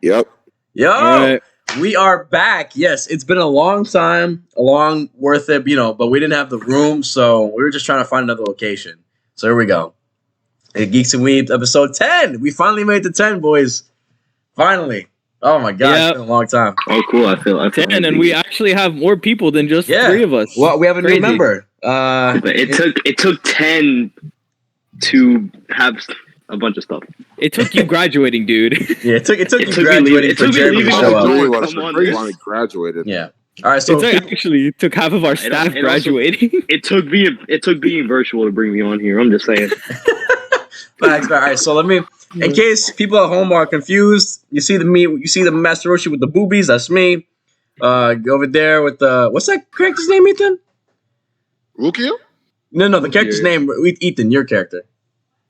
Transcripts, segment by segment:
Yep. Yo, right. we are back. Yes, it's been a long time, worth it, but we didn't have the room, so we were just trying to find another location. So here we go. Geeks and Weebs, episode 10. We finally made the 10, boys. Finally. Oh my god, It's been a long time. Oh, cool. I feel 10, and we actually have more people than just three of us. Well, we have a new member. But it took 10 to have a bunch of stuff. It took you graduating, dude. Yeah, it took you graduating for Jeremy to show up. Finally graduated. Yeah. All right, so it took half of our staff graduating. It took being virtual to bring me on here. I'm just saying. Facts. All right, so in case people at home are confused, you see the Master Roshi with the boobies. That's me. Over there with the what's that character's name, Ethan? Rukia? No, the character's name, Ethan. Your character.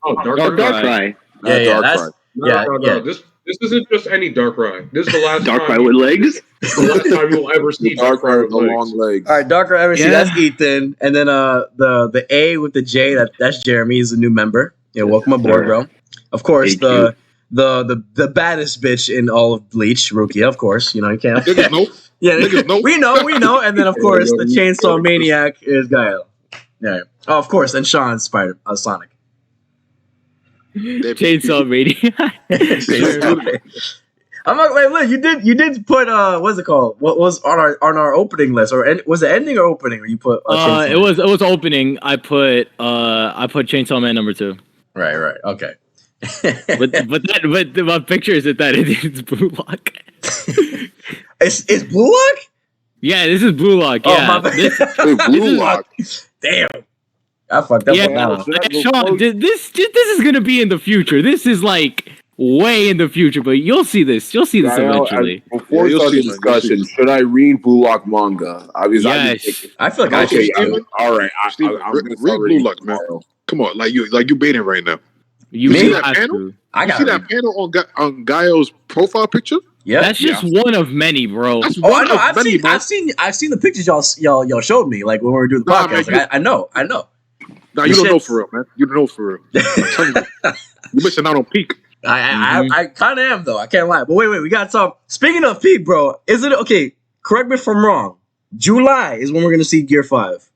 Oh, Darkrai. Yeah. This isn't just any Darkrai. This is the last Darkrai with legs. The last time you'll ever see Darkrai with long legs. All right, Darkrai ever see that's Ethan, and then the A with the J that's Jeremy. He's a new member. Yeah, welcome aboard, bro. Of course, the baddest bitch in all of Bleach, Rukia. Of course, you can't. Niggas know. Yeah, Niggas know. we know. And then of course the Chainsaw Maniac is Gael. Yeah. Oh, of course, and Sean's Sonic. Chainsaw Maniac. I'm not like, look, you did put what's it called? What was on our opening list, or was it ending or opening? Or you put it was opening. I put Chainsaw Man number 2. Right. Okay. but my picture is that it's Blue Lock. It's Blue Lock? Yeah, this is Blue Lock. Yeah, my bad. Blue Lock. Damn. I fucked up. Yeah, Sean, this is gonna be in the future. This is like way in the future, but you'll see this. You'll see this eventually. Before we start the discussion, should I read Blue Lock manga? I feel like I should. All right, I'm read Blue Lock, man. Come on, like you baiting right now. You see that panel? That panel on Gaio's profile picture? Yeah, that's just one of many, bro. I know. I've seen the pictures y'all showed me, like when we were doing the podcast. Man, I know. Nah, you don't know for real, man. You don't know for real. I'm telling you, you're missing out on peak. I kind of am though. I can't lie. But wait, we got some. Speaking of peak, bro, is it okay? Correct me if I'm wrong. July is when we're gonna see Gear 5.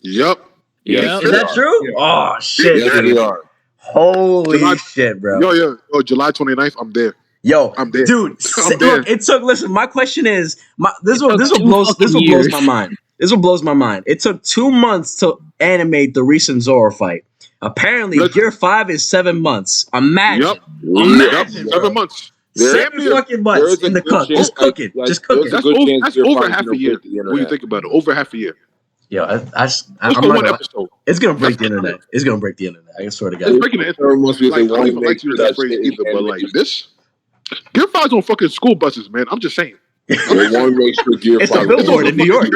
Yep. Yeah. Is that true? Yeah. Oh shit! Yes, we are. Holy shit, bro. Yo, July 29th, I'm there. Yo, I'm there. Dude, look, it took. Listen, my question is, this will blow my mind. This will blows my mind. It took 2 months to animate the recent Zoro fight. Apparently, Gear 5 is 7 months. Imagine. Yep. 7 months. 7 fucking months in the cook. Just cook it. Just cook it. That's over half a year. When you think about it, over half a year. Yo, I'm one episode. It's gonna break the internet. It's gonna break the internet. I swear to God. It's breaking the internet. I don't even like to use that phrase either, but like this, Gear 5's on fucking school buses, man. I'm just saying. It's a billboard in New York.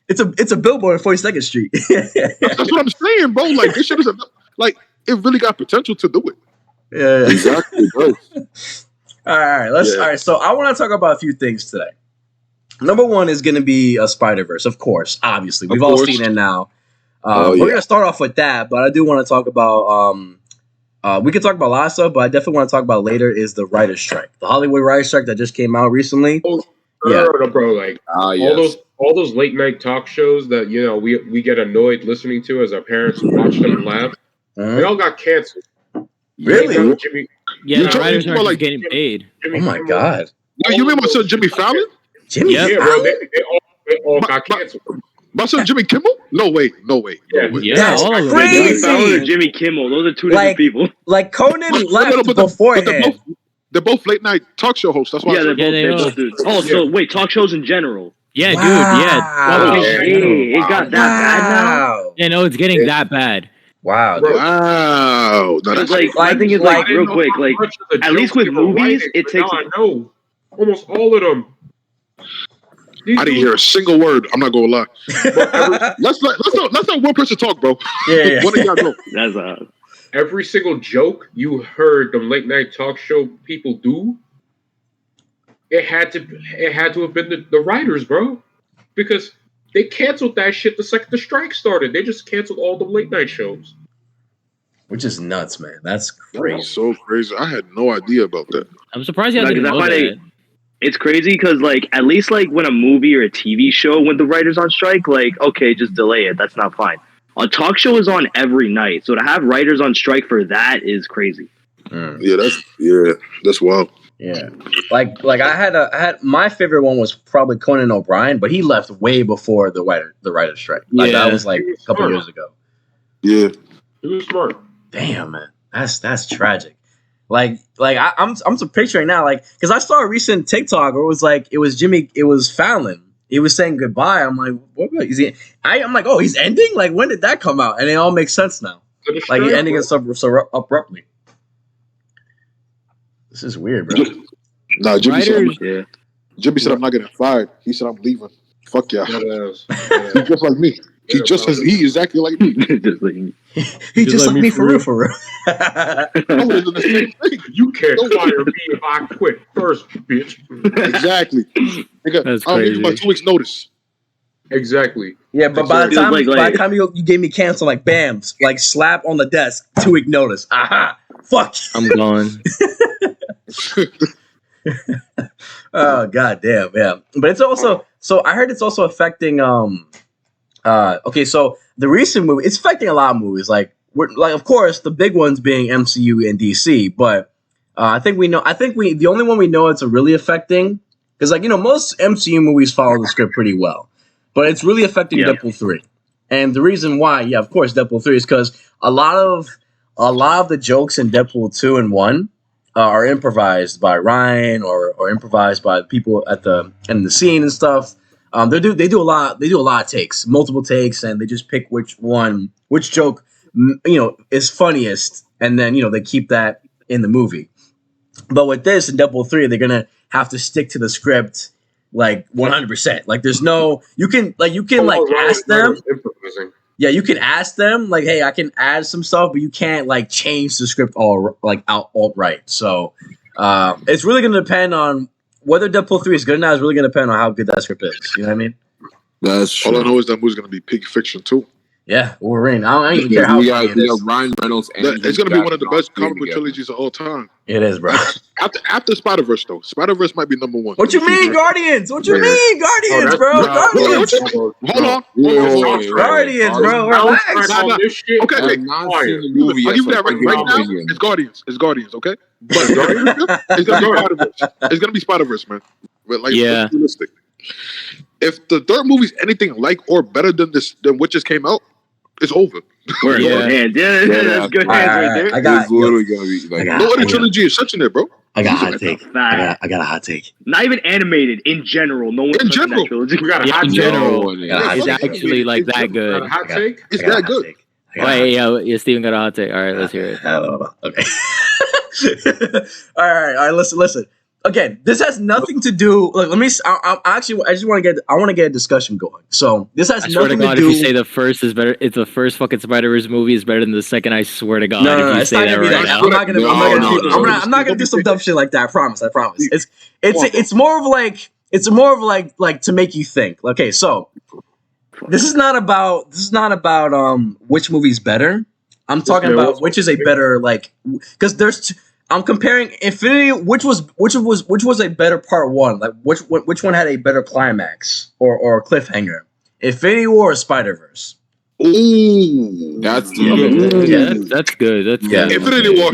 It's a billboard on 42nd Street. That's what I'm saying, bro. Like this shit is like it really got potential to do it. Yeah, exactly. All right. So I want to talk about a few things today. Number one is going to be a Spiderverse, of course. Obviously, we've all seen it now. We're going to start off with that, but I do want to talk about. We can talk about a lot of stuff, but I definitely want to talk about later is the writer's strike, the Hollywood writer's strike that just came out recently. Bro, like all those late night talk shows that we get annoyed listening to as our parents watch them and laugh. They all got canceled. Really? The writers are like getting paid. Oh my God! You mean my son Jimmy Fallon? Yeah, bro. They all got canceled. My son Jimmy Kimmel? No way. Yeah, that's crazy. Jimmy Fallon and Jimmy Kimmel. Those are two different people. Like Conan left beforehand. They're both late night talk show hosts. That's why. They both do. Oh, so wait, talk shows in general. Yeah, dude. Yeah. It got that bad now. Yeah, no, it's getting that bad. Wow. Wow. No, that's I think it's like real quick. Like at least with movies, it takes. I know almost all of them. I didn't hear a single word. I'm not gonna lie. Let's not one person talk, bro. Yeah. What do y'all know? That's every single joke you heard the late night talk show people do. It had to have been the writers, bro, because they canceled that shit the second the strike started. They just canceled all the late night shows. which is nuts, man. That's crazy. That's so crazy. I had no idea about that. I'm surprised you didn't know that. It's crazy because, like, at least, like, when a movie or a TV show, when the writer's on strike, like, okay, just delay it. That's not fine. A talk show is on every night, so to have writers on strike for that is crazy. Yeah, that's wild. Yeah, like I had my favorite one was probably Conan O'Brien, but he left way before the writer strike. Like that was like a couple years ago. Yeah, he was smart. Damn, man, that's tragic. Like I'm picturing now, like, because I saw a recent TikTok where it was Fallon. He was saying goodbye. I'm like, what is he? I'm like, oh, he's ending. Like, when did that come out? And it all makes sense now. Like he's ending it so abruptly. This is weird, bro. Nah, Jimmy said I'm not getting fired. He said I'm leaving. Fuck yeah. He's just like me. He exactly like me. He just like me for real. You can't fire me if I quit first, bitch. Exactly. That's I'll give crazy. you my 2 weeks notice. Exactly. Yeah, but by the time you gave me cancel, like bam, like slap on the desk, 2 week notice. Aha. Fuck. I'm gone. Oh god damn, yeah. But it's also I heard it's also affecting okay, so the recent movie, it's affecting a lot of movies. Like of course the big ones being MCU and DC, but the only one we know it's really affecting, because like, you know, most MCU movies follow the script pretty well, but it's really affecting Deadpool 3. And the reason why, of course, Deadpool 3 is because a lot of the jokes in Deadpool 2 and 1 are improvised by Ryan or improvised by people at the end of the scene and stuff. They do a lot of takes, multiple takes, and they just pick which joke, you know, is funniest, and then, you know, they keep that in the movie. But with this in Deadpool 3, they're gonna have to stick to the script like 100%. Like there's no, you can ask them. Yeah, you can ask them like, hey, I can add some stuff, but you can't like change the script outright. So it's really gonna depend on whether Deadpool 3 is good or not. Is really gonna depend on how good that script is. You know what I mean? That's true. All I know is that movie's gonna be peak fiction too. Yeah, Wolverine. I don't even care how we got Ryan Reynolds. It's gonna be one of the best comic book trilogies of all time. It is, bro. After Spiderverse though, Spiderverse might be number one. What you mean, Guardians? What you mean, Guardians, bro? Guardians. Hold on. Guardians, bro. Relax. Okay. I'll give you that right now. It's Guardians. Okay. But it's gonna be Spiderverse, man. But like, let's be realistic. If the third movie's anything like or better than what just came out, it's over. That's good hands right there. I got it's literally gonna be like no other trilogy is touching it, bro. I got a hot take. I got a hot take. Not even animated in general. No one's touching that trilogy. We got a hot In take. general, it's actually like that good. A hot take. It's that good. Wait, yeah, Steven got a hot take. All right, let's hear it. Okay. all right. Listen. Again, this has nothing to do. Look, let me. I just want to get a discussion going. So this has nothing to do. If you say the first is better, it's the first fucking Spider-Verse movie is better than the second. I swear to God, No, if you it's say not that gonna be right that. now, I'm not gonna do some dumb shit like that. I promise. It's more of like to make you think. Okay, so this is not about which movie's better. I'm talking about which is a better, like, because I'm comparing Infinity, which was a better part one, like which one had a better climax or cliffhanger, Infinity War or Spider-Verse? Ooh, that's that's good. That's good. Infinity War.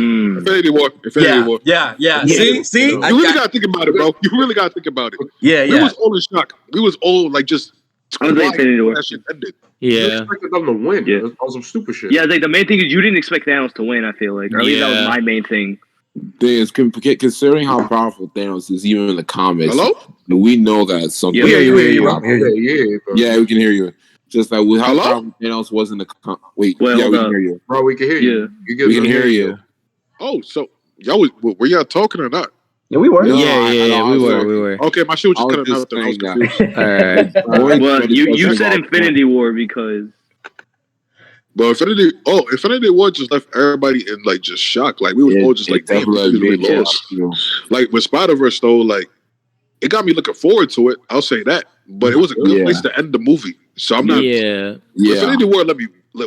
Yeah. See, you really gotta think about it, bro. You really gotta think about it. Yeah. We was all in shock. We was all like just. I was Infinity War. That shit ended. You expected them to win. Yeah, that was some stupid shit. Yeah, like the main thing is you didn't expect Thanos to win. I feel like, or at least that was my main thing. Things considering how powerful Thanos is, even in the comics. Hello? We know that something. Yeah, we can hear you. Just like with how powerful Thanos was in the we can hear you, bro. We can hear you. We can hear you. Oh, so y'all were y'all talking or not? Yeah, we were. Yeah, we were. Okay, my shit was just cutting out. All right. Well, you said Infinity War because. But Infinity War just left everybody in like just shock. Like we was all just like, damn, we lost. Like with Spider-Verse though, like it got me looking forward to it. I'll say that. But it was a good place to end the movie. So I'm not. Yeah. Infinity War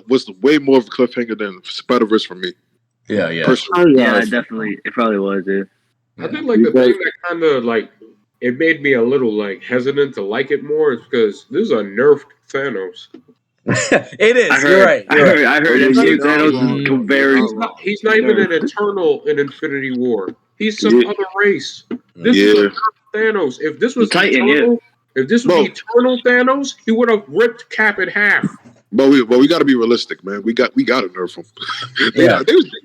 was way more of a cliffhanger than Spider-Verse for me. Yeah, yeah. Yeah, definitely. It probably was, dude. I think like the thing that kind of like it made me a little like hesitant to like it more is because this is a nerfed Thanos. It is. You're right. I heard MCU Thanos is very. He's not even an Eternal in Infinity War. He's some other race. This is a Thanos. If this was Titan, Eternal, if this was Eternal Thanos, he would have ripped Cap in half. But we got to be realistic, man. We got to nerf them. they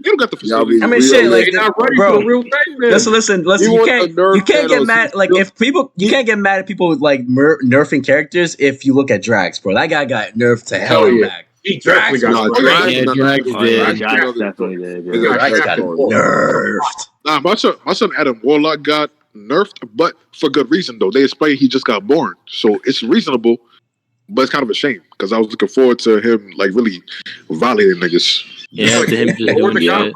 don't got the facility. I mean, shit, like, bro. Real thing, listen. You can't get mad. Like, if people, you can't get mad at people with like nerfing characters. If you look at Drax, bro, that guy got nerfed to hell and back. He definitely got nerfed. Drax definitely did. Drax got nerfed. Nah, my son Adam Warlock got nerfed, but for good reason though. They explained he just got born, so it's reasonable. But it's kind of a shame because I was looking forward to him like really violating niggas. Yeah, to him just Or the guy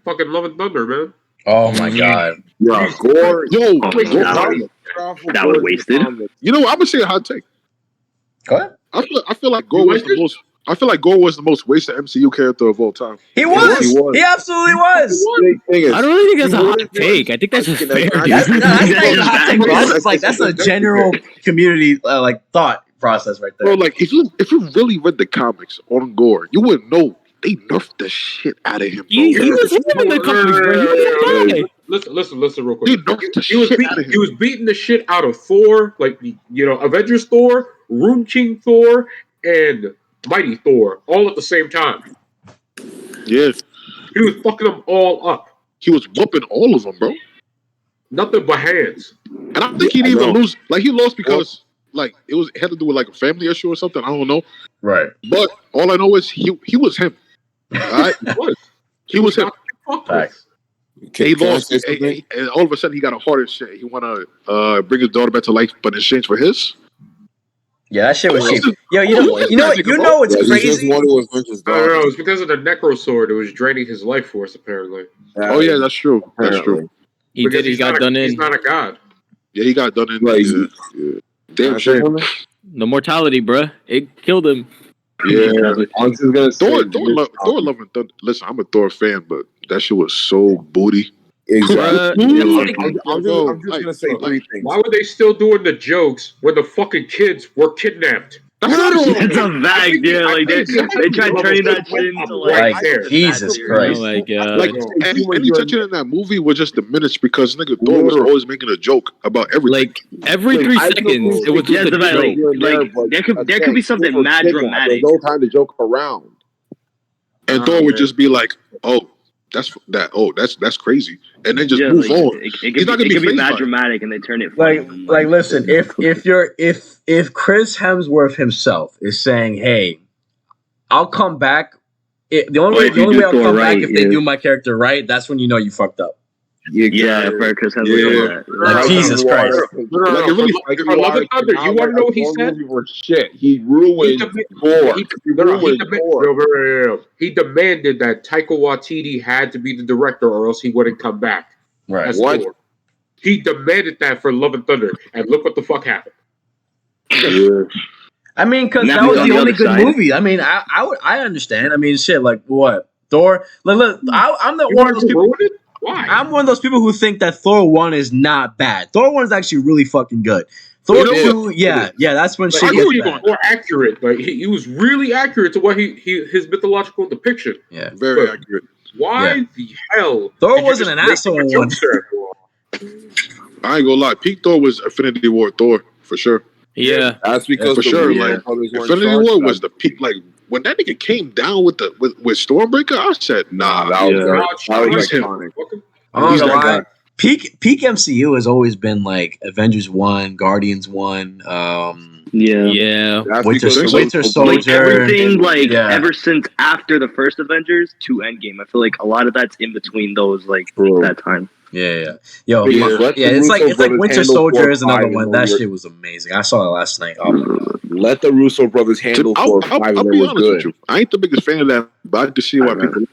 fucking Love and Thunder, man. Oh my god. Yeah, Gore. Yo, that was wasted. You know what? I'm gonna say a hot take. Go ahead. I feel like Gore was the most. I feel like Gore was the most wasted MCU character of all time. He was. He absolutely was. I don't really think that's a hot take. I think that's just fair. That's not even a hot take. That's a general community like thought process right there. Bro, like if you really read the comics on Gore, you wouldn't know they nerfed the shit out of him. Bro. He was him in the comics, bro. Listen, real quick. He was beating the shit out of Thor, like Avengers Thor, Room King Thor, and Mighty Thor, all at the same time. Yeah, he was fucking them all up. He was whooping all of them, bro. Nothing but hands. And I think he didn't even lose. Like he lost because. Like it had to do with like a family issue or something. I don't know. Right. But all I know is he was him. All right. He was him. He lost, and all of a sudden he got a heart and shit. He want to bring his daughter back to life, but in exchange for his. Yeah, that shit was cheap. Yo, you know what's crazy? No, it's because of the Necro Sword. It was draining his life force, apparently. Oh yeah, that's true. That's true. He got done in. He's not a god. Yeah, he got done in. Yeah. Damn shame. The mortality, bruh. It killed him. Yeah. I was just gonna say Thor Love and Thunder. Listen, I'm a Thor fan, but that shit was so booty. Exactly. I'm just gonna say three things. Why were they still doing the jokes when the fucking kids were kidnapped? It's a vague deal. Like they tried turning that shit into like Jesus Christ. Oh my god. Like any touching in that movie was just diminished because nigga Thor was always making a joke about everything. Like every 3 seconds, it was just a joke. Like there could be something mad dramatic. There's no time to joke around. And Thor would just be like, "Oh, that's crazy," and then just move on. He's not gonna be mad dramatic, and they turn it like listen. If Chris Hemsworth himself is saying, "Hey, I'll come back," the only way I'll come back if they do my character right, that's when you know you fucked up. Yeah, for Chris Hemsworth. Like Jesus Christ. You want to know what he said? Shit, he ruined Thor. He demanded that Taika Waititi had to be the director, or else he wouldn't come back. Right. What? Thor. He demanded that for Love and Thunder, and look what the fuck happened. Yeah. I mean, because that was the only good movie. I mean, I understand. I mean, shit, like what Thor? Look, I'm the one of those people. Why? I'm one of those people who think that Thor 1 is not bad. Thor 1 is actually really fucking good. Thor 2, yeah, that's when shit gets bad. More accurate. Like he was really accurate to what his mythological depiction. Yeah, very accurate. Why the hell? Thor wasn't an asshole in one. I ain't gonna lie. Peak Thor was Infinity War Thor for sure. Yeah, that's because for sure. Like Infinity War was the peak. Like when that nigga came down with Stormbreaker, I said, "Nah, that was iconic." Peak MCU has always been like Avengers 1, Guardians 1. Winter Soldier. Everything ever since after the first Avengers to Endgame. I feel like a lot of that's in between those that time. It's like Winter Soldier is another one. That shit was amazing. I saw it last night. Let the Russo brothers handle Thor 5 and they were good. With you. I ain't the biggest fan of that, but I can see why people.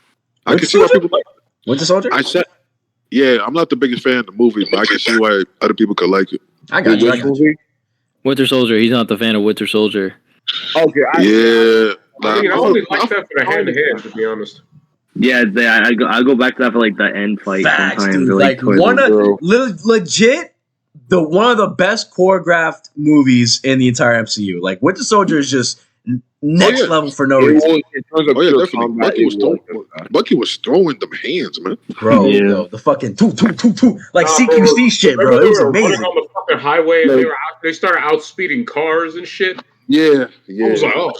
I can see why people like it. Winter Soldier. I'm not the biggest fan of the movie, but I can see why other people could like it. I got you. Winter Soldier. He's not the fan of Winter Soldier. Okay. I only like that for the hand-to-hand, to be honest. Yeah, I go back to that for like the end fight. Facts, sometimes. dude. Like one of legit one of the best choreographed movies in the entire MCU. Like Winter Soldier is just next level for no reason. Definitely. Bucky was throwing them hands, man. Bro, yo, the fucking two, like CQC shit, bro. It was amazing. On the fucking highway, and they started outspeeding cars and shit. Yeah. I was like, oh.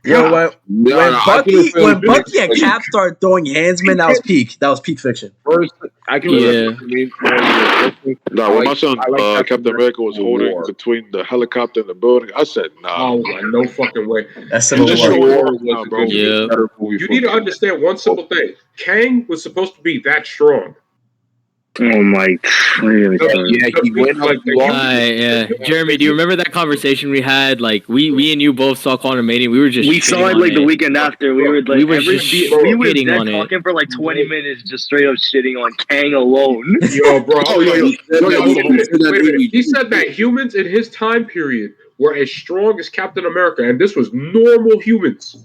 Yo, when Bucky and Cap started throwing hands, man, that was peak. That was peak fiction. First, I can when my son Captain America was holding between the helicopter and the building, I said, nah. No fucking way. That's Civil War. Bro. Yeah. You need to understand one simple thing. Kang was supposed to be that strong. Oh my! Yeah, he went up. Yeah, Jeremy, do you remember that conversation we had? Like we and you both saw Quantumania. We saw it like the weekend after. We were like we were shitting talking for like 20 minutes, just straight up shitting on Kang alone. Yo, bro. He said that humans in his time period were as strong as Captain America, and this was normal humans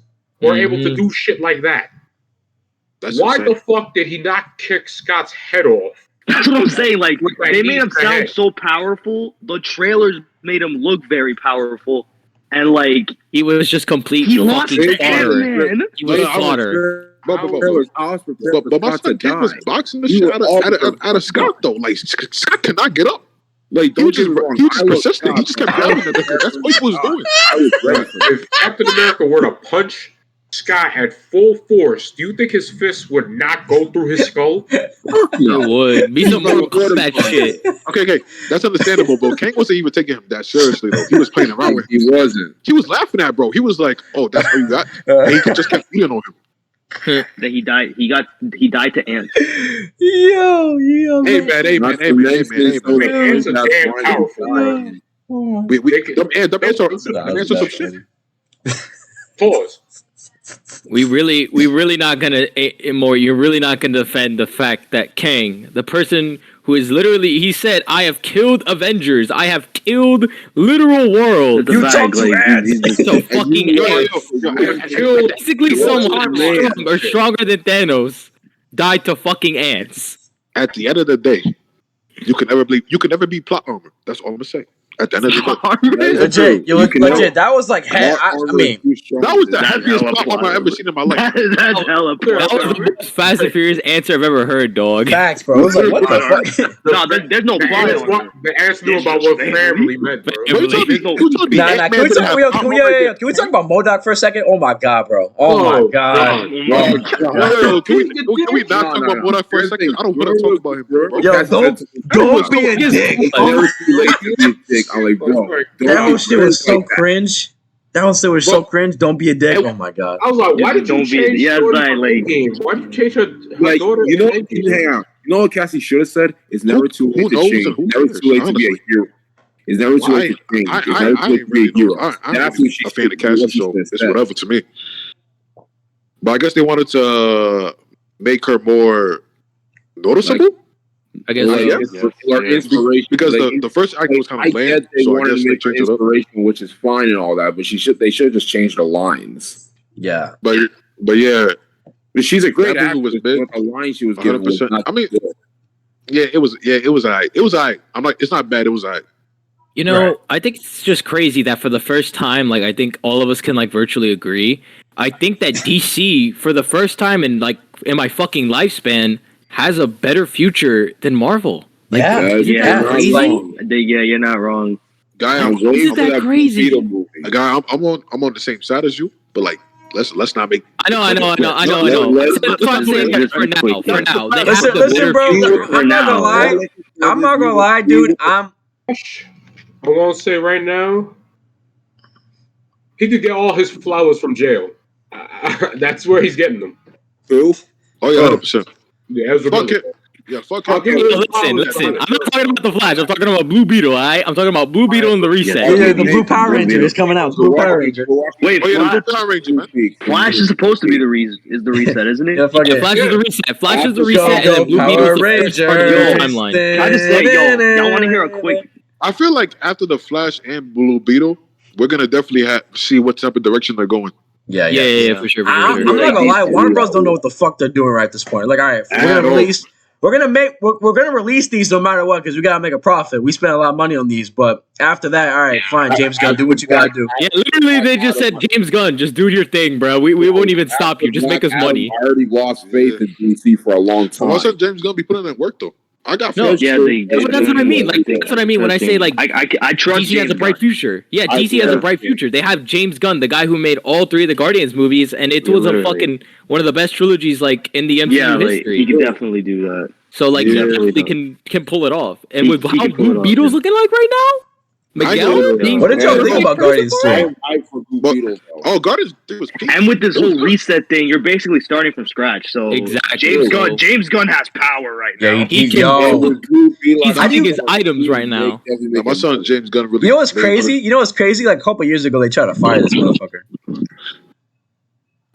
were able to do shit like that. Why the fuck did he not kick Scott's head off? That's what I'm saying. Like, they made him sound so powerful. The trailers made him look very powerful. And, like... He was just complete fucking slaughter. He was slaughter. But my son Ken was boxing the shit out of Scott, though. Like, Scott cannot get up. Like, he was just persistent. He just kept yelling at the That's what he was doing. If Captain America were to punch Scott at full force, do you think his fist would not go through his skull? It would. Be some more that shit. Okay, that's understandable, but Kang wasn't even taking him that seriously, though. He was playing around with him. He wasn't. He was laughing at bro. He was like, "Oh, that's what you got." And he just kept beating on him. That he died. He died to ants. Yo. Hey man. Ants are damn powerful. Them ants are some shit. Pause. You're really not gonna defend the fact that Kang, the person who is literally, he said, "I have killed Avengers. I have killed literal world." You talk to ants. So fucking basically someone stronger than Thanos died to fucking ants. At the end of the day, you can never be plot armor. That's all I'm gonna say. At the end of the day, legit. That was like, that was the heaviest plot armor I've ever seen in my life. That's hella. That was the most Fast and Furious answer I've ever heard, dog. Facts, bro. I was like, what the fuck? No, there's no plot armor. The ants knew about what family meant, bro. Can we talk about MODOK for a second? Oh my god, bro. Oh my god. Can we not talk about MODOK for a second? I don't want to talk about him, bro. Yo, don't be a dick. I'm like, bro, that shit was so cringe. Don't be a dick. Oh my god. I was like, why did you change the game? Why did you change her daughter? Hang on. You know what Cassie should have said? It's never too late to change. Never too late to be a hero. It's never too late to change. It's never too late to be a hero. I'm a fan of Cassie, so it's whatever to me. But I guess they wanted to make her more noticeable. I guess inspiration, because the first act was kind of bland, so I guess they changed inspiration, which is fine and all that. But they should just change the lines. Yeah, but yeah, but she's a great actress. Was big. But the line she was given was not it was alright. I'm like, it's not bad. It was alright. You know, I think it's just crazy that for the first time, like I think all of us can like virtually agree. I think that DC for the first time in my fucking lifespan has a better future than Marvel. Like, yeah, crazy? You're not wrong. Guy, isn't that crazy? Guy, I'm on the same side as you, but like, let's not make. I know. That's what I'm saying for now. Listen, bro. I'm not gonna lie, dude. I'm gonna say right now, he could get all his flowers from jail. That's where he's getting them. Who? Oh yeah, 100%. Yeah, fuck it. Yeah, fuck it. Listen. I'm not talking about the Flash. I'm talking about Blue Beetle. All right, I'm talking about Blue Beetle and the reset. Yeah, the Blue Power Ranger is coming out. Blue Power Ranger. Wait, the Blue Power Ranger, man. Flash is supposed to be the reset, isn't it? Yeah, Flash is the reset. Flash is the reset, and then Blue Beetle is the part of the timeline. I just say, y'all want to hear a quick? I feel like after the Flash and Blue Beetle, we're gonna definitely see what type of direction they're going. Yeah, for sure. I'm not gonna lie, Warner Bros. Don't know what the fuck they're doing right at this point. Like, all right, we're gonna release these no matter what because we gotta make a profit. We spent a lot of money on these, but after that, all right, fine, James Gunn, do what you gotta do. Yeah, literally, they just said, James Gunn, just do your thing, bro. We won't even stop you. Just make us money. I already lost faith in DC for a long time. Why said James Gunn be putting in work though? I got that's what I mean. Like, that's what I mean when I say like I trust DC has a bright future. Yeah, DC has a bright future. They have James Gunn, the guy who made all 3 of the Guardians movies, and it was a fucking one of the best trilogies like in the MCU history. He can definitely do that. So like he definitely can pull it off. And with how Blue Beetle's looking like right now, Miguel. What did y'all think about Guardians 2? Guardians was peak. And with this whole reset thing, you're basically starting from scratch. So exactly, James Gunn has power right now. Yeah, he's hiding his items right now. My son James Gunn really. You know what's crazy? Like a couple years ago, they tried to fire this motherfucker.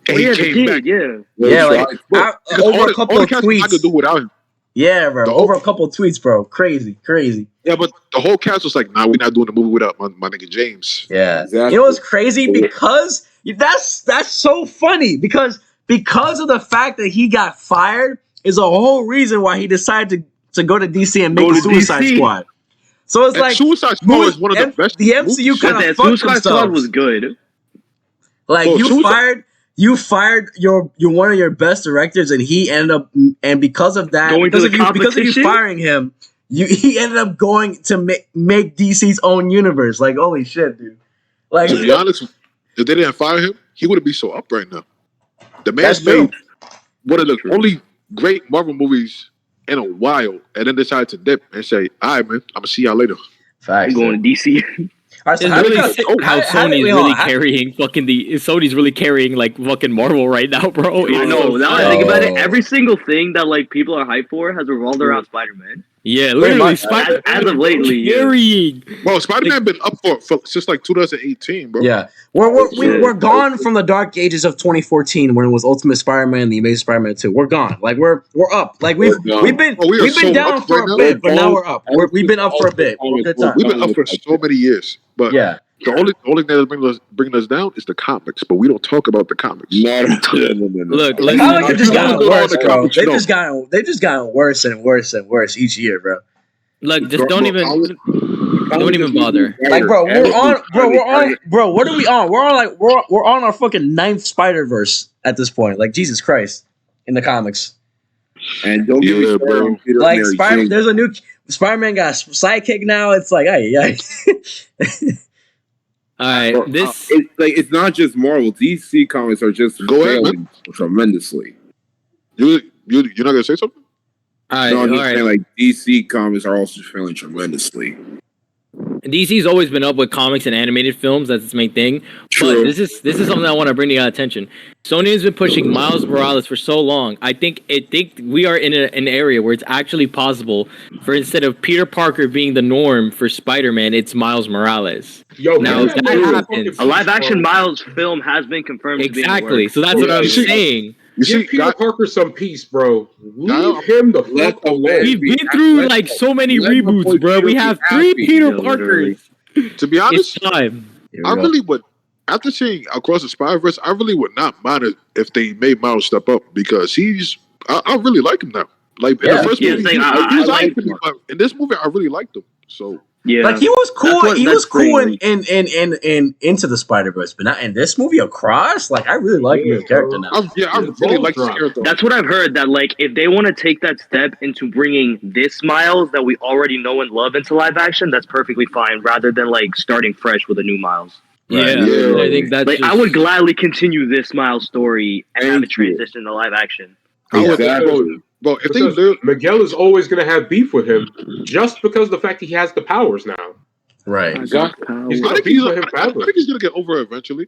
And he came back. Yeah, like over a couple of tweets. I could do without him. Yeah, bro. Over a couple of tweets, bro. Crazy. Yeah, but the whole cast was like, "Nah, we're not doing the movie without my nigga James." Yeah, exactly. You know what's crazy? Because that's so funny. Because of the fact that he got fired is a whole reason why he decided to go to DC and make the Suicide Squad. So it's like Suicide Squad is one of the best. The MCU kind of fucked Suicide Squad was good. Like you fired your one of your best directors, and he ended up, and because of that, because of you firing him, he ended up going to make DC's own universe. Like, holy shit, dude! Like, to be honest, if they didn't fire him, he wouldn't be so up right now. The man's made one of the only great Marvel movies in a while, and then decided to dip and say, "All right, man, I'm gonna see y'all later." I'm going to DC. It's really sick how Sony's really carrying Sony's really carrying like fucking Marvel right now, bro. I know. Now I think about it, every single thing that like people are hyped for has revolved around Spider-Man. Yeah, literally, Spider-Man as of lately. Carrying. Bro, Spider-Man been up for since like 2018, bro. Yeah, we're gone from the dark ages of 2014 when it was Ultimate Spider-Man, the Amazing Spider-Man 2. We're gone. Like we're up. Like we've been down for a bit, but now we're up. We've been up for a bit. We've been up for so many years, but yeah. The only thing that's bringing us down is the comics, but we don't talk about the comics. No. Look, the comics have just gotten worse, bro. They've just gotten worse and worse and worse each year, bro. Look, just don't even bother. Like, bro, what are we on? We're on our fucking 9th Spiderverse at this point. Like, Jesus Christ, in the comics. And don't get me started, like there's a new Spider-Man got a sidekick now. It's like, all right, it's not just Marvel. DC comics are just failing tremendously. You're not gonna say something? I'm just saying, like, DC comics are also failing tremendously. DC's always been up with comics and animated films. That's its main thing. True. But this is something I want to bring to your attention. Sony has been pushing Miles Morales for so long. I think we are in an area where it's actually possible for, instead of Peter Parker being the norm for Spider-Man, it's Miles Morales. Now if that happens, a live-action Miles film has been confirmed. Exactly. So that's what I'm saying. Give Peter Parker some peace, bro. Leave him the fuck alone. We've been through like so many reboots, bro. We have 3 Peter Parkers. To be honest, it's time. I really would. After seeing Across the Spiderverse, I really would not mind it if they made Miles step up because I really like him now. Like in the first movie, he was like him, but in this movie, I really liked him. So. Yeah, like he was cool. He was cool in Into the Spider-Verse, but not in this movie. Across, like I really like him as a character now. I really like his character. That's what I've heard. That like if they want to take that step into bringing this Miles that we already know and love into live action, that's perfectly fine. Rather than like starting fresh with a new Miles. Right. Yeah, I think that's like I would gladly continue this Miles story and have it transition to live action. Well, if Miguel is always going to have beef with him just because of the fact he has the powers now. Right. I think he's going to get over it eventually.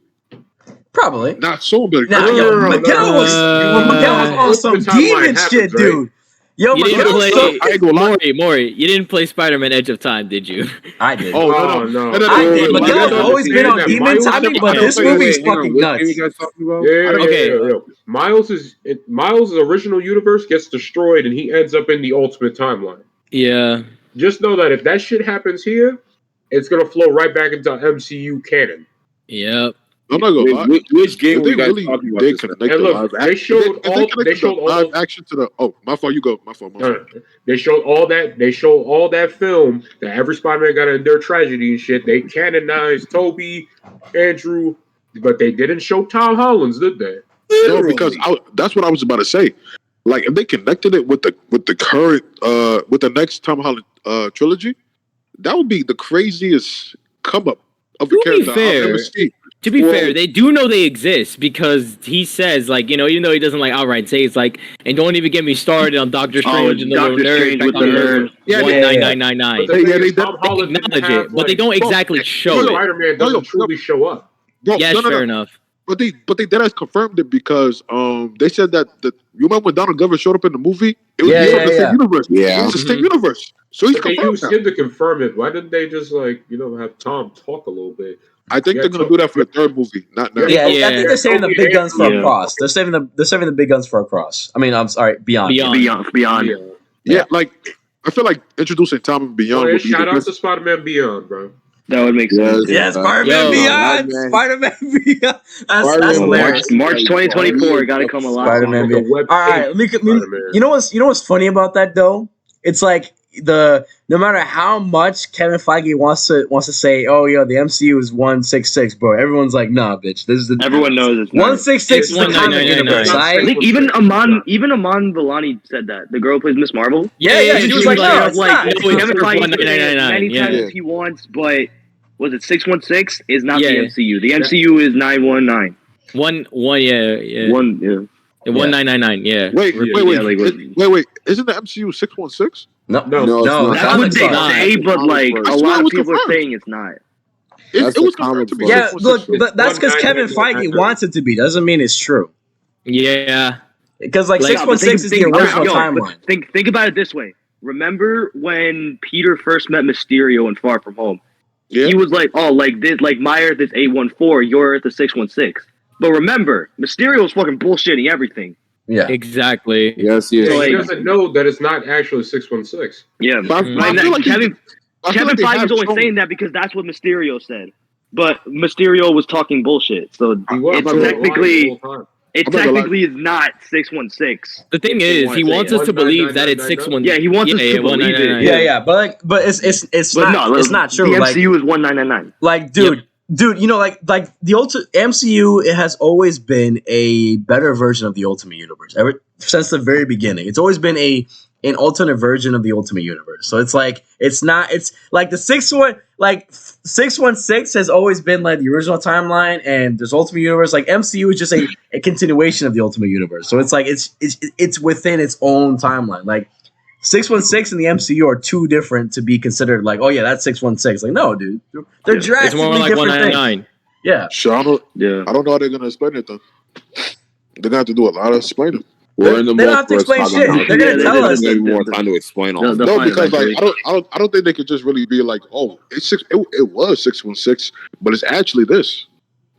Probably. Not so big. Miguel was on some demon shit, dude. Yo, Maury, you didn't play Spider-Man Edge of Time, did you? I did. Oh, no. I did. Miguel's always been on demon timing, but this movie is fucking nuts. Yeah. Miles' original universe gets destroyed and he ends up in the Ultimate Timeline. Yeah. Just know that if that shit happens here, it's going to flow right back into MCU canon. Yep. I'm not gonna lie. Which game were you guys really talking about? did connect the live action. They showed all live action to the. Oh, my fault. You go. My fault. They showed all that. They showed all that film that every Spider-Man got to endure tragedy and shit. They canonized Toby, Andrew, but they didn't show Tom Holland's, did they? No, because that's what I was about to say. Like, if they connected it with the current with the next Tom Holland trilogy, that would be the craziest come up of a character I've ever seen. To be fair, they do know they exist because he says, like, you know, even though he doesn't like outright say, it's like, and don't even get me started on Doctor Strange and the little nerd with the nerd. 19999. They acknowledge it, but they don't exactly show it. Spider-Man doesn't truly show up. Yes, fair enough. But they dead ass confirmed it because they said that you remember when Donald Glover showed up in the movie? It was the same universe. Yeah, it was the same universe. So he's confirmed. They used him to confirm it. Why didn't they just have Tom talk a little bit? I think they're gonna do that for the third movie. Not now. Yeah, I think they're saving the big guns for a cross. They're saving the big guns for a cross. I mean, I'm sorry, Beyond. Yeah, like I feel like introducing Tom and Beyond. Shout out to Spider-Man Beyond, bro. That would make sense. Yeah, Spider-Man Beyond. Spider-Man Beyond. That's hilarious. March 2024. Got to come alive. Spider-Man Beyond. All right, you know what's funny about that though? It's like no matter how much Kevin Feige wants to say, oh yeah, the MCU is 166, bro. Everyone's like, nah, bitch. This is everyone knows it's 166 is the comic universe. I think even Aman Vellani said that. The girl who plays Miss Marvel. Yeah. She was like, no, it's not. Kevin Feige many times he wants, but was it 616 is not the MCU. The MCU is 919. 1999. Yeah. Wait. Isn't the MCU 616? No. That's what they say, but like a lot of people are saying it's not. It was confirmed to be. Yeah, look, that's because Kevin Feige wants it to be. Doesn't mean it's true. Yeah. Because 616 is the original timeline. Think about it this way. Remember when Peter first met Mysterio in Far From Home? Yeah. He was like, "Oh, like this, like my Earth is 814, your Earth is 616." But remember, Mysterio was fucking bullshitting everything. Yeah, exactly. Yes. So he doesn't know that it's not actually 616. Yeah, Kevin Feige is only saying that because that's what Mysterio said. But Mysterio was talking bullshit, so it technically is not 616. The thing is, he wants us to believe that it's 616. Yeah, he wants us to believe it. Yeah, but it's not true. The MCU is 1999. Like, dude, you know, like the MCU, it has always been a better version of the Ultimate Universe ever since the very beginning. It's always been an alternate version of the Ultimate Universe. So it's like it's like the 616 has always been like the original timeline, and there's Ultimate Universe. Like MCU is just a continuation of the Ultimate Universe. So it's like it's within its own timeline. Like 616 and the MCU are too different to be considered like, oh yeah, that's 616. Like, no, dude, they're drastically it's more like different 199. things. Yeah, sure. I don't know how they're gonna explain it though. They're gonna have to do a lot of explaining. They don't have to explain shit. They're gonna tell us. Maybe more time to explain all. No, because like I don't think they could just really be like, oh, it was 616, but it's actually this.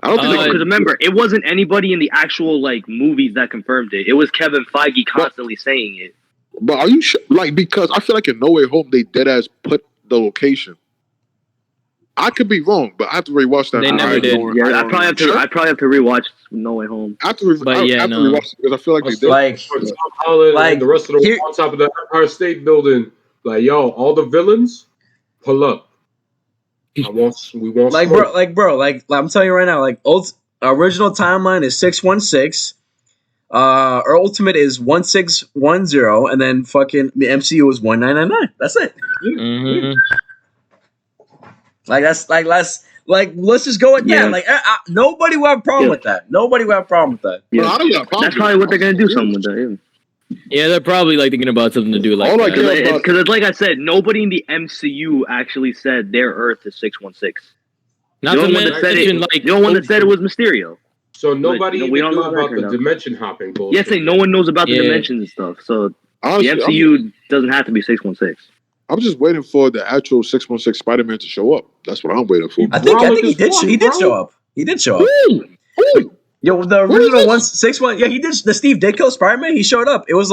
I don't think because remember, it wasn't anybody in the actual like movies that confirmed it. It was Kevin Feige constantly saying it. But are you sure? Like, because I feel like in No Way Home they dead ass put the location. I could be wrong, but I have to rewatch that. They never did. Yeah, I probably have to rewatch No Way Home. I have to rewatch it because I feel like they did. Like the rest of the on top of the Empire State Building. Like, yo, all the villains pull up. We want like smoke. bro, I'm telling you right now, like original timeline is 616. Our Ultimate is 1610, and then fucking the MCU is 1999. That's it. Mm-hmm. Let's just go with that. Like nobody will have a problem with that. Nobody will have a problem with that. Yeah. No, I don't have a problem. That's probably what they're gonna do. Something with that. Yeah, they're probably like thinking about something to do like that. Because it's like I said, nobody in the MCU actually said their Earth is 616. Not the one that said it. The only one that said it was Mysterio. So nobody knew about the dimension hopping bullshit. Yeah, no one knows about the dimensions and stuff. So honestly, the MCU doesn't have to be 616. I'm just waiting for the actual 616 Spider-Man to show up. That's what I'm waiting for. I think he did. He did show up. He did show up. Yo, the original 161. Yeah, he did. The Steve Ditko Spider-Man. He showed up. It was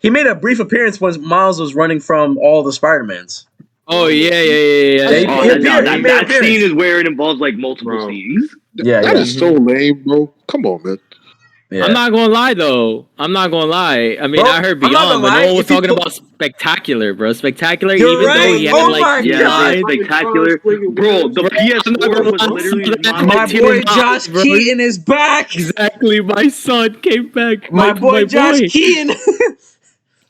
he made a brief appearance when Miles was running from all the Spider-Mans. Oh yeah. That scene is where it involves like multiple scenes. Yeah, that is so lame, bro. Come on, man. Yeah. I'm not gonna lie though. I mean, I heard Beyond, but no one was talking about Spectacular, bro. Spectacular, even though he had Spectacular, bro. The PS4 was literally my boy Josh Keaton is back. Exactly, my son came back. My boy Josh Keaton.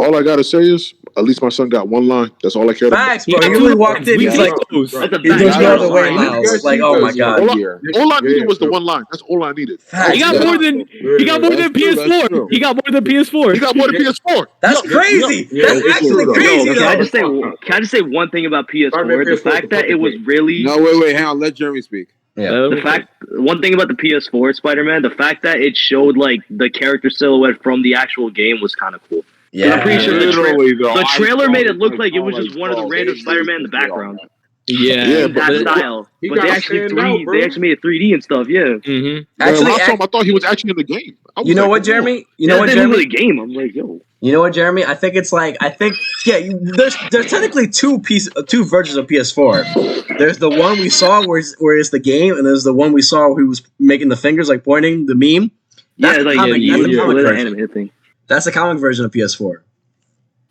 All I gotta say is, at least my son got one line. That's all I care about. Facts, bro. He really walked in. He's like, there's no other way, Miles. Like, oh my god. All I needed was the one line. That's all I needed. He got more than PS4. He got more than PS4. He got more than PS4. That's crazy. That's actually crazy. Can I just say one thing about PS4? The fact that it was really wait, hang on. Let Jeremy speak. Yeah. One thing about the PS4 Spider-Man, the fact that it showed like the character silhouette from the actual game was kind of cool. Yeah, I'm pretty sure the trailer made it look like it was just one of the random Spider-Man in the background. Yeah, that style. But they actually made it 3D and stuff. Yeah. Mm-hmm. Actually, last time I thought he was actually in the game. You know what, Jeremy? You know what, Jeremy? The game. I'm like, yo. You know what, Jeremy? I think there's technically two versions of PS4. There's the one we saw where it's the game, and there's the one we saw where he was making the fingers, like pointing, the meme. That's the comic thing. That's the comic version of PS4.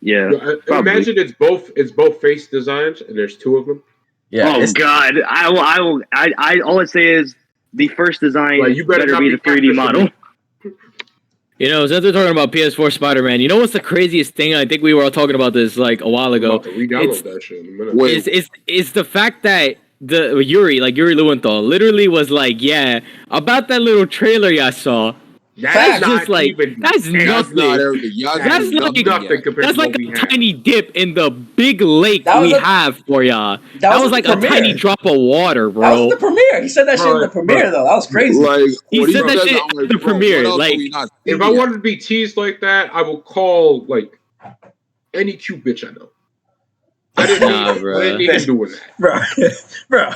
Yeah. Imagine it's both face designs, and there's two of them. Yeah. Oh God! I all I say is the first design you better be the 3D model. You know, since we're talking about PS4 Spider-Man, you know what's the craziest thing? I think we were all talking about this like a while ago. Re-download that shit in a minute. It's the fact that the Yuri Lowenthal literally was like, yeah, about that little trailer y'all saw. That's just like nothing. That's like a tiny dip in the big lake we have for y'all. That was like a tiny drop of water, bro. That was the premiere. He said that shit in the premiere, though. That was crazy. He said that shit in the premiere. Like, if I wanted to be teased like that, I would call like any cute bitch I know. I didn't need to do that, bro.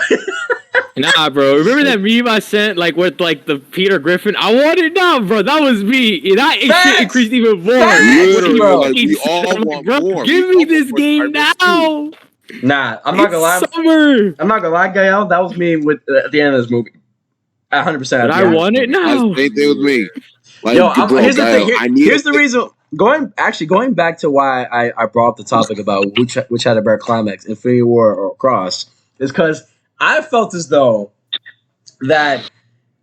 Nah, bro. Remember that meme I sent, like with like the Peter Griffin? I want it now, bro. That was me. That shit increased even more. Literally, bro. Like, we all want more. Give me this game now. Nah, I'm not gonna lie. I'm not gonna lie, Gael. That was me with at the end of this movie. 100%. I want it now. Same thing with me. Like, yo, here's the thing. Here's the reason. Going back to why I brought up the topic about which had a better climax, Infinity War or Cross, is because I felt as though that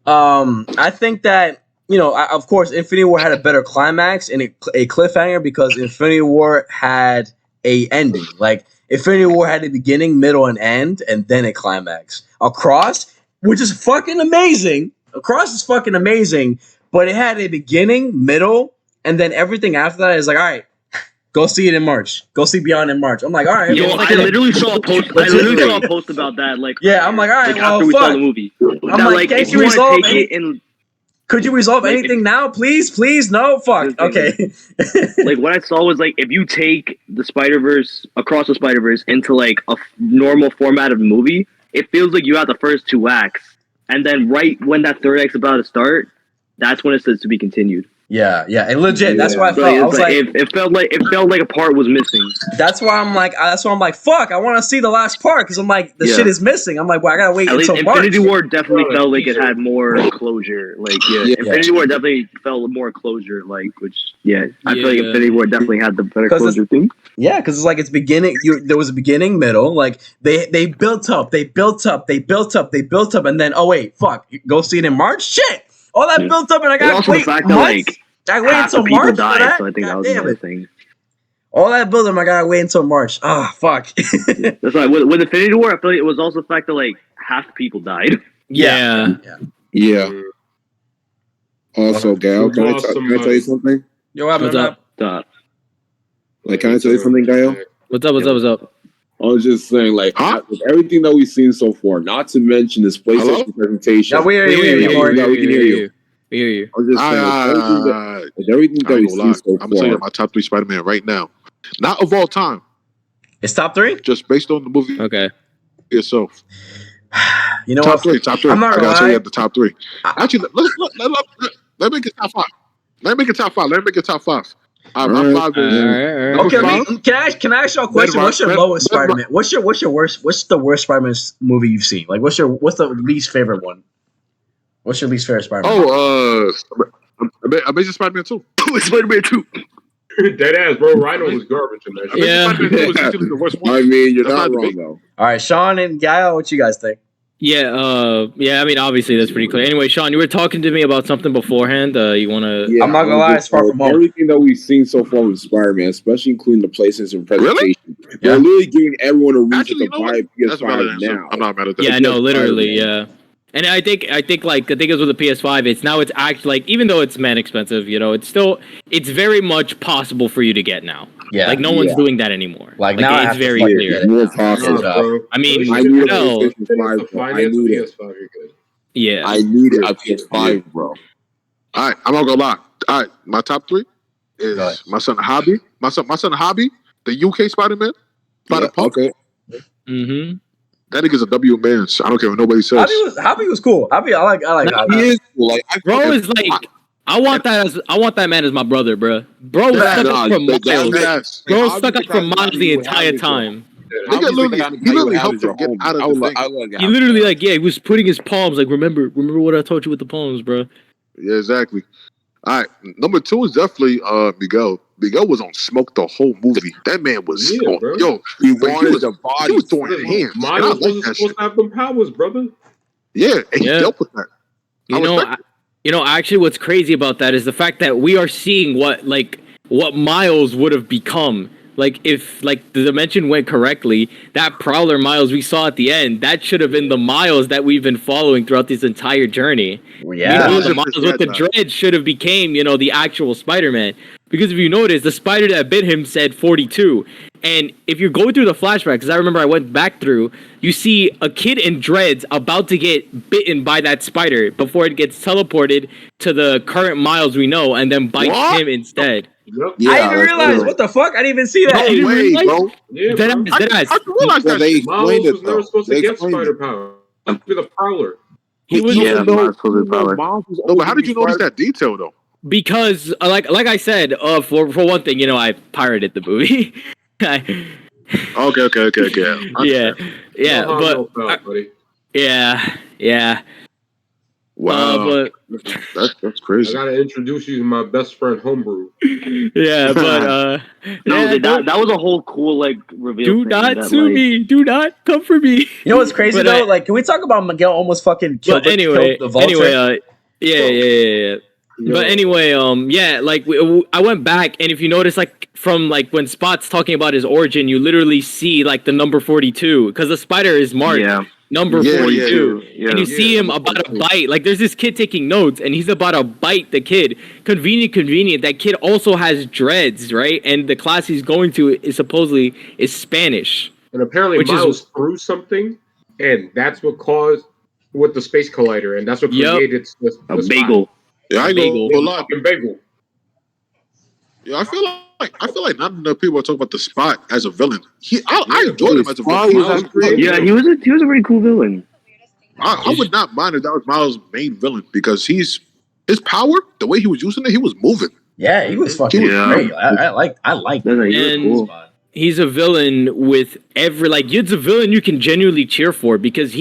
I think that, you know, of course, Infinity War had a better climax and a cliffhanger because Infinity War had a ending. Like, Infinity War had a beginning, middle, and end, and then a climax. Across, which is fucking amazing. Across is fucking amazing, but it had a beginning, middle, and then everything after that is like, all right, go see it in March. Go see Beyond in March. I'm like, all right. Yo, I literally saw a post. About that. Like, yeah, I'm like, all right. Like, after we saw the movie, I'm like, can't you resolve it? Could you resolve anything now, please? Please, no. Fuck. Okay. Like, what I saw was like, if you take the Spider-Verse, Across the Spider-Verse, into like a normal format of movie, it feels like you have the first two acts, and then right when that third act's about to start, that's when it says to be continued. Yeah, and legit. That's why I felt. I was like, it felt like a part was missing. That's why I'm like, fuck. I want to see the last part because I'm like, the shit is missing. I'm like, well, I gotta wait until March. Infinity War definitely felt like it had more closure. Like, Infinity War definitely felt more closure. Like, which, I feel like Infinity War definitely had the better closure thing. Yeah, because it's like it's beginning. There was a beginning, middle. Like they built up, and then fuck, go see it in March. Shit. All that built up, and I got to wait months. I wait until March for that. So I think that was another thing. All that build up, I gotta wait until March. Ah, fuck. That's why with Infinity War, I feel like it was also the fact that like half people died. Yeah. Also, Gael, can I tell you something? Yo, what's up? Like, can I tell you something, Gael? What's up? I was just saying, like, with everything that we've seen so far, not to mention this PlayStation presentation. Yeah, we hear you. We can hear you. We hear you. I'm just saying, everything that we've seen so far. I'm telling you my top 3 Spider-Man right now. Not of all time. It's top 3? Just based on the movie itself. You know top what? 3. I'm not I gotta gonna tell lie. you at the top 3. Actually, let's make it top 5. Let me make it top 5. My 5 is okay. Can I ask you a question? What's your lowest Spider-Man? What's your worst? What's the worst Spider-Man movie you've seen? Like, what's the least favorite one? What's your least favorite Spider-Man? Amazing Spider-Man 2. Spider-Man 2. Dead ass, bro. Rhino was garbage in that shit. Yeah. Spider-Man 2 was actually the worst one. I mean, you're not wrong, though. All right, Sean and Gael, what you guys think? Yeah, I mean, obviously that's pretty clear. Anyway, Sean, you were talking to me about something beforehand. You want to? Yeah, I'm not gonna lie, it's far from home. Everything that we've seen so far with Spider-Man, especially including the placements and presentation, really? they're literally giving everyone a reason to buy PS5 now. I'm not mad at that. Yeah, no, literally, yeah. And I think like it was with the PS5. It's actually like, even though it's expensive, it's very much possible for you to get now. Yeah, like no one's doing that anymore. Like now, it's very clear. More possible. I mean, I need a PS5. I need it. Yeah, I need a PS5, bro. All right, I'm not gonna lie. All right, my top 3 is my son Hobby. My son Hobby, the UK Spider-Man, Spider-Punk. Okay. Mm-hmm. That nigga's a W man. So I don't care what nobody says. Hobby was cool. Hobby, I like. He is cool. Like, bro is like. I want that man as my brother, bro. Bro stuck up from miles. Bro stuck up from miles the entire time. He literally helped him get out of the thing. He literally he was putting his palms like, remember what I told you with the palms, bro. Yeah, exactly. All right, number 2 is definitely Miguel. Miguel was on smoke the whole movie. That man was he wanted the body. He was throwing hands. Miles wasn't supposed to have them powers, brother. Yeah, and he dealt with that. Actually, what's crazy about that is the fact that we are seeing what Miles would have become. Like, if the dimension went correctly, that Prowler Miles we saw at the end, that should have been the Miles that we've been following throughout this entire journey. Yeah, the Miles with the dread should have became, the actual Spider-Man. Because if you notice, the spider that bit him said 42. And if you're going through the flashback, because I remember I went back through, you see a kid in dreads about to get bitten by that spider before it gets teleported to the current Miles we know and then bites him instead. Yep. Yeah, I didn't realize. What the fuck? I didn't even see that. No way, bro. Yeah, I didn't realize that. They Miles explained was it, never though. supposed to get spider power. With a Prowler. He was No, but how did you notice that detail, though? Because, like I said, for one thing, I pirated the movie. Okay. Yeah, but yeah. Wow, but that's crazy. I gotta introduce you to my best friend Homebrew. Yeah, but that was a whole cool reveal. Do not sue me. Do not come for me. You know what's crazy though? Can we talk about Miguel almost fucking killed the Vulture? Yeah. But anyway, I went back, and if you notice, from when Spot's talking about his origin, you literally see the number 42 because the spider is marked number 42, and you see him about to bite. There's this kid taking notes, and he's about to bite the kid. Convenient. That kid also has dreads, right? And the class he's going to is supposedly Spanish. And apparently, Miles threw something, and that's what caused with the space collider, and that's what created the bagel. Yeah, I know a lot. Bagel. Yeah, I feel like not enough people are talking about the Spot as a villain. I enjoyed him as a villain. Yeah, he was a very cool villain. I would not mind if that was Miles' main villain because his power, the way he was using it, he was moving. Yeah, he was fucking great. I like that. Cool. He's a villain with it's a villain you can genuinely cheer for because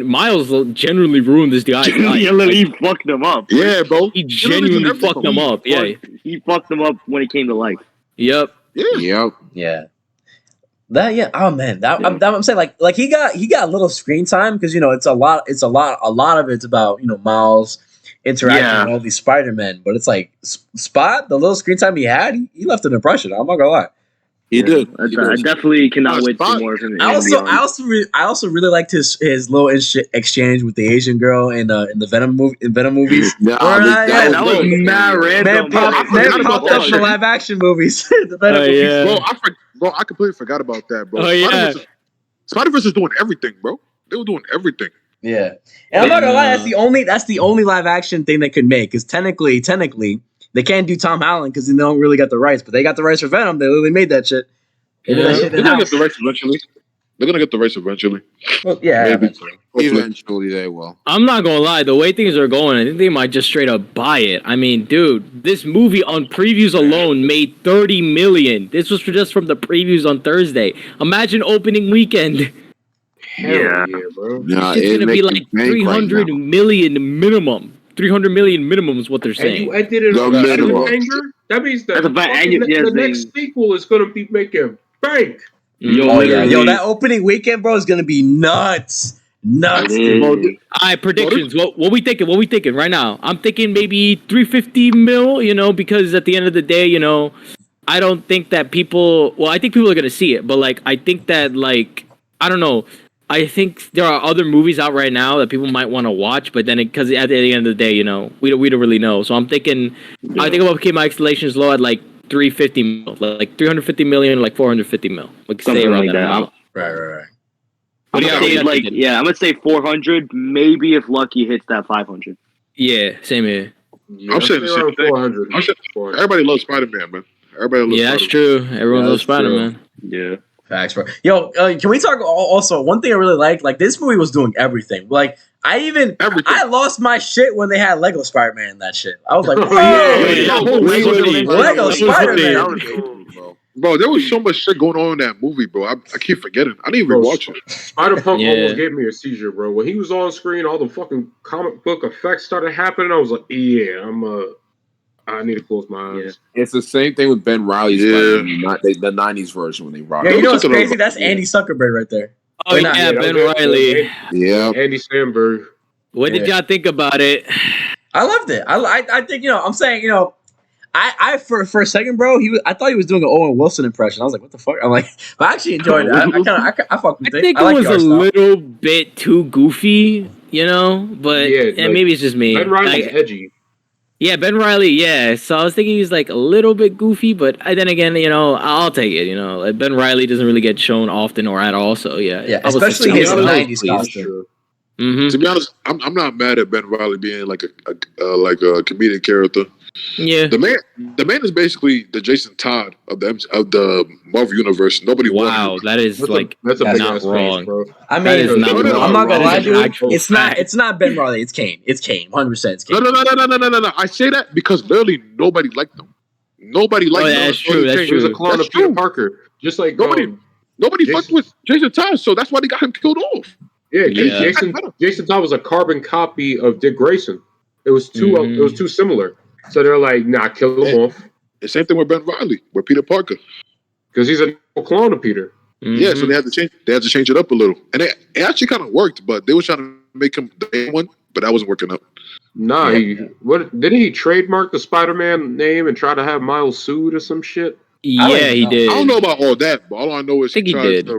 Miles genuinely ruined this guy's life. He fucked him up. Yeah, bro. He genuinely fucked him up. He fucked him up when it came to life. Yep. Yeah. Oh man, I'm saying he got a little screen time because it's a lot of it's about Miles interacting with all these Spider-Men, but it's Spot, the little screen time he had, he left an impression. I'm not gonna lie. He did. I definitely cannot wait for more from him. I also really liked his little exchange with the Asian girl in the Venom movies. That was mad random. Man popped up in the live action movies. The Venom movies. Bro, I completely forgot about that, bro. Oh yeah. Spider-Verse is doing everything, bro. They were doing everything. Yeah, and I'm not gonna lie. That's the only live action thing they could make. Because technically. They can't do Tom Holland because they don't really got the rights, but they got the rights for Venom. They literally made that shit. They got the rights eventually. They're gonna get the race eventually. Well, yeah, maybe. Eventually they will. I'm not gonna lie, the way things are going, I think they might just straight up buy it. I mean, dude, this movie on previews alone made $30 million. This was just from the previews on Thursday. Imagine opening weekend. Yeah, bro. Nah, It's gonna be like 300 million minimum. 300 million minimum is what they're saying. And you ended it on a cliffhanger? That means the next sequel is gonna be making bank. Yo, that opening weekend, bro, is gonna be nuts. All right, predictions. What we thinking? What we thinking right now? I'm thinking maybe 350 mil. You know, because at the end of the day, you know, I don't think that people. Well, I think people are gonna see it, but like, I think that like, I don't know. I think there are other movies out right now that people might want to watch, but then because at the end of the day, you know, we don't really know. So I'm thinking, I think about keep my installations low at like 350 mil, like 350 million, like 450 mil. Like something stay around like that. Right. I'm gonna say 400. Maybe if Lucky hits that 500. Yeah, same here. Yeah, I'm saying the same thing. 400. Everybody loves Spider-Man, man. Everybody loves that's true. Everyone loves Spider-Man. Yeah. Facts, bro. Yo, can we talk also one thing I really like this movie was doing everything. Like I lost my shit when they had Lego Spider-Man in that shit. I was like, Lego Spider-Man. Bro, there was so much shit going on in that movie, bro. I keep forgetting. I didn't even watch it. Spider-Punk almost gave me a seizure, bro. When he was on screen, all the fucking comic book effects started happening. I was like, yeah, I need to close my eyes. Yeah. It's the same thing with Ben Riley's Spider-Man, not the 90s version when they rocked. Yeah, you know what's crazy? That's Andy Zuckerberg right there. Oh, yeah, Ben Riley. Yeah. Andy Samberg. What did y'all think about it? I loved it. I think, you know, I'm saying, you know, I for a second, bro, I thought he was doing an Owen Wilson impression. I was like, what the fuck? I'm like, but I actually enjoyed it. I fucked with it. I think it was a little bit too goofy, you know, but maybe it's just me. Ben Riley's edgy. Yeah, Ben Riley, yeah. So I was thinking he's like a little bit goofy, but then again, you know, I'll take it, you know. Like Ben Riley doesn't really get shown often or at all, so yeah. Yeah, especially his 90s costume. Mm-hmm. To be honest, I'm not mad at Ben Riley being like a comedic character. Yeah, the man is basically the Jason Todd of the Marvel universe. Nobody. Wow, that is that's not wrong. Bro. I mean, I'm not gonna lie, dude. It's not Ben Riley. It's Kane. It's Kane. 100%. It's Kane. No. I say that because literally nobody liked him. Nobody liked him. That's true. That's He true. was a clone of Peter Parker, just like nobody fucked with Jason Todd, so that's why they got him killed off. Yeah. Jason Todd was a carbon copy of Dick Grayson. It was too similar. So they're like, nah, kill him off. The same thing with Ben Riley, with Peter Parker, because he's a clone of Peter. Mm-hmm. Yeah, so they had to change it up a little, and it actually kind of worked. But they were trying to make him the main one, but that wasn't working out. Nah, didn't he trademark the Spider-Man name and try to have Miles sued or some shit? Yeah, he did. I don't know about all that, but all I know is he did.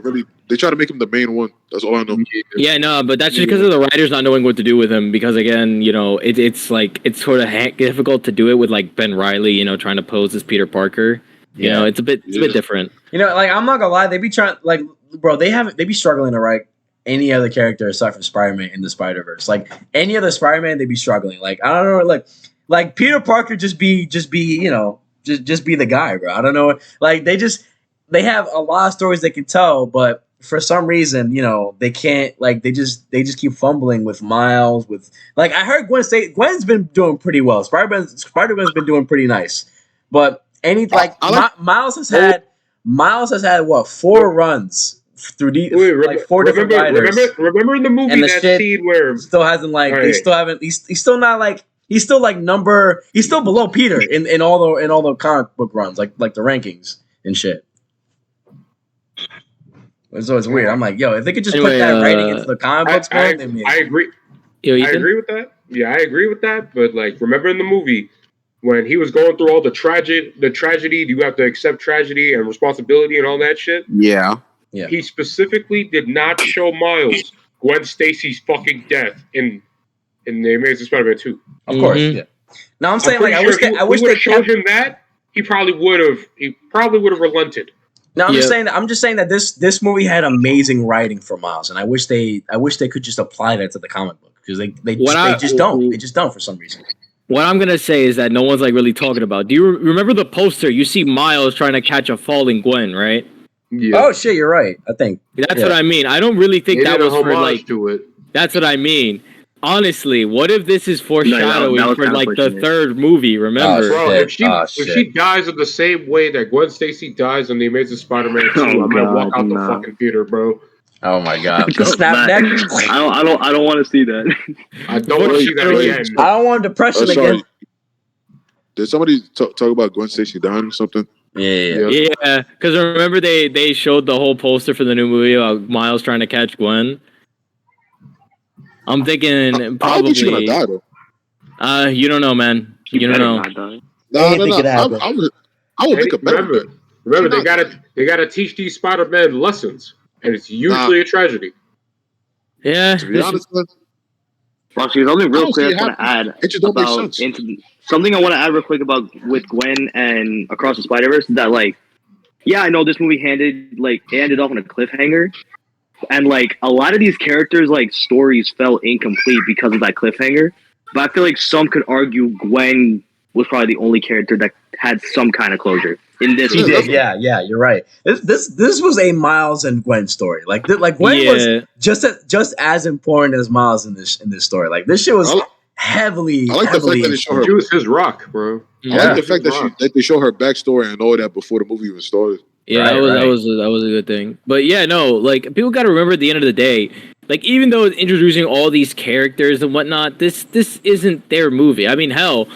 They tried to make him the main one. That's all I know. Yeah, no, but that's just because of the writers not knowing what to do with him. Because again, you know, it's like it's sort of difficult to do it with like Ben Riley, you know, trying to pose as Peter Parker. You know, it's a bit different. You know, like I'm not gonna lie, they be trying they be struggling to write any other character aside from Spider-Man in the Spider-Verse. Like any other Spider-Man, they be struggling. Like I don't know, like Peter Parker just be you know. Just be the guy, bro. I don't know. Like they have a lot of stories they can tell, but for some reason, you know, they can't. Like they just keep fumbling with Miles. With like I heard Gwen's been doing pretty well. Spider-Man's been doing pretty nice, but Miles has had what 4 runs through the 4 different writers. Remember in the movie and the that scene where still hasn't he's still not like. He's still he's still below Peter in all the comic book runs, like the rankings and shit. So it's weird. I'm like, yo, if they could just put that writing into the comic books, I agree. I agree with that. Yeah, I agree with that. But like, remember in the movie when he was going through all the tragedy, you have to accept tragedy and responsibility and all that shit. Yeah. He specifically did not show Miles Gwen Stacy's fucking death in the Amazing Spider-Man 2. Of course, yeah. Now I'm saying, like, I wish they showed him that. He probably would have relented. No, I'm just saying that this movie had amazing writing for Miles, and I wish they could just apply that to the comic book because they just don't for some reason. What I'm gonna say is that no one's like really talking about. Do you remember the poster? You see Miles trying to catch a falling Gwen, right? Yeah. Oh shit, you're right. I think that's what I mean. I don't really think that was for like. To it. That's what I mean. Honestly, what if this is foreshadowing for like the third movie? Remember, bro, if she dies in the same way that Gwen Stacy dies in the Amazing Spider-Man 2, I might walk out the fucking theater, bro. Oh my god, the snap neck. I don't want to see that. I don't want to see that again. I don't want depression again. Did somebody talk about Gwen Stacy dying or something? Yeah. Because remember they showed the whole poster for the new movie about Miles trying to catch Gwen. I'm thinking probably. I don't think she's gonna die though. You don't know, man. You don't know. No. I would think a better. Remember, they gotta teach these Spider-Man lessons, and it's usually a tragedy. Yeah. To be honest, actually, something real quick I want to add about something I want to add real quick about with Gwen and Across the Spider-Verse is that I know this movie ended off on a cliffhanger. And a lot of these characters stories fell incomplete because of that cliffhanger. But I feel like some could argue Gwen was probably the only character that had some kind of closure in this. He did, yeah, you're right. This was a Miles and Gwen story. Gwen was just as important as Miles in this story. This shit was heavily. I like the fact that they show her. She was his rock, bro. I like the fact that they show her backstory and all that before the movie even started. Yeah, that was a good thing. But yeah, no, people got to remember at the end of the day, even though it's introducing all these characters and whatnot, this isn't their movie. I mean, hell,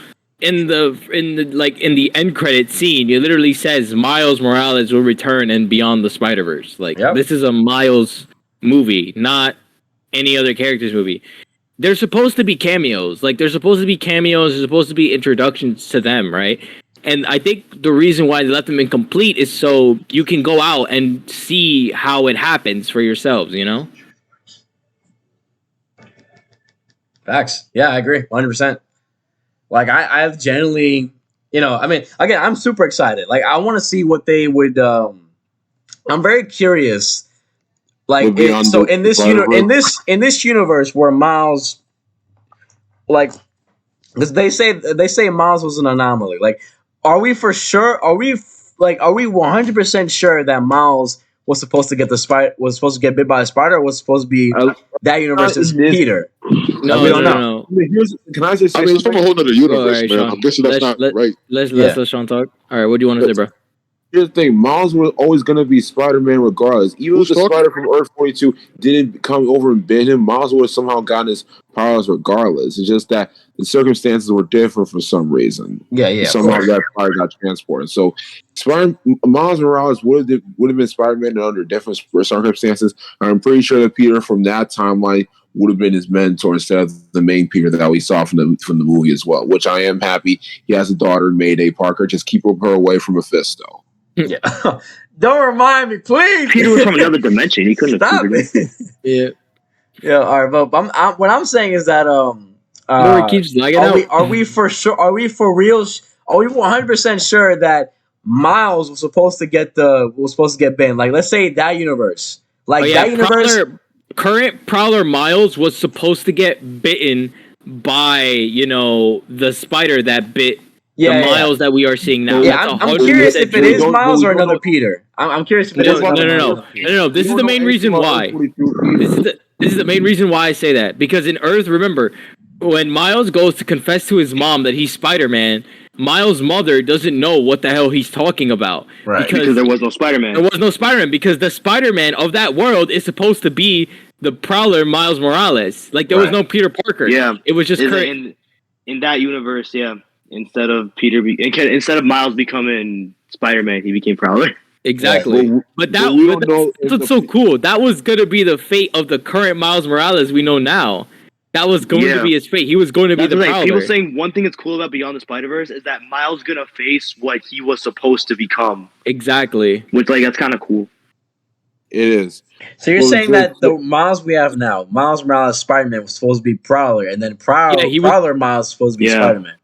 in the end credit scene, it literally says Miles Morales will return and Beyond the Spider-Verse. This is a Miles movie, not any other character's movie. They're supposed to be cameos. There's supposed to be introductions to them, right? And I think the reason why they left them incomplete is so you can go out and see how it happens for yourselves, you know? Facts. Yeah, I agree. 100%. I've generally, again, I'm super excited. I want to see what they would, I'm very curious. In this universe where Miles, they say Miles was an anomaly. Are we for sure? Are we 100% sure that Miles was supposed to get bit by a spider, or was supposed to be that universe's Peter? No, we don't know. Can I just say it's from a whole other universe, man. I'm guessing that's not right. Let's let Sean talk. All right, what do you want to say, bro? Here's the thing, Miles was always going to be Spider-Man regardless. Even if the Spider from Earth 42 didn't come over and bend him, Miles would have somehow gotten his powers regardless. It's just that the circumstances were different for some reason. Yeah. Somehow that power got transported. So Miles Morales would have been Spider-Man under different circumstances. I'm pretty sure that Peter from that timeline would have been his mentor instead of the main Peter that we saw from the movie as well, which I am happy. He has a daughter, Mayday Parker. Just keep her away from Mephisto. Yeah. Don't remind me, please. Peter was from another dimension. He couldn't have it. Yeah. All right, but what I'm saying is that are we for sure? Are we for real? Are we 100% sure that Miles was supposed to get banned? Let's say that universe, that universe. Current Prowler Miles was supposed to get bitten by the spider that bit. Miles that we are seeing now. Yeah, I'm curious if it is Miles or another Peter. I'm curious if it is. No. This is the main reason why. This is the main reason why I say that. Because in Earth, remember, when Miles goes to confess to his mom that he's Spider-Man, Miles' mother doesn't know what the hell he's talking about. Right. Because there was no Spider-Man. There was no Spider-Man because the Spider-Man of that world is supposed to be the Prowler Miles Morales. There was no Peter Parker. Yeah. It was just in that universe, yeah. Instead of Miles becoming Spider-Man, he became Prowler. Exactly. But that's what's so cool. That was going to be the fate of the current Miles Morales we know now. That was going to be his fate. He was going to be the Prowler. People saying one thing that's cool about Beyond the Spider-Verse is that Miles going to face what he was supposed to become. Exactly. Which, that's kind of cool. It is. So you're saying that the Miles we have now, Miles Morales Spider-Man, was supposed to be Prowler, and then Prowler Miles was supposed to be Spider-Man.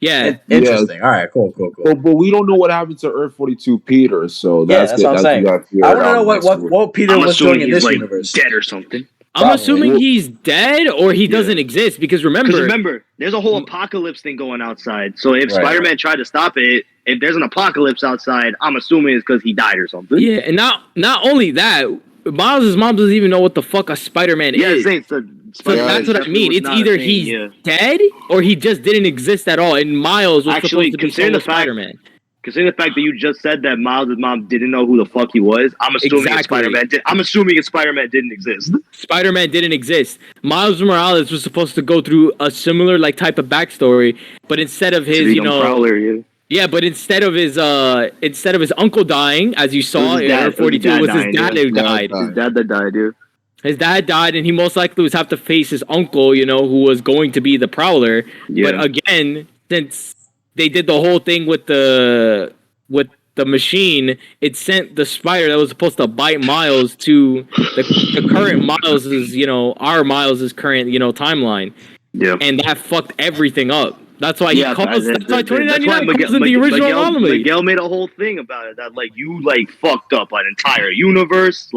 Yeah, interesting. All right, cool. But we don't know what happened to Earth 42 Peter, so that's what I'm saying. I want to know what Peter was doing in this universe. Dead or something. I'm assuming he's dead or he doesn't exist because remember, there's a whole apocalypse thing going outside. So if Spider-Man tried to stop it, if there's an apocalypse outside, I'm assuming it's because he died or something. Yeah, and not only that, Miles' mom doesn't even know what the fuck a Spider-Man is. So that's what I mean. It's either he's dead or he just didn't exist at all, and Miles was supposed to be Spider-Man. Considering the fact that you just said that Miles' mom didn't know who the fuck he was, I'm assuming Spider-Man did. I'm assuming Spider-Man didn't exist. Spider-Man didn't exist. Miles Morales was supposed to go through a similar type of backstory, but instead of his, Prowler, but instead of his uncle dying, as you saw in Earth 42, it was his dad who died. His dad that died, dude. His dad died, and he most likely was have to face his uncle, who was going to be the Prowler. Yeah. But again, since they did the whole thing with the machine, it sent the spider that was supposed to bite Miles to the current Miles's, our Miles's current, timeline. Yeah. And that fucked everything up. That's why he calls. That's why 2099 calls him the original anomaly. Miguel made a whole thing about it that you fucked up an entire universe,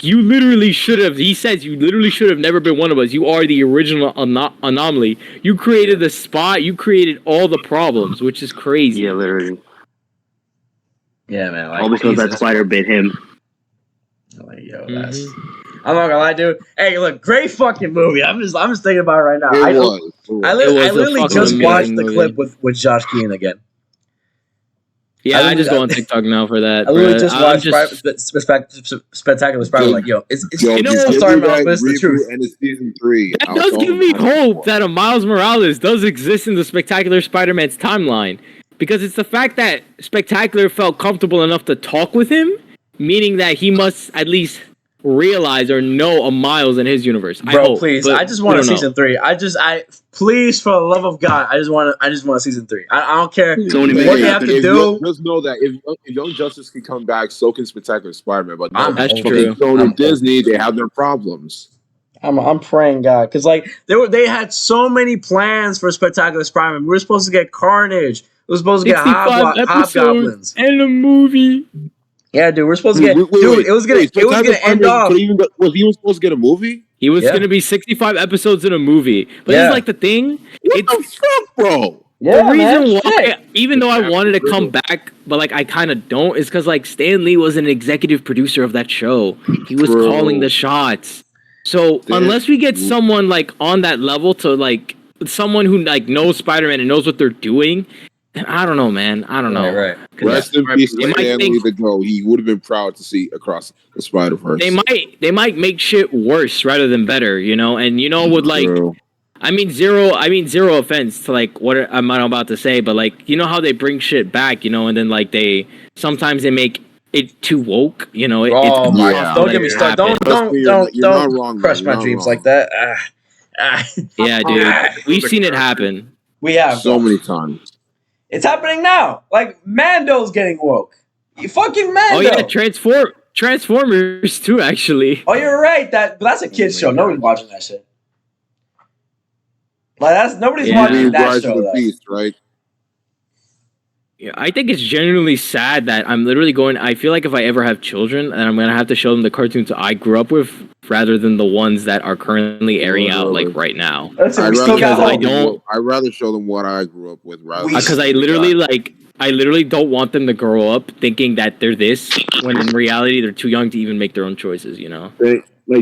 you literally should have. He says you literally should have never been one of us. You are the original anomaly. You created the spot. You created all the problems, which is crazy. Yeah, literally. Yeah, man. All because that spider bit him. That's. I'm not gonna lie, dude. Hey, look, great fucking movie. I'm just thinking about it right now. I literally just watched the clip with Josh Keane again. Yeah, I just go on TikTok now for that. I literally just watched Spectacular Spider. It's starting off, but it's the truth. And it's season 3. That does give me hope that a Miles Morales does exist in the Spectacular Spider-Man's timeline. Because it's the fact that Spectacular felt comfortable enough to talk with him, meaning that he must at least realize or know a Miles in his universe. Please. I just want a season 3. Please, for the love of God, I just want a season 3. I don't care what they have to do. Just know that if Young Justice can come back, so can Spectacular Spider-Man. But no, that's true. So Disney, they have their problems. I'm praying God, because they had so many plans for Spectacular Spider-Man. We were supposed to get Carnage. We were supposed to get Hobgoblins and a movie. Yeah, dude, we're supposed to get. It was gonna end off. Was he supposed to get a movie? He was gonna be 65 episodes in a movie. But it's the thing. What the fuck, bro? The reason why, even though I wanted to come back, but I kind of don't, is because Stan Lee was an executive producer of that show. He was calling the shots. So unless we get someone on that level to someone who knows Spider-Man and knows what they're doing. I don't know, man. I don't know. Right. Rest in peace, Stan Lee to go. He would have been proud to see across the Spider-Verse. They might make shit worse rather than better, And with I mean zero offense to what I'm about to say, but how they bring shit back, and then they sometimes they make it too woke, Don't get me started. Don't crush my dreams like that. Yeah, dude. We've seen it happen. We have so many times. It's happening now. Mando's getting woke. You fucking Mando. Oh yeah, Transformers too, actually. Oh, you're right. That's a kids show. Nobody's watching that shit. Nobody's watching that show. Though. Beast, right? Yeah, I think it's genuinely sad that I'm literally I feel like if I ever have children, and I'm going to have to show them the cartoons I grew up with rather than the ones that are currently airing out right now. I'd rather show them what I grew up with because I literally don't want them to grow up thinking that they're this when in reality they're too young to even make their own choices,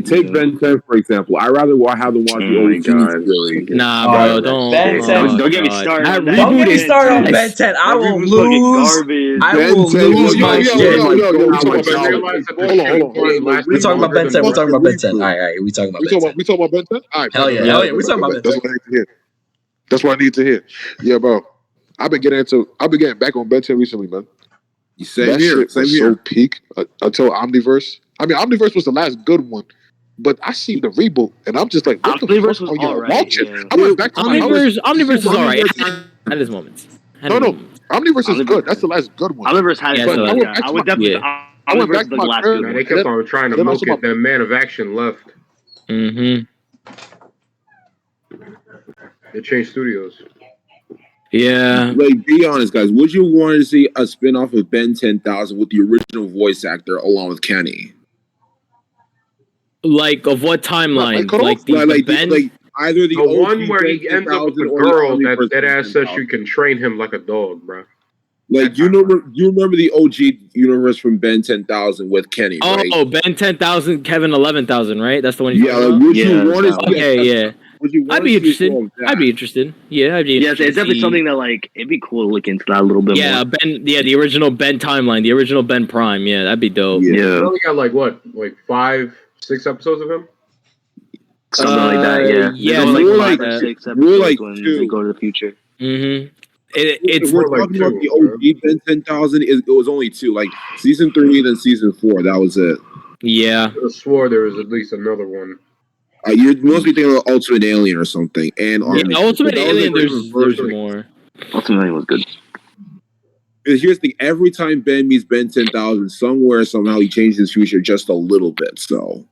Take Ben 10 for example. I'd rather have them watch the old series. Nah, bro, don't. Ben 10. Don't get me started. Don't get me started on Ben 10. I will lose. I will lose my shit. We're talking about Ben 10. We're talking about Ben 10. All right. We talking about Ben 10. We talking about Ben 10? All right. Hell yeah. We talking about Ben 10. That's what I need to hear. Yeah, bro. I've been getting back on Ben 10 recently, man. Same here. So peak until Omniverse. I mean, Omniverse was the last good one, but I see the reboot, and I'm just like, what Omniverse the fuck was all right. Yeah. I went back to Omniverse is all right. At his moments. Omniverse is good. That's the last good one. Omniverse had it. I would definitely. I went back to my Man, they kept on trying to milk it. Then Man of Action left. Mm-hmm. They changed studios. Yeah. Be honest, guys. Would you want to see a spin-off of Ben 10,000 with the original voice actor along with Kenny? Like of what timeline? Like either the one where he ends up with the girl that ass says she can train him like a dog, bro. Like you remember the OG universe from Ben 10,000 with Kenny, right? Oh, Ben 10,000, Kevin 11,000, right? That's the one. Yeah, like, would you want to see? Okay, yeah. I'd be interested. I'd be interested. Yeah, I'd be interested. Yeah, it's definitely something that like it'd be cool to look into that a little bit more. Yeah, Ben. Yeah, the original Ben timeline, the original Ben Prime. Yeah, that'd be dope. Yeah, we only got like 5-6 episodes of him. Something like that. Yeah, yeah, more like 5 or 6 episodes when they go to the future. Mm-hmm. It's we're talking about the OG Ben 10,000. It was only 2, like season 3 and then season 4. That was it. Yeah, I swore there was at least another one. You must be thinking of Ultimate Alien or something. And Ultimate Alien. There's more. Ultimate Alien was good. Here's the thing: every time Ben meets Ben 10,000, somewhere somehow he changes his future just a little bit. So.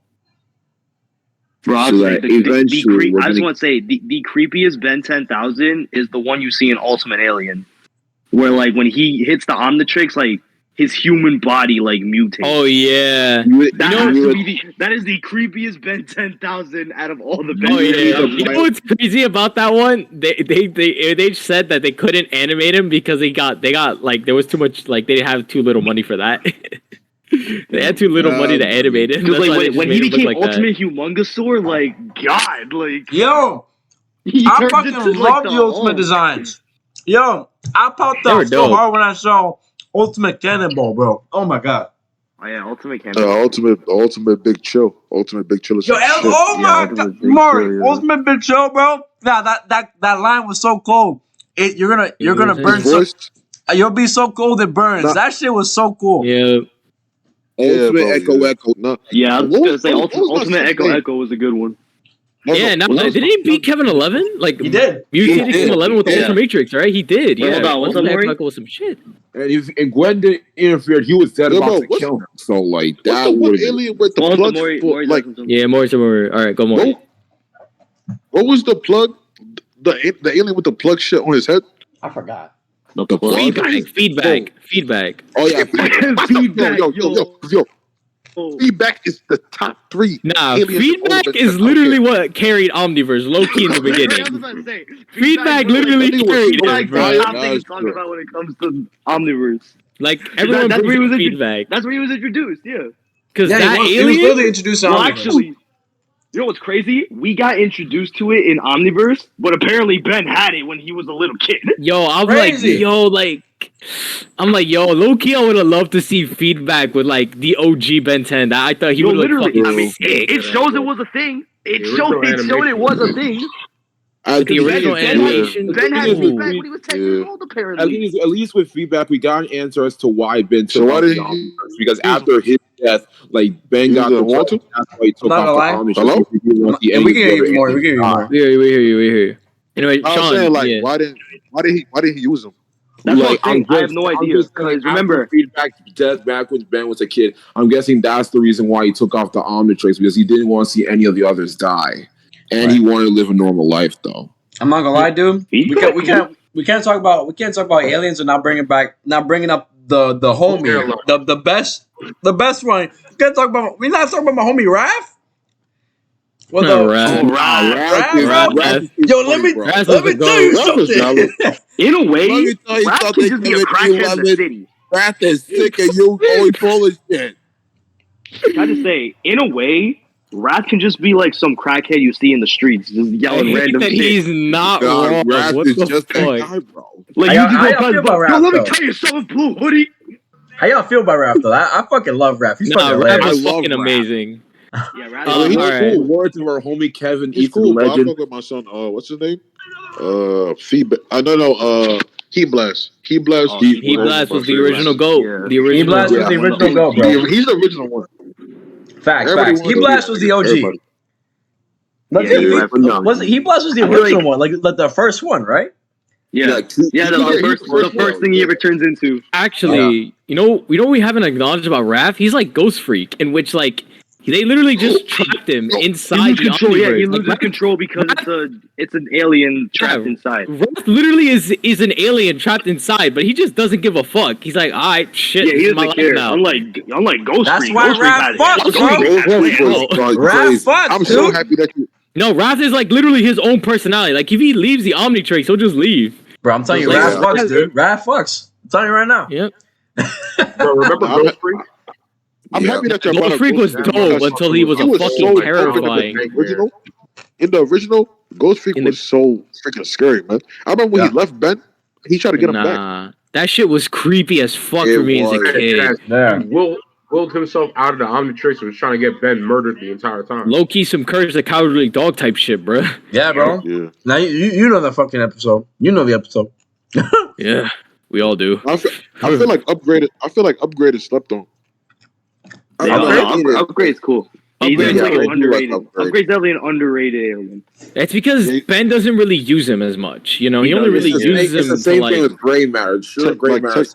Bro, I just want to say the creepiest Ben 10,000 is the one you see in Ultimate Alien, where like when he hits the Omnitrix, like his human body like mutates. Oh yeah, that is the creepiest Ben 10,000 out of all the Ben. Oh yeah, you know what's crazy about that one? They said that they couldn't animate him because they got like there was too much, like they didn't have too little money for that. They had too little money to animate it. Because like when he became Ultimate Humongousaur, like God, like yo, I fucking love the Ultimate designs. Yo, I popped out so hard when I saw Ultimate Cannonball, bro. Oh my god. Oh yeah, Ultimate Cannonball. Ultimate Big Chill. Ultimate Big Chill. Yo, oh my god, Mark, Ultimate Big Chill, bro. Nah, that line was so cold. You're gonna burn. You'll be so cold it burns. Nah. That shit was so cool. Yeah. Ultimate Echo. No. Yeah, I was gonna say Ultimate Echo was a good one. Yeah, no, didn't he beat Kevin 11? Like he did. You beat Kevin 11 with the Ultra Matrix, right? He did. Yeah. Hold on, what's up, Maury? Was some shit. And Gwen didn't interfere. He was dead about to kill him. So like that was alien with the plug. Like yeah, Maury. All right, go Maury. What was the plug? The alien with the plug shit on his head? I forgot. Feedback. Oh yeah, feedback. Yo. Feedback is the top 3. Nah, feedback is literally what carried Omniverse low-key in the beginning. Feedback literally carried it, bro. Top thing to talk about when it comes to Omniverse. Like everyone brings feedback. That's where he was introduced, yeah. Because that alien he was literally introduced to Omniverse. Actually, you know what's crazy? We got introduced to it in Omniverse, but apparently Ben had it when he was a little kid. Yo, I'm like, low-key, I would have loved to see feedback with like the OG Ben 10. I thought he would literally. I mean, it shows it was a thing. It showed it was a thing. The original animation. Ben had feedback when he was 10 years old, apparently. At least with feedback, we got an answer as to why Ben took off the Omniverse. Because after his death, like Ben got the water. That's why he took off the Omniverse. Hello? And we can hear you more. We hear you. Anyway, I was saying, like, why didn't he use them? That's like, I have no idea. Because remember, feedback death back when Ben was a kid. I'm guessing that's the reason why he took off the Omnitrix, because he didn't want to see any of the others die, and he wanted to live a normal life. Though I'm not gonna lie, dude. We can't talk about aliens and not bring up the homie, the best one. We're not talking about my homie Raph. What the Raph? Yo, let me tell you something. In a way, Raph can just be a crackhead in the city. Raph is sick and you always full of shit. I just say, in a way, Raph can just be like some crackhead you see in the streets, just yelling random shit. He's not wrong. Raph is just that guy, bro. Like let me tell you something, Blue Hoodie. How y'all feel about Raph though? I fucking love Raph. He's fucking Raph is fucking amazing. Yeah, Raph. He's cool. Words of our homie Kevin. He's cool. I fuck with my son. What's his name? Feedback. Heat Blast. Heat Blast. Heat Blast was the original GOAT. Yeah. Heat Blast was the original GOAT, bro. He's the original one. Facts. Heat Blast was the OG. Heat Blast was the original one, like the first one, right? Yeah, the first thing he ever turns into. Actually, you know we haven't acknowledged about Raph? He's like Ghost Freak, in which like They literally just trapped him inside the control. omniverse. Yeah, he loses control because it's an alien trapped inside. Wrath literally is an alien trapped inside, but he just doesn't give a fuck. He's like, all right, shit, yeah, he doesn't care. Now. Unlike Ghost That's Freak. why Ghost Wrath fucks, bro. Wrath fucks, I'm so happy that you. No, Wrath is like literally his own personality. Like if he leaves the Omnitrix, he'll just leave. Bro, I'm telling you, Wrath fucks, dude. Wrath fucks. I'm telling you right now. Yep. Bro, remember Ghost Freak? I'm happy that you're Ghost Freak was dope until he was fucking so terrifying. In the original, Ghost Freak was so freaking scary, man. I remember when he left Ben, he tried to get him back. That shit was creepy as fuck for me as a kid. He willed himself out of the Omnitrix and was trying to get Ben murdered the entire time. Low key, some Courage the Cowardly Dog type shit, bro. Yeah, bro. Yeah. Now you know the fucking episode. You know the episode. Yeah, we all do. I feel like upgraded slept on. Upgrade's cool. Upgrade's definitely an underrated alien. It's because Ben doesn't really use him as much. You know, he only really uses him. It's the same thing with gray matter. Sure, gray matter.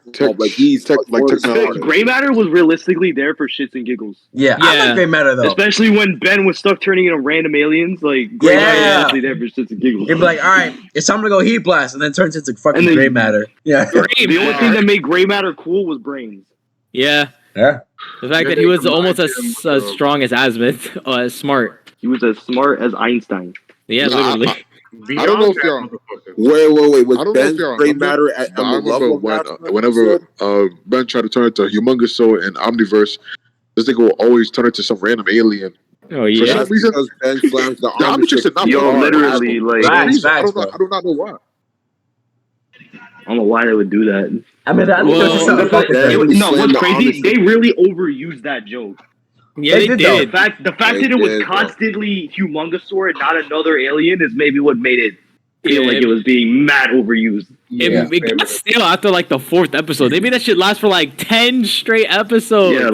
Gray matter was realistically there for shits and giggles. Yeah. I like gray matter though. Especially when Ben was stuck turning into random aliens. Like gray matter was actually there for shits and giggles. He'd be like, all right, it's time to go heat blast, and then turns into fucking gray matter. Yeah. The only thing that made gray matter cool was brains. Yeah. Yeah. The fact that he was almost as strong as Azimuth, as smart. He was as smart as Einstein. Yeah, literally. I don't know if y'all. Wait. Was Ben's gray matter at the level whenever Ben tried to turn into Humongous Soul in Omniverse, this nigga will always turn into some random alien. Oh yeah. For some reason, Ben slams the Omnitrix. Yo, literally, like I do not know why. I don't know why they would do that. I mean, what's crazy? They really overused that joke. Yeah, they did. The fact that it was constantly Humongousaur and not another alien is maybe what made it feel like it was being mad overused. It got stale after like the 4th episode. They made that shit last for like 10 straight episodes. Yeah,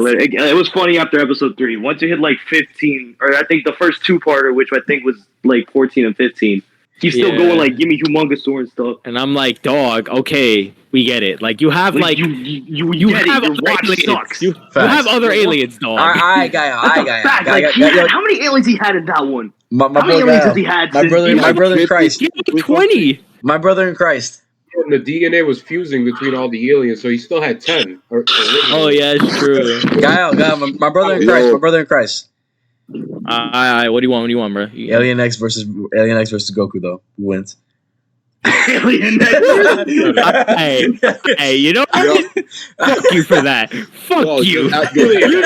it was funny after episode 3. Once you hit like 15, or I think the first 2-parter, which I think was like 14 and 15. He's still going like, give me Humongousaur and stuff. And I'm like, dog, okay, we get it. Like you have like you have other aliens. You have other aliens, dog. I got how many aliens he had in that one? How many aliens has he had? My brother in Christ. 20. My brother in Christ. And the DNA was fusing between all the aliens, so he still had 10. Oh yeah, it's true. Guy, my brother in Christ. My brother in Christ. What do you want, bro? Alien X versus Goku, though. Who wins? Alien X. Hey, you know what? Fuck you for that. Fuck you. You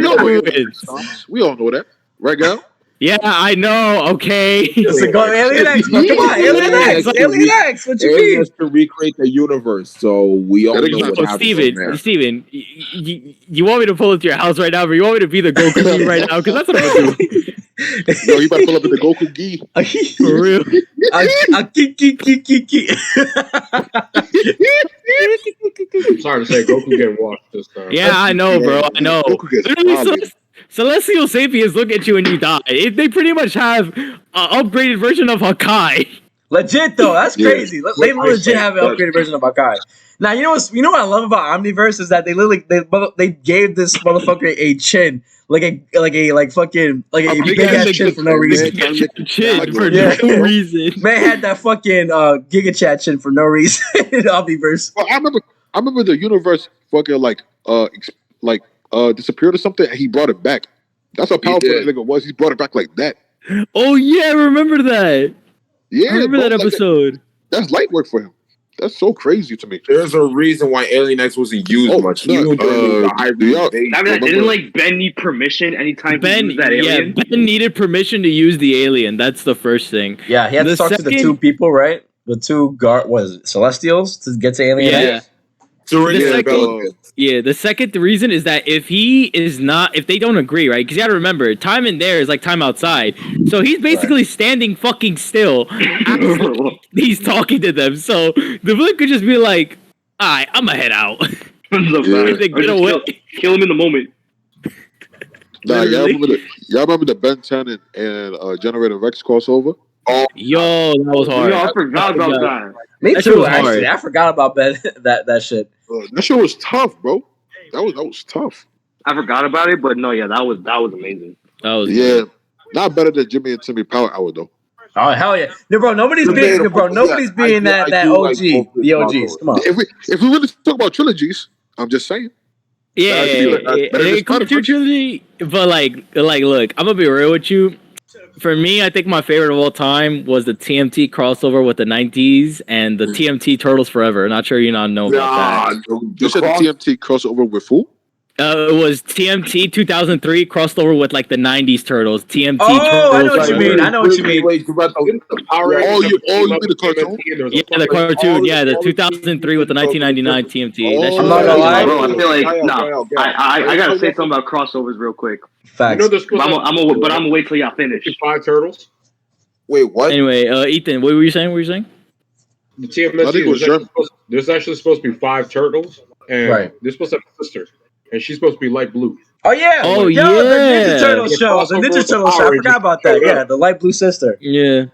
know who wins. We all know that, right, Gal? Yeah, I know. Okay. Alien X, bro. Come on, Alien X. What you mean? Aliens to recreate the universe, so we all know what happens. Steven, you want me to pull into your house right now, or you want me to be the Goku right now? Because that's what I'm gonna do. No, you better pull up in the Goku gi. For real. Sorry to say, Goku getting washed this time. Yeah, I know, bro. I know. Goku gets Celestial Sapiens look at you and you die. They pretty much have an upgraded version of Hakai. Legit though, that's crazy. They legit have an upgraded version of Hakai. Now you know what I love about Omniverse is that they gave this motherfucker a chin, like a big ass chin for no reason. No reason. Man had that fucking Giga Chat chin for no reason in Omniverse. Well, I remember the universe fucking disappeared or something, and he brought it back. That's how powerful that nigga was. He brought it back like that. Oh yeah, I remember that. Yeah, I remember that episode. That's light work for him. That's so crazy to me. There's a reason why Alien X wasn't used much. Didn't like Ben need permission anytime he used that alien? Yeah, Ben needed permission to use the alien. That's the first thing. Yeah, he had to talk to the 2 people, right? The 2 Celestials to get to Alien X. The second reason is that if they don't agree, right? Because you got to remember, time in there is like time outside. So he's basically standing fucking still. He's talking to them. So the villain could just be like, all right, I'm going to head out. Get away. Kill him in the moment. Nah, y'all remember the Ben 10 and Generator Rex crossover? Oh, yo, that was hard. I forgot about that. Me too, actually. I forgot about Ben, that shit. That shit was tough, bro. That was tough. I forgot about it, but no, yeah, that was amazing. That was good. Not better than Jimmy and Timmy Power Hour though. Oh hell yeah, no, bro. Nobody's being that OG. The OGs. Come on. If we really talk about trilogies, I'm just saying. Yeah, it comes to trilogy, but like, look, I'm gonna be real with you. For me, I think my favorite of all time was the TMT crossover with the 90s and the TMT Turtles Forever. Not sure you not know about that. You said the TMT crossover with who? It was TMT 2003 crossed over with like the 90s Turtles. TMT. Oh, I know what you mean. I know what you mean. You mean the cartoon? Yeah, the cartoon. Yeah, the 2003 with the 1999 TMT. I'm not gonna lie, bro. I feel like I gotta say something about crossovers real quick. Facts. You know, I'm gonna wait till y'all finish. 5 turtles. Wait, what? Anyway, Ethan, what were you saying? The TMNT there's actually supposed to be 5 turtles, and they're supposed to have a sister, and she's supposed to be light blue. Oh yeah! Oh yeah! The Ninja Turtle show. The Ninja Turtle show. I forgot about that. Yeah, the light blue sister. Yeah.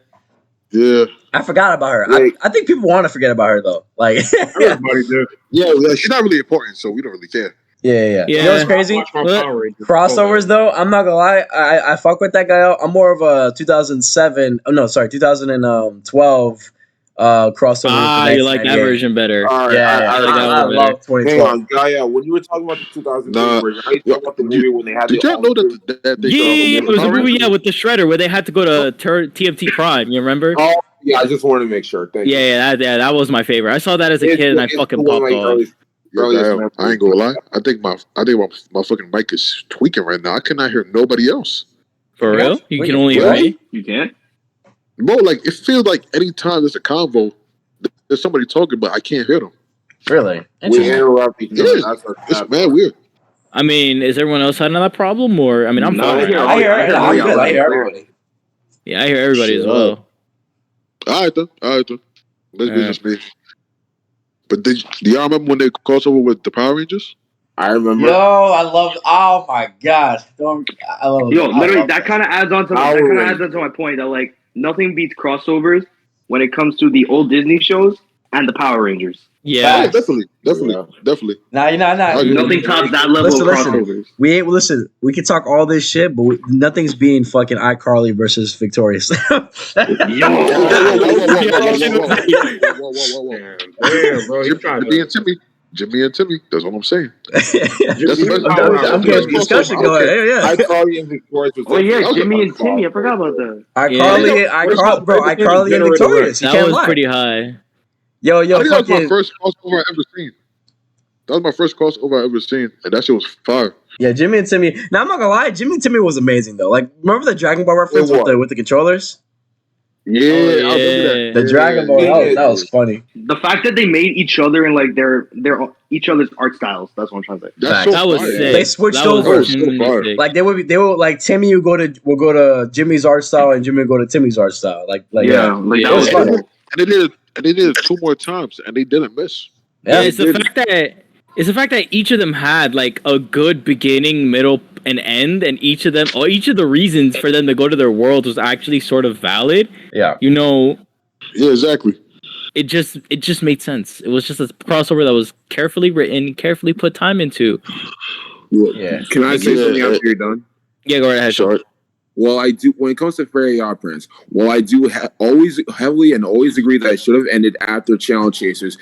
I forgot about her. I think people want to forget about her though. Like everybody did. Yeah, she's not really important, so we don't really care. Yeah. You know what's crazy? Crossovers though, I'm not gonna lie. I fuck with that guy. I'm more of a 2007. Oh no, sorry, 2012 crossover. You like that version better? I love 2012. Hang on, Gaia. When you were talking about the 2003 version, are you talking about the movie when they had? Did y'all know that? It was a movie with the Shredder where they had to go to TMT Prime. You remember? Oh yeah, I just wanted to make sure. Thank you. That was my favorite. I saw that as a kid and I fucking popped off. I ain't gonna lie. I think my fucking mic is tweaking right now. I cannot hear nobody else. For real? You can only hear me? You can't? Bro, like it feels like anytime there's a convo, there's somebody talking, but I can't hear them. Really? We interrupt each other. It's man weird. I mean, is everyone else having that problem, or I mean, I'm fine. I hear everybody. Yeah, I hear everybody as well. All right, then. It's just me. But do y'all remember when they crossed over with the Power Rangers? I remember. Yo, I love. Oh my god, I love. Yo, literally, that kind of adds on to my point that like nothing beats crossovers when it comes to the old Disney shows and the Power Rangers. Yeah, definitely. Nah, you're not. Nothing tops that level of crossovers. Listen. We can talk all this shit, but nothing's being fucking iCarly versus Victorious. Whoa. Damn, bro, you trying to Jimmy and Timmy. That's what I'm saying. I'm getting discussion going. Yeah. iCarly and Victorious. Oh yeah, Jimmy and Timmy. I forgot about that. iCarly and Victorious. That was pretty high. Yo, I think that was my first crossover I ever seen. That was my first crossover I ever seen, and that shit was fire. Yeah, Jimmy and Timmy. Now I'm not gonna lie, Jimmy and Timmy was amazing though. Like, remember the Dragon Ball reference with the controllers? Yeah, I remember that. The Dragon Ball. That was funny. The fact that they made each other in like their each other's art styles. That's what I'm trying to say. That was sick. They switched over. Like they would like Timmy will go to Jimmy's art style and Jimmy would go to Timmy's art style. Like that was funny. And they did it 2 more times, and they didn't miss. Yeah, it's the fact that each of them had like a good beginning, middle, and end, and each of the reasons for them to go to their world was actually sort of valid. Yeah, Yeah, exactly. It just made sense. It was just a crossover that was carefully written, carefully put time into. Yeah. Can I say something after you're done? Yeah, go right ahead. Sure. Well, I do. When it comes to Fairy Godparents, I do always heavily and always agree that it should have ended after Channel Chasers.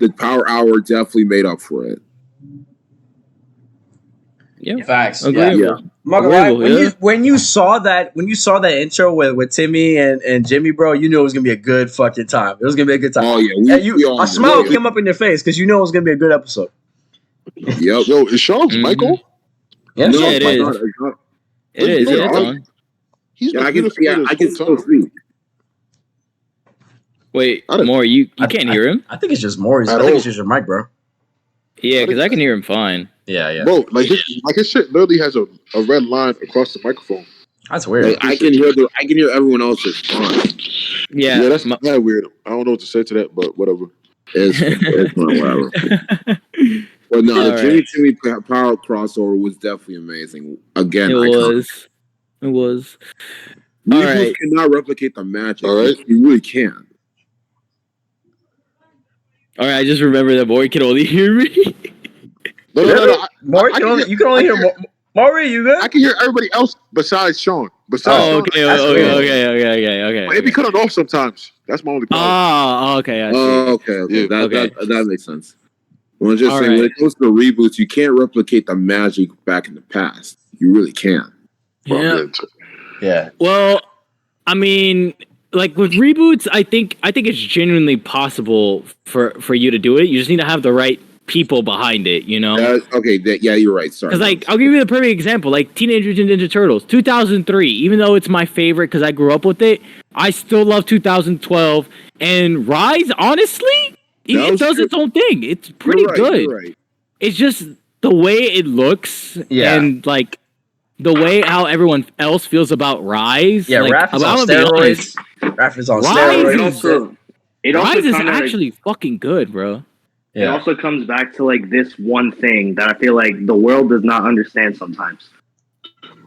The Power Hour definitely made up for it. Yeah, facts. Yeah. When you saw that intro with Timmy and Jimmy, bro, you knew it was gonna be a good fucking time. It was gonna be a good time. Oh yeah, a smile came up in your face because you know it was gonna be a good episode. Yep. Yo, is Charles Michael? Yeah, no, it is. It is. It's on. I can still see. Wait, Maury, you can't hear him? I think it's just Maury's. I think it's just your mic, bro. Yeah, because I can hear him fine. Yeah. Bro, his shit literally has a red line across the microphone. That's weird. Like, I can hear everyone else's fine. Yeah, that's mad weird. I don't know what to say to that, but whatever. It's not whatever. But no, the Jimmy Power crossover was definitely amazing. Again, it was. You cannot replicate the magic. All right, you really can't. All right, I just remember that Maury can only hear me. No. You can only hear Maury. You good? I can hear everybody else besides Sean. Okay. But it be cutting off sometimes. That's my only problem. Okay. Okay. Yeah. That makes sense. Well, I'm just saying, when it comes to reboots, you can't replicate the magic back in the past. You really can't. Yeah. Well, I mean, like with reboots, I think it's genuinely possible for you to do it. You just need to have the right people behind it, you know? You're right. Sorry. Because, like, I'll give you the perfect example. Like, Teenage Mutant Ninja Turtles, 2003. Even though it's my favorite because I grew up with it, I still love 2012. And Rise, honestly, it does its own thing. It's pretty good. You're right. It's just the way it looks and, like, the way how everyone else feels about Rise. Yeah, like, Raph is on steroids. Raph is on steroids. Rise is actually fucking good, bro. Yeah. It also comes back to like this one thing that I feel like the world does not understand sometimes.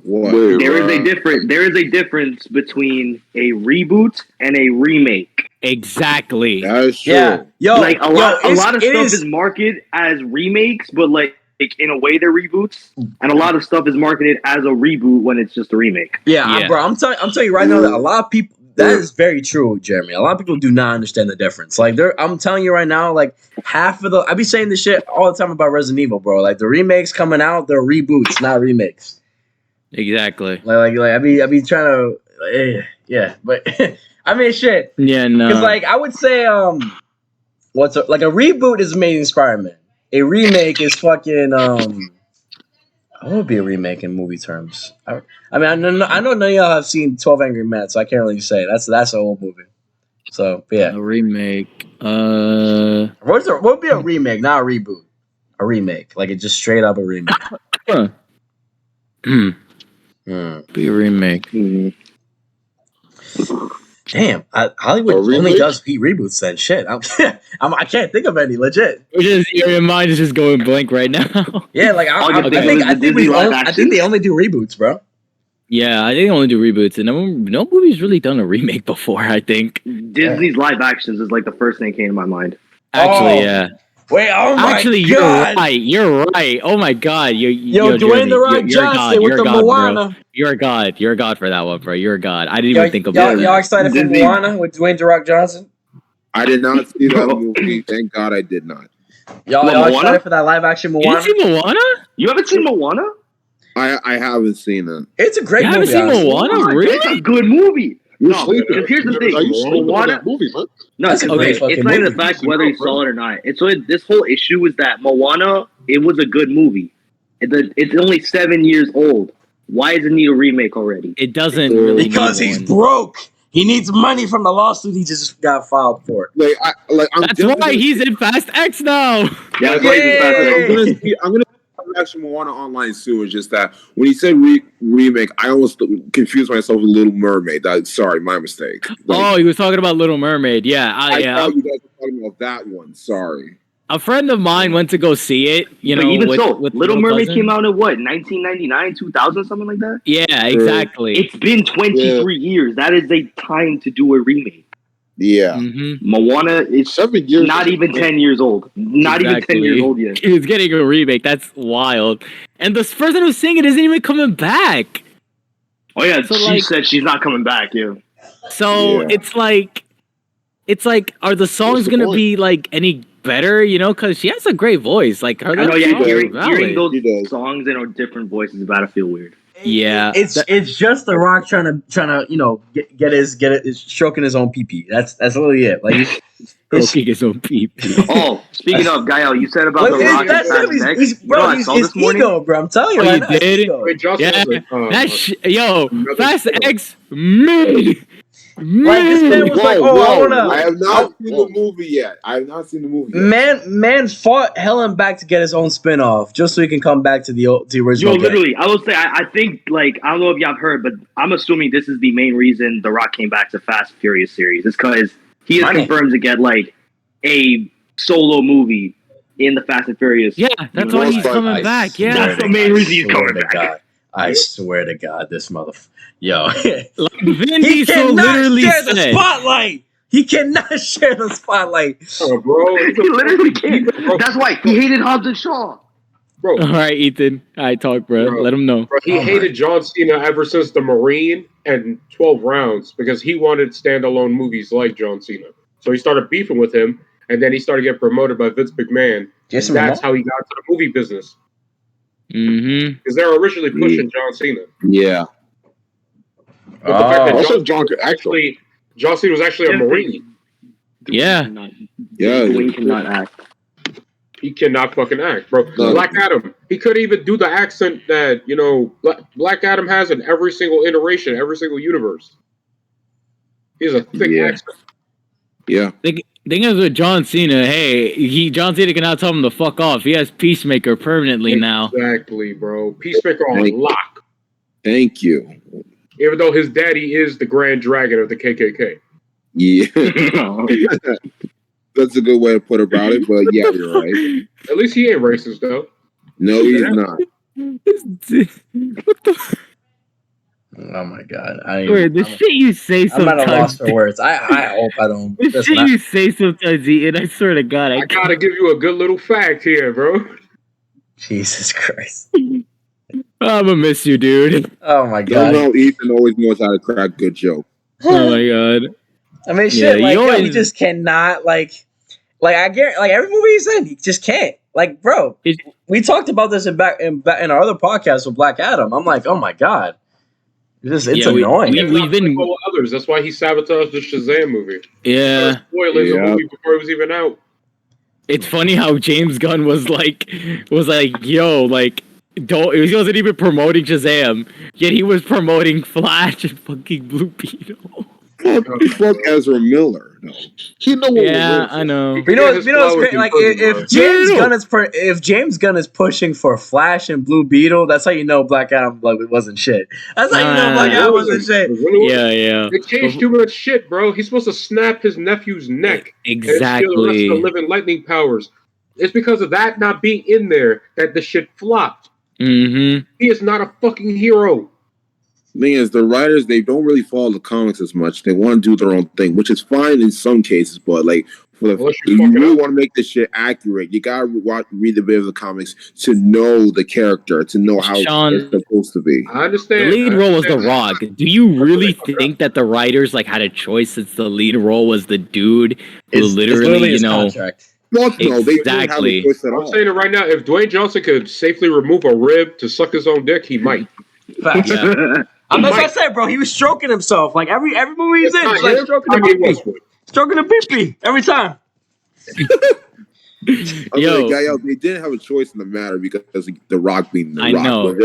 What? There is a difference between a reboot and a remake. Exactly. That's true. Yeah. Like a lot of stuff is marketed as remakes, but like in a way they're reboots, and a lot of stuff is marketed as a reboot when it's just a remake. Yeah. Bro, I'm telling you right now that a lot of people. That is very true, Jeremy. A lot of people do not understand the difference. Like, I'm telling you right now, like half of I be saying this shit all the time about Resident Evil, bro. Like the remakes coming out, they're reboots, not remakes. Exactly. Like I be trying to, but I mean, shit. Yeah, no. Because like I would say, like a reboot is Amazing Spider-Man. A remake is fucking what would be a remake in movie terms? I mean, I know none of y'all have seen 12 Angry Men, so I can't really say that's an old movie. So yeah, a remake. What would be a remake, not a reboot? A remake, like it's just straight up a remake. Be a remake. Damn, Hollywood only does reboots then. Shit, I can't think of any. Legit. Your mind is just going blank right now. Yeah, like I think they only do reboots, bro. Yeah, I think they only do reboots, and no movie's really done a remake before. I think Disney's live actions is like the first thing that came to my mind. Actually, yeah. Wait, oh my God. You're right. Oh my God. Yo, Dwayne The Rock Johnson with the Moana. You're a god. You're a god for that one, bro. You're a god. I didn't even think about it. Y'all excited for Moana with Dwayne The Rock Johnson? I did not see that movie. Thank God I did not. Y'all excited for that live action Moana? You seen Moana? You haven't seen Moana? I haven't seen it. It's a great movie. You haven't seen Moana? Really? It's a good movie. Here's the thing. Moana movie, man. No, it's not even the fact whether you saw it or not. It's this whole issue is that Moana, it was a good movie. It's only 7 years old. Why does it need a remake already? It doesn't really because he's broke. He needs money from the lawsuit he just got filed for. That's why he's in Fast X now. Yeah, that's why he's in Fast X. I'm gonna actually Moana online soon. It's just that when he said remake, I almost confused myself with Little Mermaid. Sorry, my mistake. He was talking about Little Mermaid. Yeah, I thought you guys were talking about that one. Sorry. A friend of mine went to go see it. With Little Mermaid came out in what, 1999, 2000, something like that. Yeah, exactly. It's been 23 years. That is a time to do a remake. Yeah. Mm-hmm. Moana is 7 years. Not even 10 years old. Not even 10 years old yet. He's getting a remake. That's wild. And the person who's singing isn't even coming back. Oh yeah, so she said she's not coming back. Yeah. So it's like, are the songs gonna be like any better? You know, because she has a great voice. Like her. I know. Yeah, hearing those songs in different voices is about to feel weird. Yeah, it's just The Rock trying to get his stroking his own pee. That's literally it. Like he's stroking his own pee. Oh, speaking of Gael, you said about The Rock. That's his ego, bro. I'm telling you, you did. Fast X mid. Like this man was I have not seen the movie yet. Man fought Helen back to get his own spinoff just so he can come back to the original. Yo, literally, I will say, I think, like, I don't know if y'all have heard, but I'm assuming this is the main reason The Rock came back to Fast and Furious series. It's because he has confirmed to get like a solo movie in the Fast and Furious. Yeah, that's why he's coming back. Yeah, that's the main reason he's coming back. I swear to God, this motherfucker. Yo, Vin Diesel literally share the spotlight. He cannot share the spotlight. Oh, bro. He literally can't. That's why he hated Hobbs and Shaw. Bro. All right, Ethan. I talk, bro. Let him know. Bro, he hated John Cena ever since The Marine and 12 Rounds because he wanted standalone movies like John Cena. So he started beefing with him, and then he started getting promoted by Vince McMahon. Jason That's Momoa? how he got to the movie business. Mm-hmm. Because they were originally pushing John Cena. Yeah. But the fact that John Cena was actually a Marine. Yeah. Dwayne cannot act. He cannot fucking act, bro. No. Black Adam, he couldn't even do the accent that, Black Adam has in every single iteration, every single universe. He has a thick accent. Yeah. Thing is with John Cena, John Cena cannot tell him to fuck off. He has Peacemaker permanently now. Exactly, bro. Peacemaker on lock. Thank you. Even though his daddy is the Grand Dragon of the KKK. Yeah. That's a good way to put about it, but yeah, you're right. At least he ain't racist, though. No, he's not. What the? Oh my god! Shit you say sometimes. I'm at a loss for words. I hope I don't. The shit you say sometimes, Ian. I swear to God, I gotta give you a good little fact here, bro. Jesus Christ! I'm gonna miss you, dude. Oh my god! Don't know. Ethan always knows how to crack good jokes. Oh my god! I mean, shit. He just cannot I guarantee, every movie he's in, he just can't. Bro, we talked about this in our other podcast with Black Adam. I'm like, oh my god. It's annoying. We've been others. That's why he sabotaged the Shazam movie. Yeah. Spoilers the movie before it was even out. It's funny how James Gunn was like, yo, don't. He wasn't even promoting Shazam, yet he was promoting Flash and fucking Blue Beetle. Fuck Ezra Miller. No. He know what I know. You know what's great? If James Gunn is pushing for Flash and Blue Beetle, that's how you know Black Adam wasn't shit. That's how you know Black Adam wasn't shit. Yeah. They changed too much shit, bro. He's supposed to snap his nephew's neck. Exactly. And steal the rest of the living lightning powers. It's because of that not being in there that the shit flopped. Mm-hmm. He is not a fucking hero. Thing is, the writers, they don't really follow the comics as much. They want to do their own thing, which is fine in some cases, but if you really want to make this shit accurate, you gotta read a bit of the comics to know the character, to know how it's supposed to be. I understand. The lead role was The Rock. Do you really think that the writers had a choice since the lead role was the dude who literally his contract? Fuck no, they didn't have a choice at all. I'm saying it right now. If Dwayne Johnson could safely remove a rib to suck his own dick, he might. Yeah. That's what I said, bro. He was stroking himself. Every movie he's in, he's stroking the pee-pee every time. They didn't have a choice in the matter because The Rock being The Rock. Know.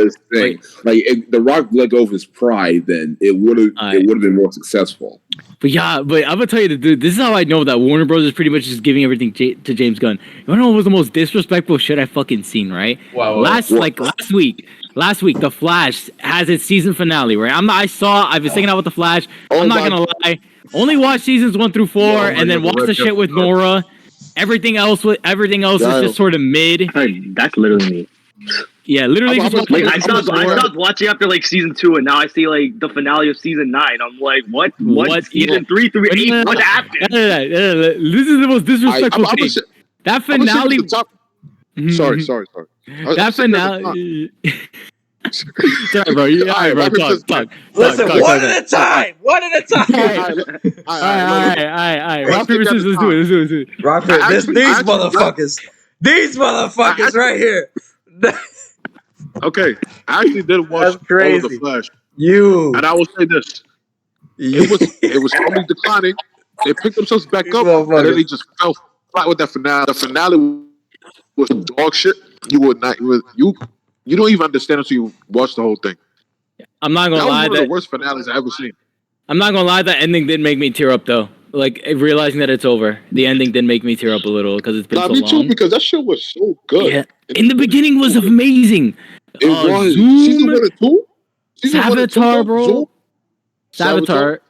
But if The Rock let go of his pride, then it would have been more successful. But I'm gonna tell you, dude, this is how I know that Warner Bros. Is pretty much just giving everything to James Gunn. You wanna know what was the most disrespectful shit I fucking seen, right? Wow. Last week, The Flash has its season finale, right? I've been singing out with The Flash. I'm not gonna lie. Only watched seasons 1 through 4, and then watch the shit with Nora. Everything else is just sort of mid. That's literally me. Yeah, literally. I stopped watching after season 2, and now I see the finale of season 9. I'm like, what? Season 3 through 8? What happened? This is the most disrespectful thing. That finale. Sorry. That finale. Sorry, bro. All right, bro. Talk. Listen, one at a time. One at a time. All right. Rock, paper, scissors. Let's do it. Rock, paper, these motherfuckers. These motherfuckers right here. Okay, I actually did watch all of The Flash. And I will say this: it was slowly declining. They picked themselves back up, and then they just fell flat with that finale. The finale was dog shit. You would not. You don't even understand until you watch the whole thing. I'm not gonna lie. That was one of the worst finales I've ever seen. I'm not gonna lie. That ending did make me tear up, though. Realizing that it's over, the ending did make me tear up a little because it's been so long. Me too, because that shit was so good. Yeah. In the beginning was amazing. It was. Zoom, season 1 and 2? Savitar, bro. Zoom? Savitar.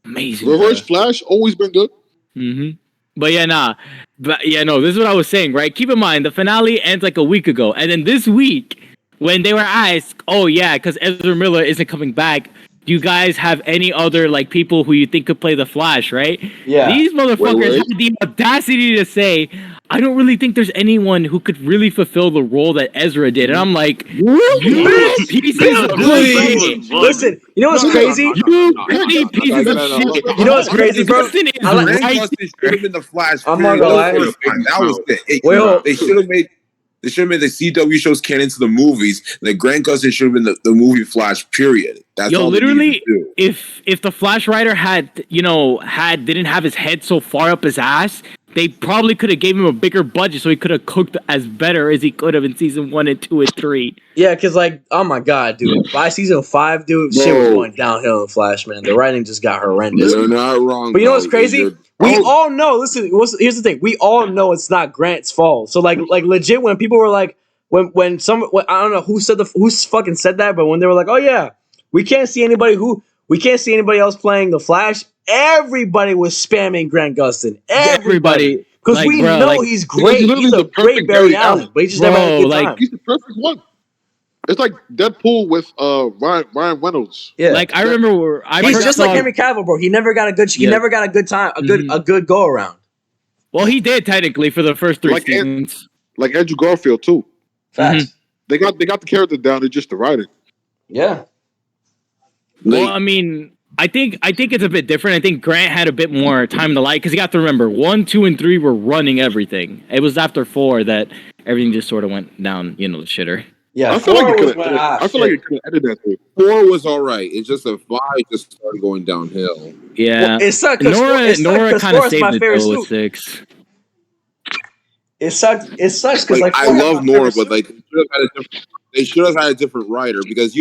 Amazing. Reverse Flash, always been good. Mm-hmm. But this is what I was saying, right? Keep in mind, the finale ends a week ago. And then this week, when they were asked, because Ezra Miller isn't coming back, do you guys have any other people who you think could play the Flash, right? Yeah. These motherfuckers had the audacity to say, I don't really think there's anyone who could really fulfill the role that Ezra did. And I'm like, you pieces of shit. Listen, you know what's crazy? You petty pieces of shit. You know what's crazy, bro? Grant Gustin is Grant right. Gustin should have been the Flash. I'm not gonna lie. That was it. Well, They should have made the CW shows canon to the movies. That Grant Gustin should have been the movie Flash. Period. That's all literally. If the Flash writer didn't have his head so far up his ass, they probably could have gave him a bigger budget so he could have cooked as better as he could have in season 1 and 2 and 3. Yeah, because like, oh my god, dude, by season 5, dude, shit was going downhill in Flash, man. The writing just got horrendous. You're not wrong. But you know what's crazy? We all know. Listen, here's the thing. We all know it's not Grant's fault. So like legit, when people were like, I don't know who fucking said that, but when they were like, oh yeah, we can't see anybody else playing the Flash. Everybody was spamming Grant Gustin. Everybody. Because we know he's great. He's a great Barry Allen, but he just never had a good time. He's the perfect one. It's like Deadpool with Ryan Reynolds. Yeah, like I remember he's just like Henry Cavill, bro. He never got a good. He never got a good time, a good go around. Well, he did technically for the first 3 seasons. Like Andrew Garfield too. Facts. They got the character down. It's just the writing. Yeah. Well, I mean, I think it's a bit different. I think Grant had a bit more time to light because you got to remember 1, 2, and 3 were running everything. It was after 4 that everything just sort of went down, the shitter. Yeah, I feel like you could have edited that through. 4 was all right. It's just that 5 just started going downhill. Yeah, well, it sucked. Nora kind of saved it though with 6. It sucks because I love Nora, but like they should have had a different writer because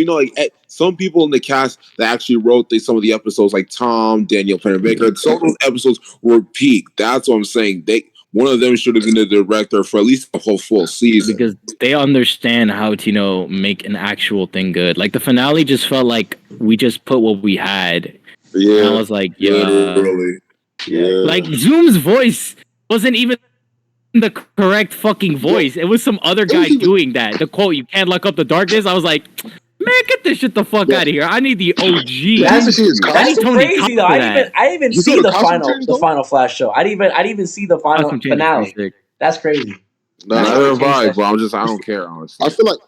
some people in the cast that actually wrote some of the episodes, like Tom, Daniel Pennebaker, some of those episodes were peak. That's what I'm saying. One of them should have been the director for at least a whole full season because they understand how to make an actual thing good. Like the finale just felt like we just put what we had. Yeah, and I was like, really. Yeah. Like Zoom's voice wasn't even the correct fucking voice. It was some other guy doing that. The quote, "You can't lock up the darkness." I was like, man, get this shit the fuck out of here. I need the OG. That's crazy though. I didn't even see the final Flash show. I didn't even see the final finale. That's crazy. No, neither have I, but I don't care, honestly. I feel like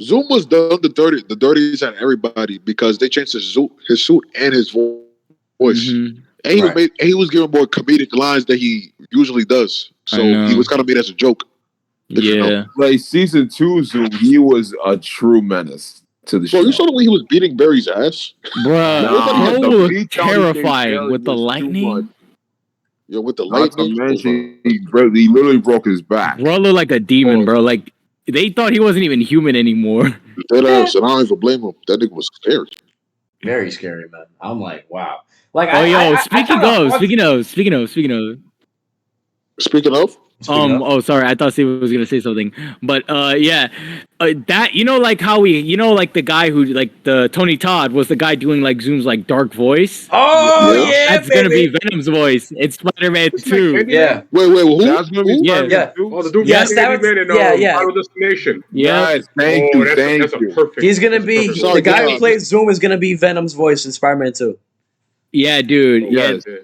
Zoom was done the dirties at everybody because they changed his suit and his voice. Mm-hmm. And he was giving more comedic lines that he usually does. So he was kind of made as a joke. Yeah. Like season 2 Zoom, he was a true menace to the show. You saw the way he was beating Barry's ass? Bruh, he was terrifying with the lightning. Yeah, with the lightning. He literally broke his back. Bro looked like a demon, bro. Like, they thought he wasn't even human anymore. That ass, and I don't even blame him. That nigga was scary. Very scary, man. I'm like, wow. Like, speaking of. Oh, sorry. I thought Steve was gonna say something, but that like how like the guy who like the Tony Todd was the guy doing like Zoom's like dark voice. Oh yeah, that's gonna be Venom's voice. It's Spider-Man 2. Yeah. Wait, who? That's gonna be yeah. Oh, the dude from Candyman and Final Destination. Yeah. Thank you. Perfect. He's gonna be the guy who plays Zoom is gonna be Venom's voice in Spider-Man 2. Yeah, dude.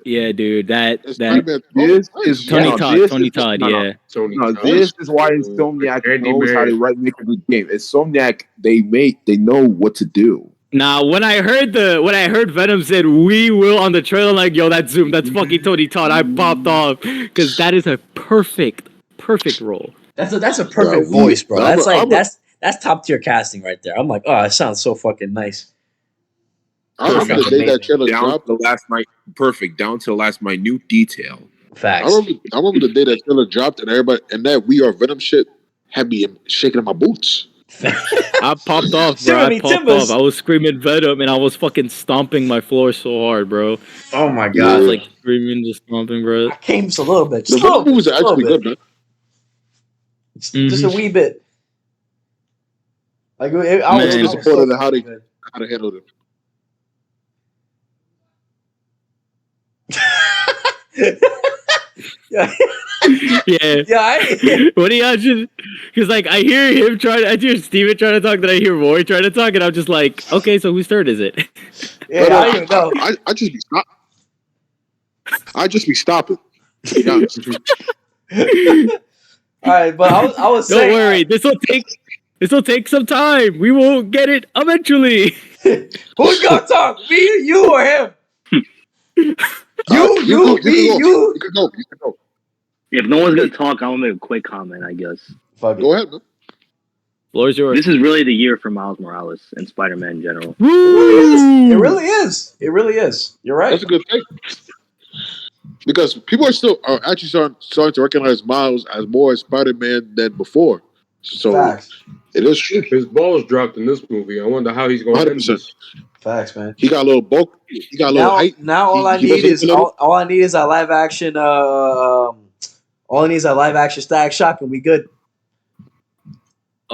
Yeah, dude. This is Tony Todd. Yeah. This is why Insomniac knows how to make a good game. Insomniac, they know what to do. Now, when I heard Venom said "we will" on the trailer, like, yo, that's Zoom, that's fucking Tony Todd. I popped off because that is a perfect role. That's a perfect voice, bro. That's top tier casting right there. I'm like, oh, it sounds so fucking nice. I remember the day that trailer dropped. Perfect, down to the last minute detail. Facts. I remember the day that trailer dropped, and everybody and that We Are Venom shit had me shaking in my boots. I popped off, bro. I was screaming Venom, and I was fucking stomping my floor so hard, bro. Oh my god! I was like screaming, just stomping, bro. I came just a little bit. The Venom movies are actually good, man. Just a wee bit. Like I was disappointed in how they handled it. Yeah. Yeah. What do y'all just? Because like I hear Steven trying to talk, then I hear Roy trying to talk, and I'm just like, okay, so whose turn is it? Yeah, I don't even know. I just be stopping. To be honest. All right, but I was Don't saying. worry, this will take some time. We will get it eventually. Who's gonna talk? Me, you, or him? You, You you. can go. If no one's gonna talk, I'm gonna make a quick comment. I guess. Fuck it. Go ahead, man. Floor's yours. This is really the year for Miles Morales and Spider-Man in general. It really is. It really is. You're right. That's a good thing. Because people are actually starting to recognize Miles as more Spider-Man than before. So Facts. it is true. His balls dropped in this movie. I wonder how he's going to end this. Facts, man. He got a little bulk. He got a little height. Now all I need is a live action. All I need is a live action Static Shock, and we good.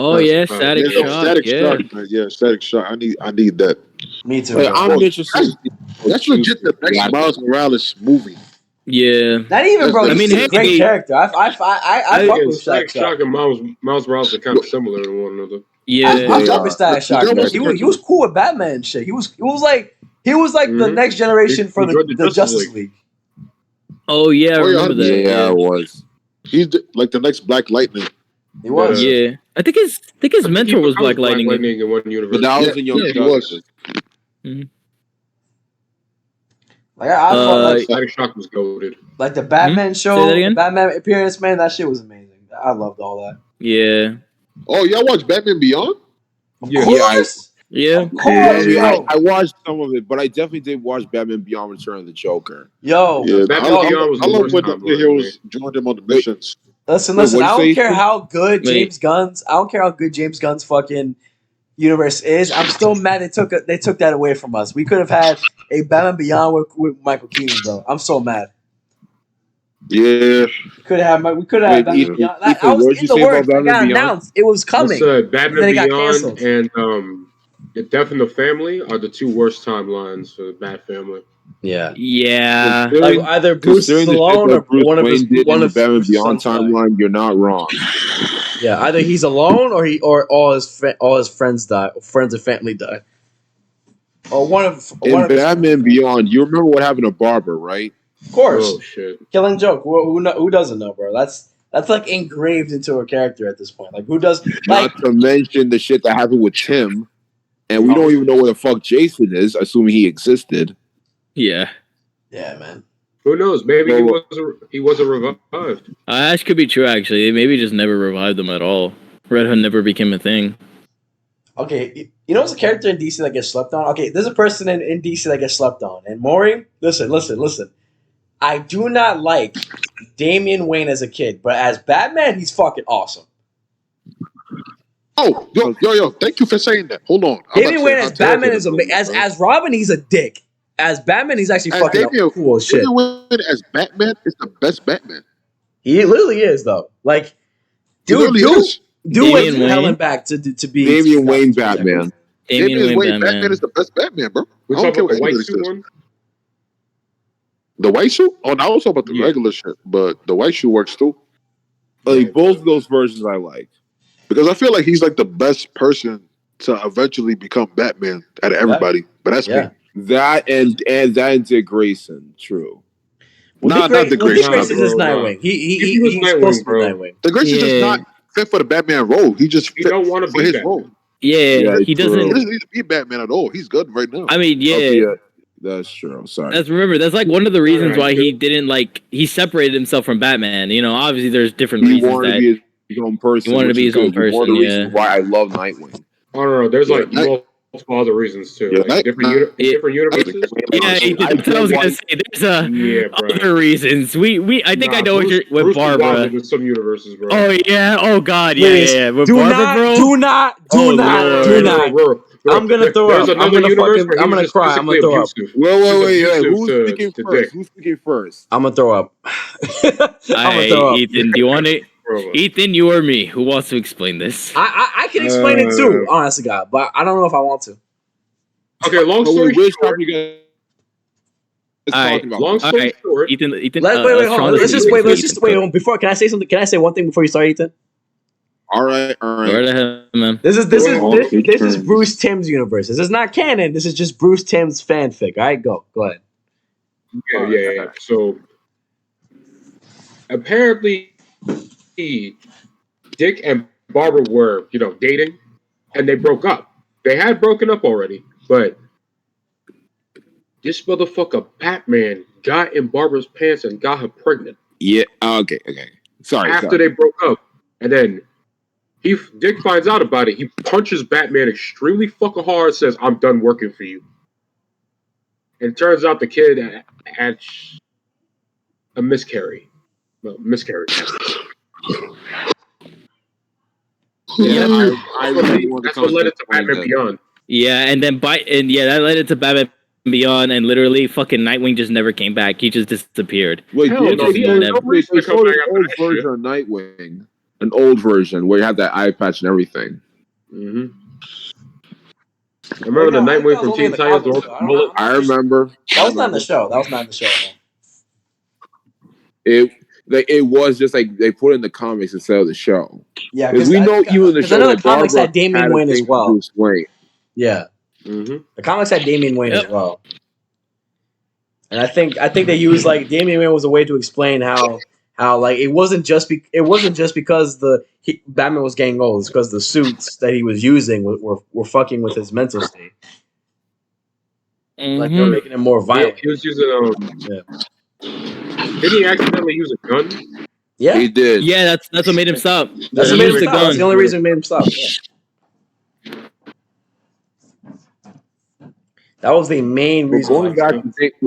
Oh yeah, Static Shock. Static Shock, man. Yeah, Static Shock. I need that. Me too. Like, I'm interested. That's legit the next Miles Morales movie. Yeah. Not even, bro. I mean, he's a great character. I fuck with Static Shock and Miles Morales are kind of similar to one another. Yeah. I fuck with Static Shock. He was cool with Batman and shit. He was like the next generation for the Justice League. Oh yeah, I remember that. Yeah, it was. He's like the next Black Lightning. He was. Yeah. I think his mentor was Black Lightning. In one universe. But that was in Young Justice. Like I thought Static Shock was goated. Like the Batman show, the Batman appearance, man, that shit was amazing. I loved all that. Yeah. Oh, y'all watch Batman Beyond? Of course. Yeah. Of course, I watched some of it, but I definitely did watch Batman Beyond Return of the Joker. Yo. Yeah, Batman Beyond was I love when the heroes joined him on the missions. Listen, I don't care how good James Gunn's fucking universe is. I'm still mad they took that away from us. We could have had a Batman Beyond with Michael Keaton, bro. I'm so mad. Yeah. We could have Batman Beyond. I was in the works. It got announced. It was coming. Batman Beyond and Death in the Family are the two worst timelines for the Bat family. Yeah. Yeah. Like either Bruce alone or Bruce one of Wayne his one of Batman Beyond timeline. You're not wrong. Yeah, either he's alone or all his friends die, friends and family die. Or one of Batman Beyond, you remember what happened to Barbara, right? Of course. Oh shit. Killing Joke. Who doesn't know, bro? That's like engraved into her character at this point. Like who does? Not to mention the shit that happened with Tim, and we don't even know where the fuck Jason is, assuming he existed. Yeah. Yeah, man. Who knows? Maybe he wasn't revived. That could be true, actually. They maybe just never revived them at all. Red Hood never became a thing. Okay, you know what's a character in DC that gets slept on? Okay, there's a person in DC that gets slept on. And Maury, listen. I do not like Damian Wayne as a kid, but as Batman, he's fucking awesome. Oh, yo, thank you for saying that. Hold on. Damian Wayne as Batman is as Robin, he's a dick. As Batman, he's actually fucking cool as shit. Damian Wayne as Batman is the best Batman. He literally is, though. Like, dude went to hell and back to be Damian Wayne Batman. Damian Wayne Batman is the best Batman, bro. We talking about the white suit one? The white suit? Oh, now I was talking about the regular shit, but the white suit works too. Like both of those versions I like. Because I feel like he's like the best person to eventually become Batman out of everybody. But that's me. That and Dick Grayson, true. Not the Grayson. Dick Grayson is Nightwing. He's supposed to be Nightwing. The Grayson is not fit for the Batman role. He just fit don't want to for be his Batman. role. Yeah, he doesn't. He doesn't need to be Batman at all. He's good right now. I mean, that's true. I'm sorry. That's like one of the reasons why he didn't he separated himself from Batman. You know, obviously there's different reasons that he wanted to be his own person. He wanted to be his own person. One of the reasons why I love Nightwing. I don't know. There's multiple other reasons too. Like different universes. That's what I was gonna say. There's other reasons. I think I know with Barbara. With some universes, bro. Oh yeah. Oh god. Yeah. With Barbara, bro. Do not. I'm gonna throw up. I'm gonna cry. I'm gonna throw up. Wait. Who's speaking first? I'm gonna throw up. I'm gonna throw up. Ethan, do you want it? Ethan, you or me? Who wants to explain this? I can explain it too, honestly, God, but I don't know if I want to. Okay, long story short. Long story short. Ethan. Let's just wait. Before, can I say something? Can I say one thing before you start, Ethan? All right. Man. This is Bruce Timm's universe. This is not canon. This is just Bruce Timm's fanfic. All right, go ahead. Yeah. So apparently, Dick and Barbara were, dating, and they broke up. They had broken up already, but this motherfucker Batman got in Barbara's pants and got her pregnant. Yeah. Okay. Sorry. After they broke up, and then Dick finds out about it. He punches Batman extremely fucking hard. Says, "I'm done working for you." And it turns out the kid had a miscarriage. Yeah, that's what led it to Batman Beyond. Yeah, and then that led it to Batman Beyond, and literally fucking Nightwing just never came back. He just disappeared. Wait, Hell no, he had no reason to come back after old that version shit. of Nightwing, an old version where you had that eye patch and everything. Mm-hmm. I remember the Nightwing from Teen Titans. I remember. That was not in the show. It was just like they put it in the comics instead of the show. Yeah, because we know even the show. I know the comics had Damian Wayne as well. Bruce Wayne. Yeah, the comics had Damian Wayne as well. And I think they used like Damian Wayne was a way to explain how like it wasn't just because Batman was getting old. It's because the suits that he was using were fucking with his mental state. Like they were making him more violent. Yeah, he was using Did he accidentally use a gun? Yeah, he did. Yeah, that's what made him stop. That's what made him stop. That's the only reason it made him stop. Yeah. That was the main reason. We're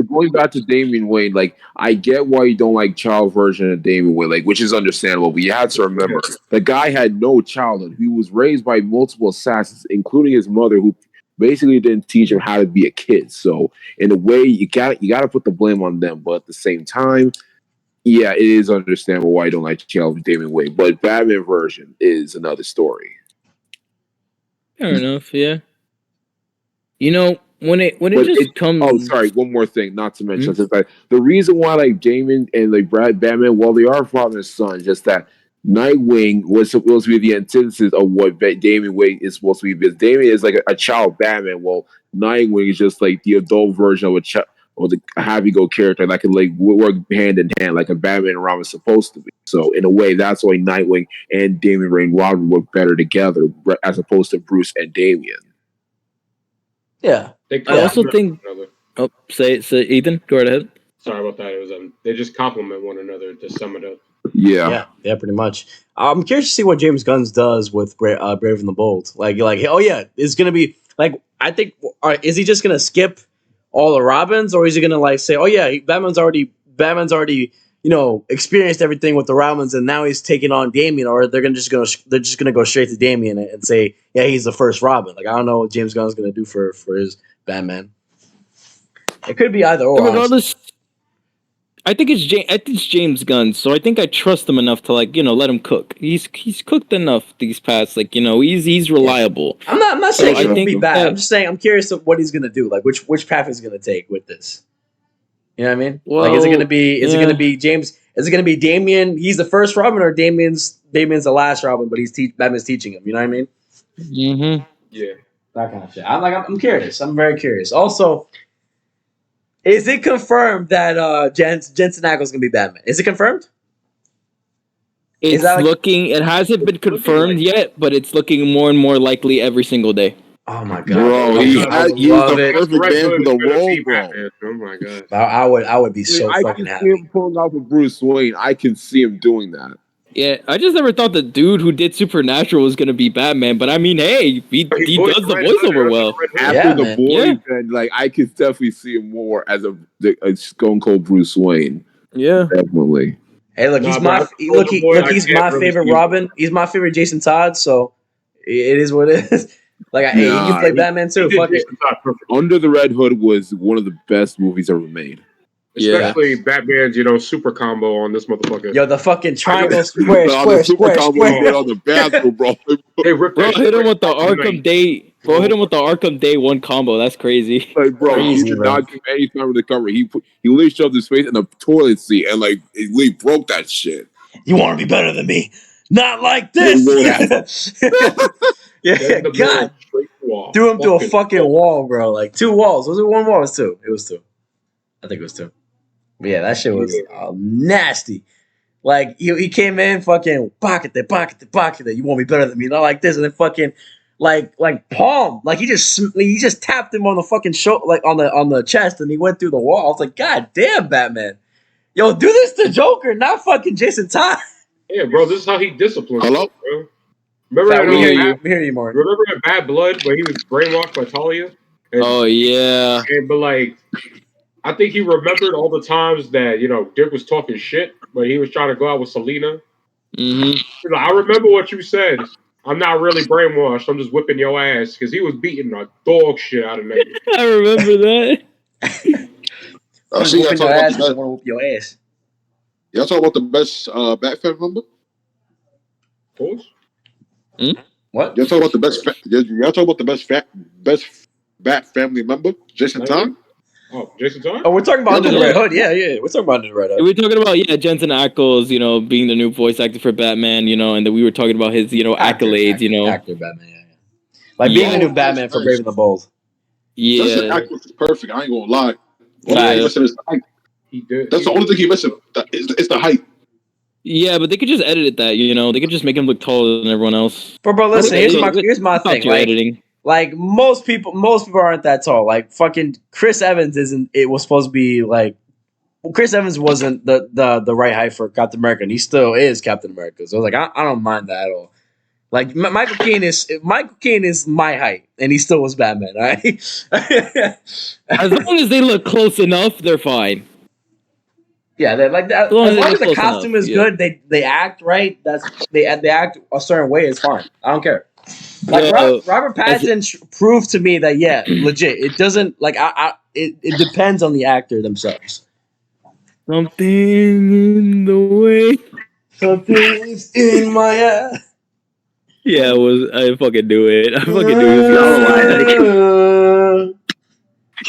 going back to Damian Wayne. Like, I get why you don't like child version of Damian Wayne, like, which is understandable. But you have to remember, the guy had no childhood. He was raised by multiple assassins, including his mother, who basically didn't teach him how to be a kid. So, in a way, you got to put the blame on them. But at the same time, yeah, it is understandable why you don't like child of Damian Wayne. But Batman version is another story. Fair enough. Yeah. You know. When it comes. Oh, sorry. One more thing, not to mention, the reason why like Damon and like Batman, while they are father and son, just that Nightwing was supposed to be the antithesis of what Damian Wayne is supposed to be. Because Damian is like a child Batman, while Nightwing is just like the adult version of a child or the happy-go character that can like work hand in hand like a Batman and Robin is supposed to be. So in a way, that's why Nightwing and Damian Wayne Robin work better together as opposed to Bruce and Damian. Yeah. I also think. Oh, say Ethan. Go right ahead. Sorry about that. It was they just complement one another to sum it up. Yeah, pretty much. I'm curious to see what James Gunn does with Brave and the Bold. Like, oh yeah, it's gonna be like I think. Is he just gonna skip all the Robins, or is he gonna like say, oh yeah, Batman's already experienced everything with the Robins, and now he's taking on Damian, or they're just gonna go straight to Damian and say, yeah, he's the first Robin. Like I don't know what James Gunn's gonna do for his Batman. It could be either or. Regardless, I think it's James Gunn, so I think I trust him enough to let him cook. He's cooked enough these past he's reliable. I'm not saying it would be bad. I'm just saying I'm curious of what he's gonna do. Like which path he's gonna take with this. You know what I mean? Well, like is it gonna be James? Is it gonna be Damian? He's the first Robin, or Damian's the last Robin, but Batman's teaching him. You know what I mean? Mm-hmm. Yeah. That kind of shit. I'm curious. I'm very curious. Also, is it confirmed that Jensen Ackles gonna be Batman? Is it confirmed? It's looking. It hasn't been confirmed yet, but it's looking more and more likely every single day. Oh my god, bro! He's the perfect man for the role, bro. Oh my god! I would be so fucking happy. I can see him pulling out with Bruce Wayne. I can see him doing that. Yeah, I just never thought the dude who did Supernatural was gonna be Batman, but I mean, hey, he does the voiceover well. After the boys, then I could definitely see him more as a stone cold Bruce Wayne. Yeah, definitely. Hey, look, he's my favorite Robin. He's my favorite Jason Todd. So it is what it is. He can play Batman too. Fuck it. Under the Red Hood was one of the best movies ever made. Especially Batman's, super combo on this motherfucker. Yo, the fucking triangle square combo on the bathroom, bro. Bro, hit him with the Arkham Day. Bro, hit him with the Arkham Day 1 combo. That's crazy. Like, bro, he did not give any time of the cover. He literally shoved his face in the toilet seat and he broke that shit. You want to be better than me? Not like this. Yeah, God. Threw him to a fucking wall, bro. Like 2 walls. Was it 1 wall? It was 2. It was 2. I think it was 2. But yeah, that shit was nasty. Like he came in fucking pocket it. You want me better than me? Not like this, and then fucking like palm. Like he just tapped him on the fucking shoulder, like on the chest, and he went through the wall. I was like, God damn, Batman. Yo, do this to Joker, not fucking Jason Todd. Yeah, bro, this is how he disciplines. Hello? Bro. Remember we hear you, Mark. Remember in Bad Blood when he was brainwashed by Talia? Oh yeah. But like, I think he remembered all the times that Dick was talking shit, but he was trying to go out with Selena. Mm-hmm. Like, I remember what you said. I'm not really brainwashed. I'm just whipping your ass because he was beating the dog shit out of me. I remember that. I was whooping your ass because I want to whoop your ass. Y'all talk about the best Bat family member? Of course. What? Y'all talk about the best. Y'all talk about the best Bat family member, Jason Todd. Oh, Jason Todd? Oh, we're talking about Under the Red Hood. Yeah. We're talking about Under the Red Hood. We're talking about Jensen Ackles, being the new voice actor for Batman, and then we were talking about his, accolades, Actor Batman, yeah. Like being the new Batman for Brave and the Bold. Yeah. Jason Ackles is perfect. I ain't gonna lie. He did. That's the only thing he missing. It's the height. Yeah, but they could just edit that, They could just make him look taller than everyone else. But bro, listen, here's my thing. Like, editing. Like most people aren't that tall. Like fucking Chris Evans isn't. It was supposed to be like, well, Chris Evans wasn't the right height for Captain America, and he still is Captain America. So I was like, I don't mind that at all. Like Michael Caine is my height, and he still was Batman. All right. As long as they look close enough, they're fine. Yeah, they're like that. As long as the costume is good, they act right. They act a certain way. It's fine. I don't care. Like Robert Pattinson proved to me that legit. It doesn't like it depends on the actor themselves. Something in the way. Something's in my ass. Yeah, I fucking do it. I fucking do it.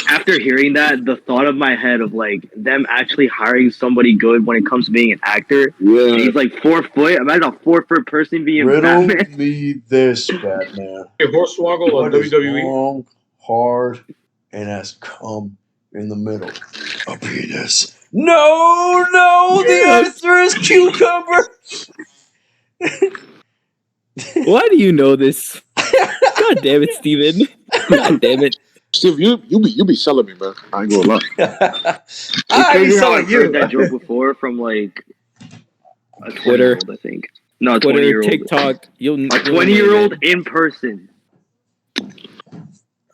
After hearing that, the thought of my head of like them actually hiring somebody good when it comes to being an actor. Yeah. He's like 4 foot. Imagine a 4 foot person being Batman. Me this Batman. Hey, Hornswoggle on WWE. Long, hard, and has come in the middle. A penis. No, the answer is cucumber. Why do you know this? God damn it, Steven. God damn it. Steve, you be selling me, man. I ain't gonna lie. I be selling you. Heard that joke before from like a 20-year-old, I think. No, Twitter, 20-year-old. TikTok. A 20-year-old in person.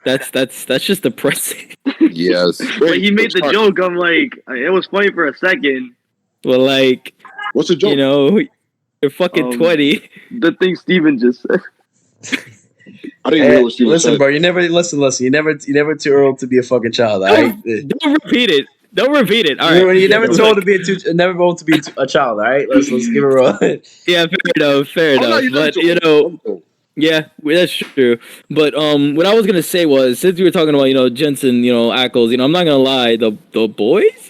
That's just depressing. Yes. But he made the joke. I'm like, it was funny for a second. Well, like, what's the joke? You're fucking 20. The thing Steven just said. I didn't hear what Steven said. Listen, bro. You never listen. You're never too old to be a fucking child. Don't repeat it. Don't repeat it. All right. You're never too old to be a child. All right. Let's give it a roll. Yeah, fair enough. But yeah, that's true. But what I was gonna say was, since we were talking about Jensen, Ackles, I'm not gonna lie, the boys,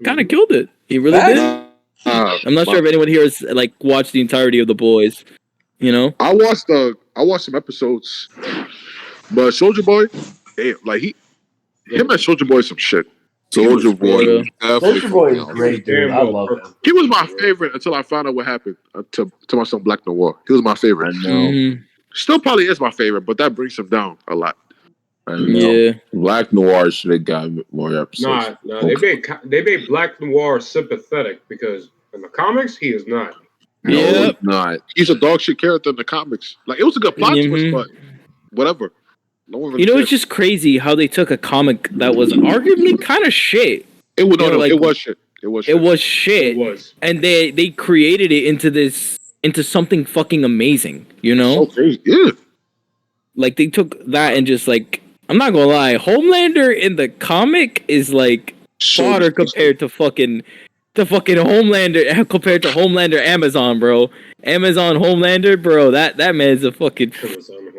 kind of killed it. He really did. I'm not sure if anyone here has like watched the entirety of the boys. I watched some episodes, but Soulja Boy, him and Soulja Boy some shit. Soulja Boy is great, dude. I love him. He was my favorite until I found out what happened to my son Black Noir. He was my favorite. I know. Mm-hmm. Still probably is my favorite, but that brings him down a lot. I know. Yeah. Black Noir should have gotten more episodes. Nah. They made Black Noir sympathetic because in the comics he is not. No, he's not. He's a dog shit character in the comics. Like, it was a good plot twist, but whatever. No one really it's just crazy how they took a comic that was arguably kind of shit. It was shit. It was shit. And they created it into something fucking amazing, So crazy. Yeah. Like, they took that and just like, I'm not gonna lie, Homelander in the comic is like fodder compared to fucking Homelander, compared to Homelander Amazon, bro. Amazon Homelander, bro. That man's a fucking.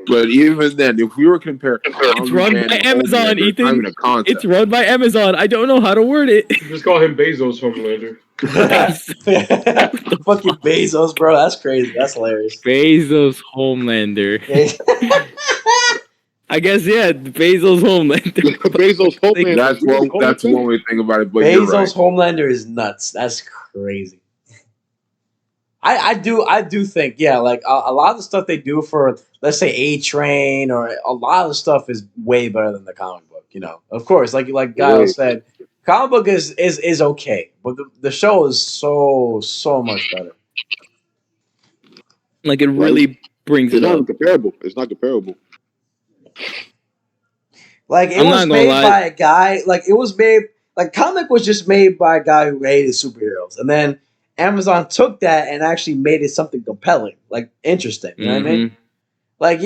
But even then, if we were comparing, it's run by Amazon, Ethan. It's run by Amazon. I don't know how to word it. Just call him Bezos Homelander. Fucking Bezos, bro. That's crazy. That's hilarious. Bezos Homelander. I guess, Bezos Homelander. Bezos Homelander. That's one way to think about it. But Bezos Homelander is nuts. That's crazy. I do think, yeah, like a lot of the stuff they do for, let's say, A-Train, or a lot of the stuff is way better than the comic book. Of course, like Giles said, comic book is okay, but the show is so much better. Like it really brings it up. It's not comparable. Like it was made by a guy. Like it was made. Like comic was just made by a guy who hated superheroes, and then Amazon took that and actually made it something compelling, like interesting. You know what I mean? Like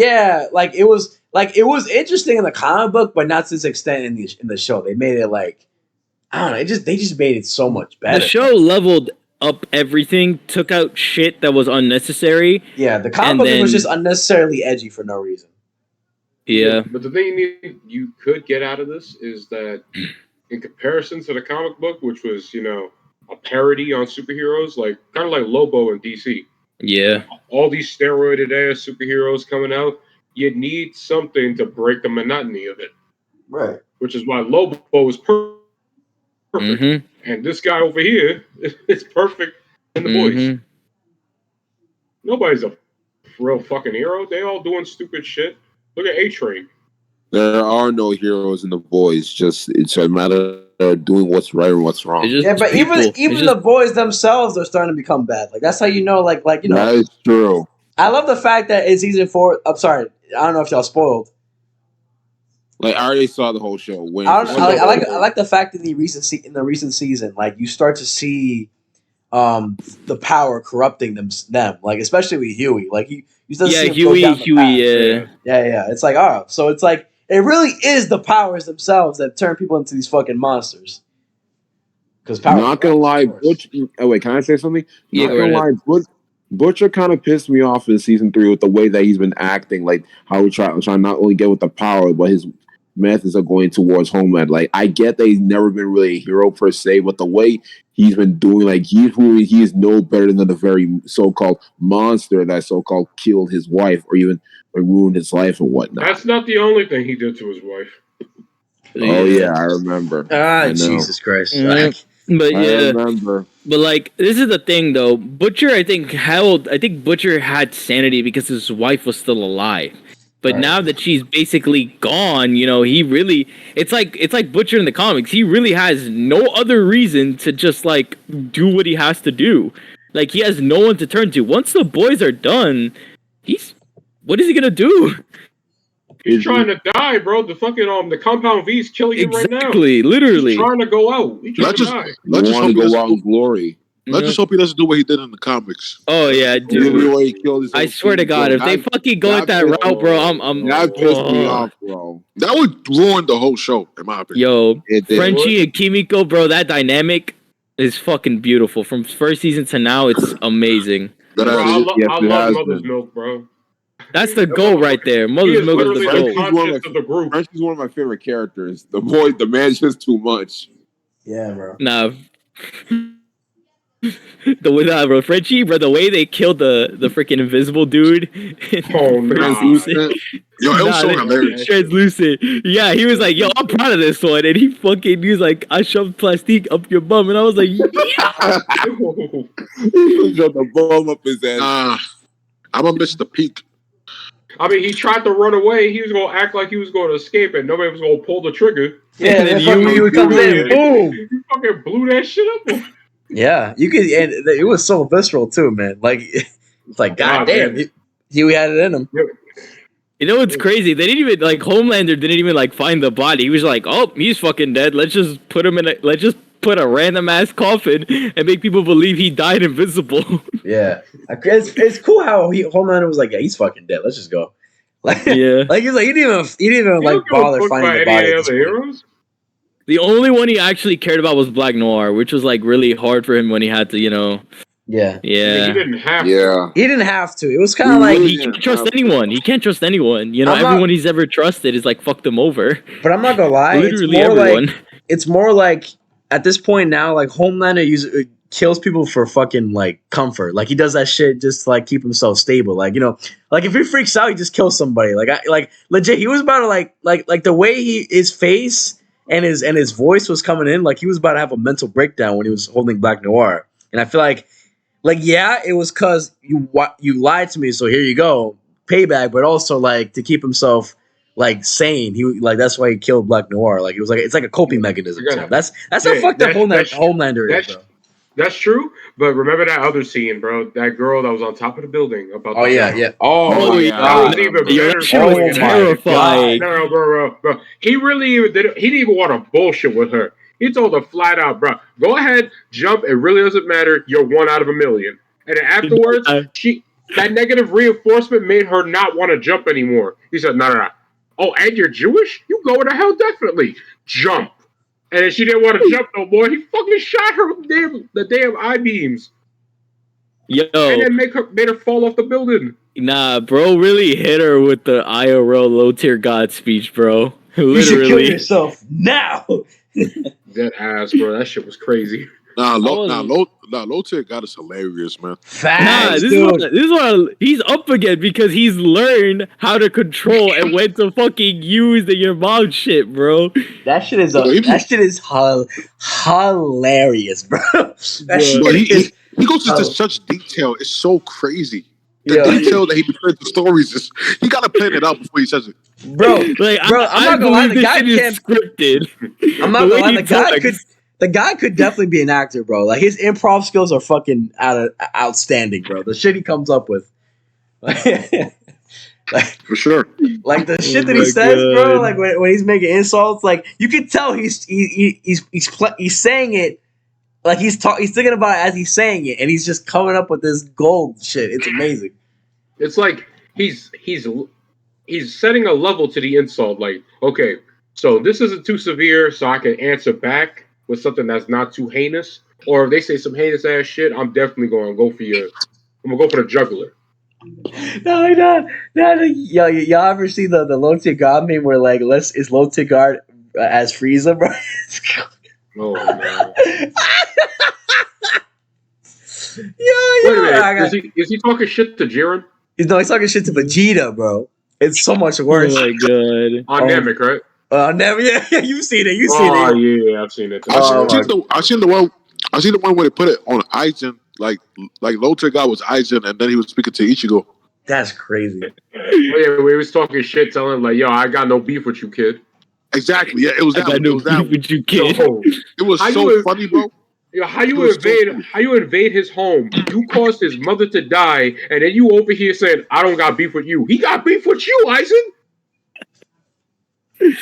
like it was interesting in the comic book, but not to this extent in the show. They made it like, I don't know. They just made it so much better. The show leveled up everything, took out shit that was unnecessary. Yeah, the comic book was just unnecessarily edgy for no reason. Yeah. But the thing you could get out of this is that in comparison to the comic book, which was, a parody on superheroes, like kind of like Lobo in DC. Yeah. All these steroided ass superheroes coming out, you need something to break the monotony of it. Right. Which is why Lobo was perfect. Mm-hmm. And this guy over here is perfect in The Boys. Nobody's a real fucking hero. They all doing stupid shit. Look at A-Train. There are no heroes in The Boys. It's a matter of doing what's right and what's wrong. Yeah, but even the boys themselves are starting to become bad. Like that's how you know. Like that is true. I love the fact that in season 4. I'm sorry, I don't know if y'all spoiled. Like I already saw the whole show. I like the fact in the recent season, like you start to see the power corrupting them. Like especially with Huey. Like you start to see Huey. Yeah. It's like so it's like it really is the powers themselves that turn people into these fucking monsters. Because power. Not gonna lie, Butcher. Oh wait, can I say something? Yeah, not gonna lie, Butcher kind of pissed me off in season 3 with the way that he's been acting. Like how he trying not only get with the power, but his methods are going towards Homeland. Like I get that he's never been really a hero per se, but the way he's been doing, like he is no better than the very so-called monster that so-called killed his wife or even ruined his life and whatnot. That's not the only thing he did to his wife. Oh yeah, I remember. Jesus Christ. But yeah, I remember. But like, this is the thing though. Butcher, I think Butcher had sanity because his wife was still alive. But now that she's basically gone, he really it's like Butcher in the comics. He really has no other reason to just like do what he has to do. Like he has no one to turn to. Once the boys are done, what is he gonna do? He's trying to die, bro. The fucking the compound V is killing him right now. Exactly, literally. He's trying to go out. He's trying to die. Let's just hope he go out in glory. Let's just hope he doesn't do what he did in the comics. Oh yeah, dude. I swear to God, if they fucking go that route, bro, that pissed me off, bro. That would ruin the whole show, in my opinion. Yo, Frenchie and Kimiko, bro, that dynamic is fucking beautiful. From first season to now, it's amazing. Bro, I love Mother's Milk, bro. That's the goal right there. Mother's Milk is the goal. Frenchie's one of my favorite characters. The man's just too much. Yeah, bro. Nah. Bro, Frenchie, bro, the way they killed the freaking invisible dude. Yo, it was so hilarious. Translucent. Yeah, he was like, yo, I'm proud of this one. And he was like, I shoved plastic up your bum. And I was like, yeah. He shoved the bum up his ass. I'm gonna miss the peak. I mean, he tried to run away. He was going to act like he was going to escape, and nobody was going to pull the trigger. Yeah, and then you come in, boom! You fucking blew that shit up. Yeah, you could, and it was so visceral too, man. Like, it's like, goddamn, Huey had it in him. You know what's crazy? They didn't even Homelander didn't even find the body. He was like, "Oh, he's fucking dead. Let's just put him in. Let's just put a random ass coffin and make people believe he died invisible." Yeah, it's cool how Homelander was like, "Yeah, he's fucking dead. Let's just go." Like, yeah, he's like, he didn't even bother finding the body. Other heroes? The only one he actually cared about was Black Noir, which was really hard for him when he had to, Yeah. He didn't have to. Yeah. He didn't have to. It was kind of like he can't trust anyone. He can't trust anyone. Everyone he's ever trusted is fucked him over. But I'm not gonna lie. Literally everyone. It's more like at this point now, Homelander kills people for fucking comfort. He does that shit just to keep himself stable. If he freaks out, he just kills somebody. Legit, he was about to the way his face and his voice was coming in, he was about to have a mental breakdown when he was holding Black Noir. And I feel like like, yeah, it was because you lied to me, so here you go, payback. But also like to keep himself like sane. He like that's why he killed Black Noir. Like it was like it's like a coping mechanism. To him. That's how fucked up Homelander is, bro. That's true, but remember that other scene, bro. That girl that was on top of the building about. Oh yeah, yeah. Oh my god, that was even better. She was terrified. No, bro. He really even did. He didn't even want to bullshit with her. He told her flat out, bro, go ahead, jump. It really doesn't matter. You're 1 out of a million. And then afterwards, that negative reinforcement made her not want to jump anymore. He said, no. Oh, and you're Jewish? You go to hell definitely. Jump. And then she didn't want to jump no more. He fucking shot her with the damn I-beams. Yo. And then made her fall off the building. Nah, bro really hit her with the IRL low tier god speech, bro. Literally. You should kill yourself now. That ass, bro. That shit was crazy. Low tier god is hilarious, man. Facts, this is what he's up again because he's learned how to control and when to fucking use your mouth shit, bro. That shit is hilarious, bro. He goes into such detail. It's so crazy. The detail that he portrays the stories is he gotta plan it out before he says it. Bro, I'm not gonna lie, the guy can't scripted. I'm not gonna lie, the guy could definitely be an actor, bro. Like his improv skills are fucking outstanding, bro. The shit he comes up with, for sure. Like the shit that he says, bro. Like when he's making insults, like you can tell he's saying it, like he's thinking about it as he's saying it, and he's just coming up with this gold shit. It's amazing. It's like he's setting a level to the insult. Like, okay, so this isn't too severe, so I can answer back with something that's not too heinous. Or if they say some heinous ass shit, I'm definitely gonna go for the jugular. No. Y'all ever see the low tier god meme where like is low tier god as Frieza, bro? Oh no. Wait a minute. Is he talking shit to Jiren? He's talking shit to Vegeta, bro. It's so much worse. Oh my god. On Namek, right? Never. Yeah, you've seen it. Oh yeah, I've seen it. I've seen the one where they put it on Aizen, like low tier god was Aizen, and then he was speaking to Ichigo. That's crazy. Where he was talking shit, telling him like, "Yo, I got no beef with you, kid." Exactly. Yeah, it was that. I got no beef with you, kid. Yo, it was so funny, bro. Yo, how you invade his home? You caused his mother to die, and then you over here saying, "I don't got beef with you." He got beef with you, Aizen. Oh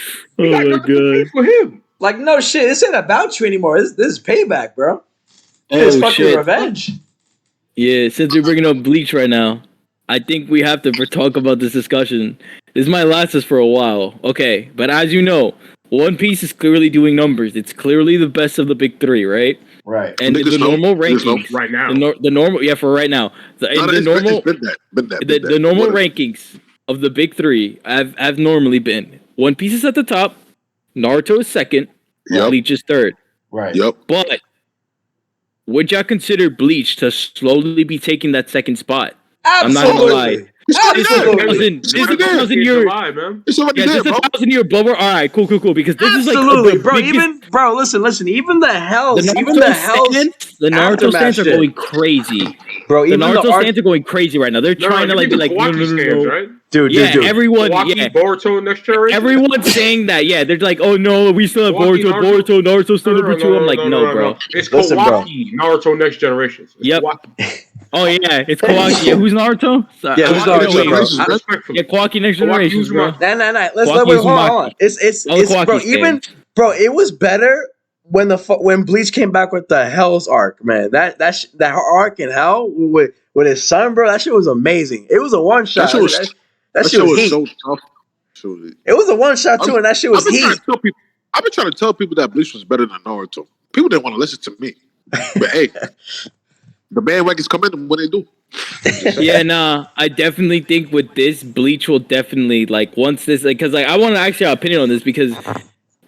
my god! Beef with him. Like no shit. This ain't about you anymore. This is payback, bro. It's fucking revenge. Yeah, since we're bringing up Bleach right now, I think we have to talk about this discussion. This might last us for a while, okay? But as you know, One Piece is clearly doing numbers. It's clearly the best of the big three, right? Right. And the normal rankings right now. The normal, for right now. The normal rankings of the big three have normally been One Piece is at the top, Naruto is second, Bleach is third. Right. Yep. But would y'all consider Bleach to slowly be taking that second spot? Absolutely. I'm not gonna lie. It's already there. This 1,000-year blower. All right, cool. Because this is like bro. Listen. Even the Naruto stands are going crazy, bro. Even the Naruto stands are going crazy right now. They're trying to like be like, no. Right? Dude. Everyone, Boruto next generation. Everyone's saying that. Yeah, they're like, oh no, we still have Boruto. Naruto's still number 2. I'm like, no, bro. It's Kawaki, Naruto next generation. Yep. Oh yeah, it's Kawaki. Yeah, who's Naruto? Yeah, who's Naruto? Yeah, Kawaki next generation, bro. Nah. Let's hold on. It's bro. Even bro, it was better when Bleach came back with the Hell's arc, man. That arc in Hell with his son, bro. That shit was amazing. It was a one shot. That shit was so tough. It was a one shot too, and that shit was heat. I've been trying to tell people that Bleach was better than Naruto. People didn't want to listen to me, but hey. The bandwagons come in when they do. Yeah, nah. I definitely think with this, Bleach will definitely once this because I want to actually have an opinion on this because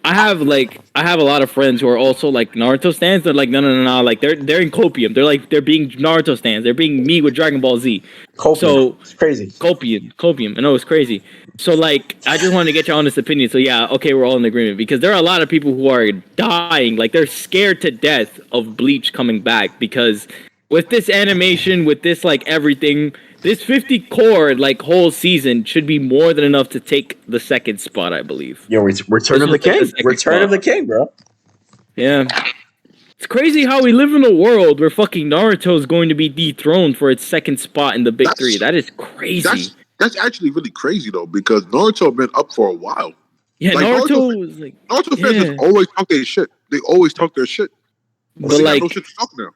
I have a lot of friends who are also Naruto stans. They're like, no. Like they're in copium. They're being Naruto stans. They're being me with Dragon Ball Z. Copium. So it's crazy. Copium. I know it's crazy. So I just wanted to get your honest opinion. So yeah, okay, we're all in agreement because there are a lot of people who are dying. Like they're scared to death of Bleach coming back because with this animation, with this like everything, this 50 core like whole season should be more than enough to take the second spot, I believe. Yo, Return of the King. Return of the King, bro. Yeah. It's crazy how we live in a world where fucking Naruto is going to be dethroned for its second spot in the big three. That is crazy. That's actually really crazy though, because Naruto been up for a while. Yeah, like, Naruto fans just always talk their shit. They always talk their shit. But they got no shit to talk now.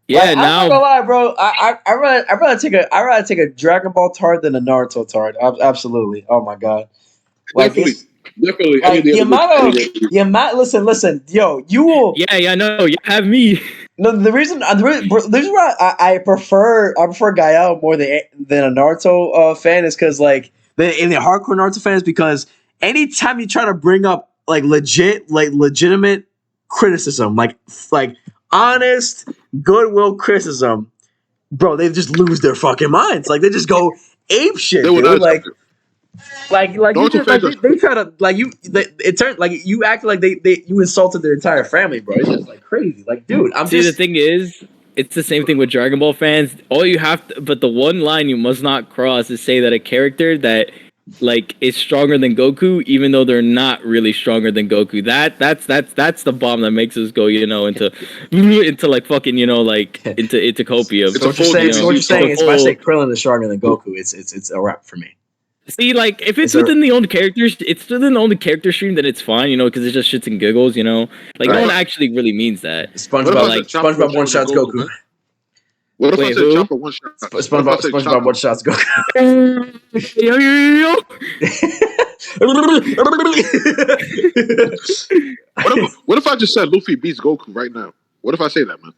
Yeah, like, now I'm not gonna lie, bro. I rather take a Dragon Ball tard than a Naruto tard. Absolutely. Oh my god. Like Definitely. Like, the amount. Listen. Yo, you will. Yeah. No, you have me. No, the reason why I prefer Gael more than a Naruto fan is because in the hardcore Naruto fan is because anytime you try to bring up legitimate criticism, like honest goodwill criticism, bro, they just lose their fucking minds. Like they just go ape shit, dude. Like you just, they try to it turned you act like you insulted their entire family, bro. It's just crazy. Like, dude, the thing is, it's the same thing with Dragon Ball fans. All you have to, but the one line you must not cross is say that a character that is stronger than Goku, even though they're not really stronger than Goku. That's the bomb that makes us go, into fucking, into copium. So what you're saying is if I say Krillin is stronger than Goku, it's a wrap for me. See, if it's within the own characters, it's within the only character stream, then it's fine, because it's just shits and giggles, no one actually really means that. SpongeBob one shots Goku. What if I said Chopper one shot? SpongeBob one shots Goku. What if I just said Luffy beats Goku right now? What if I say that, man?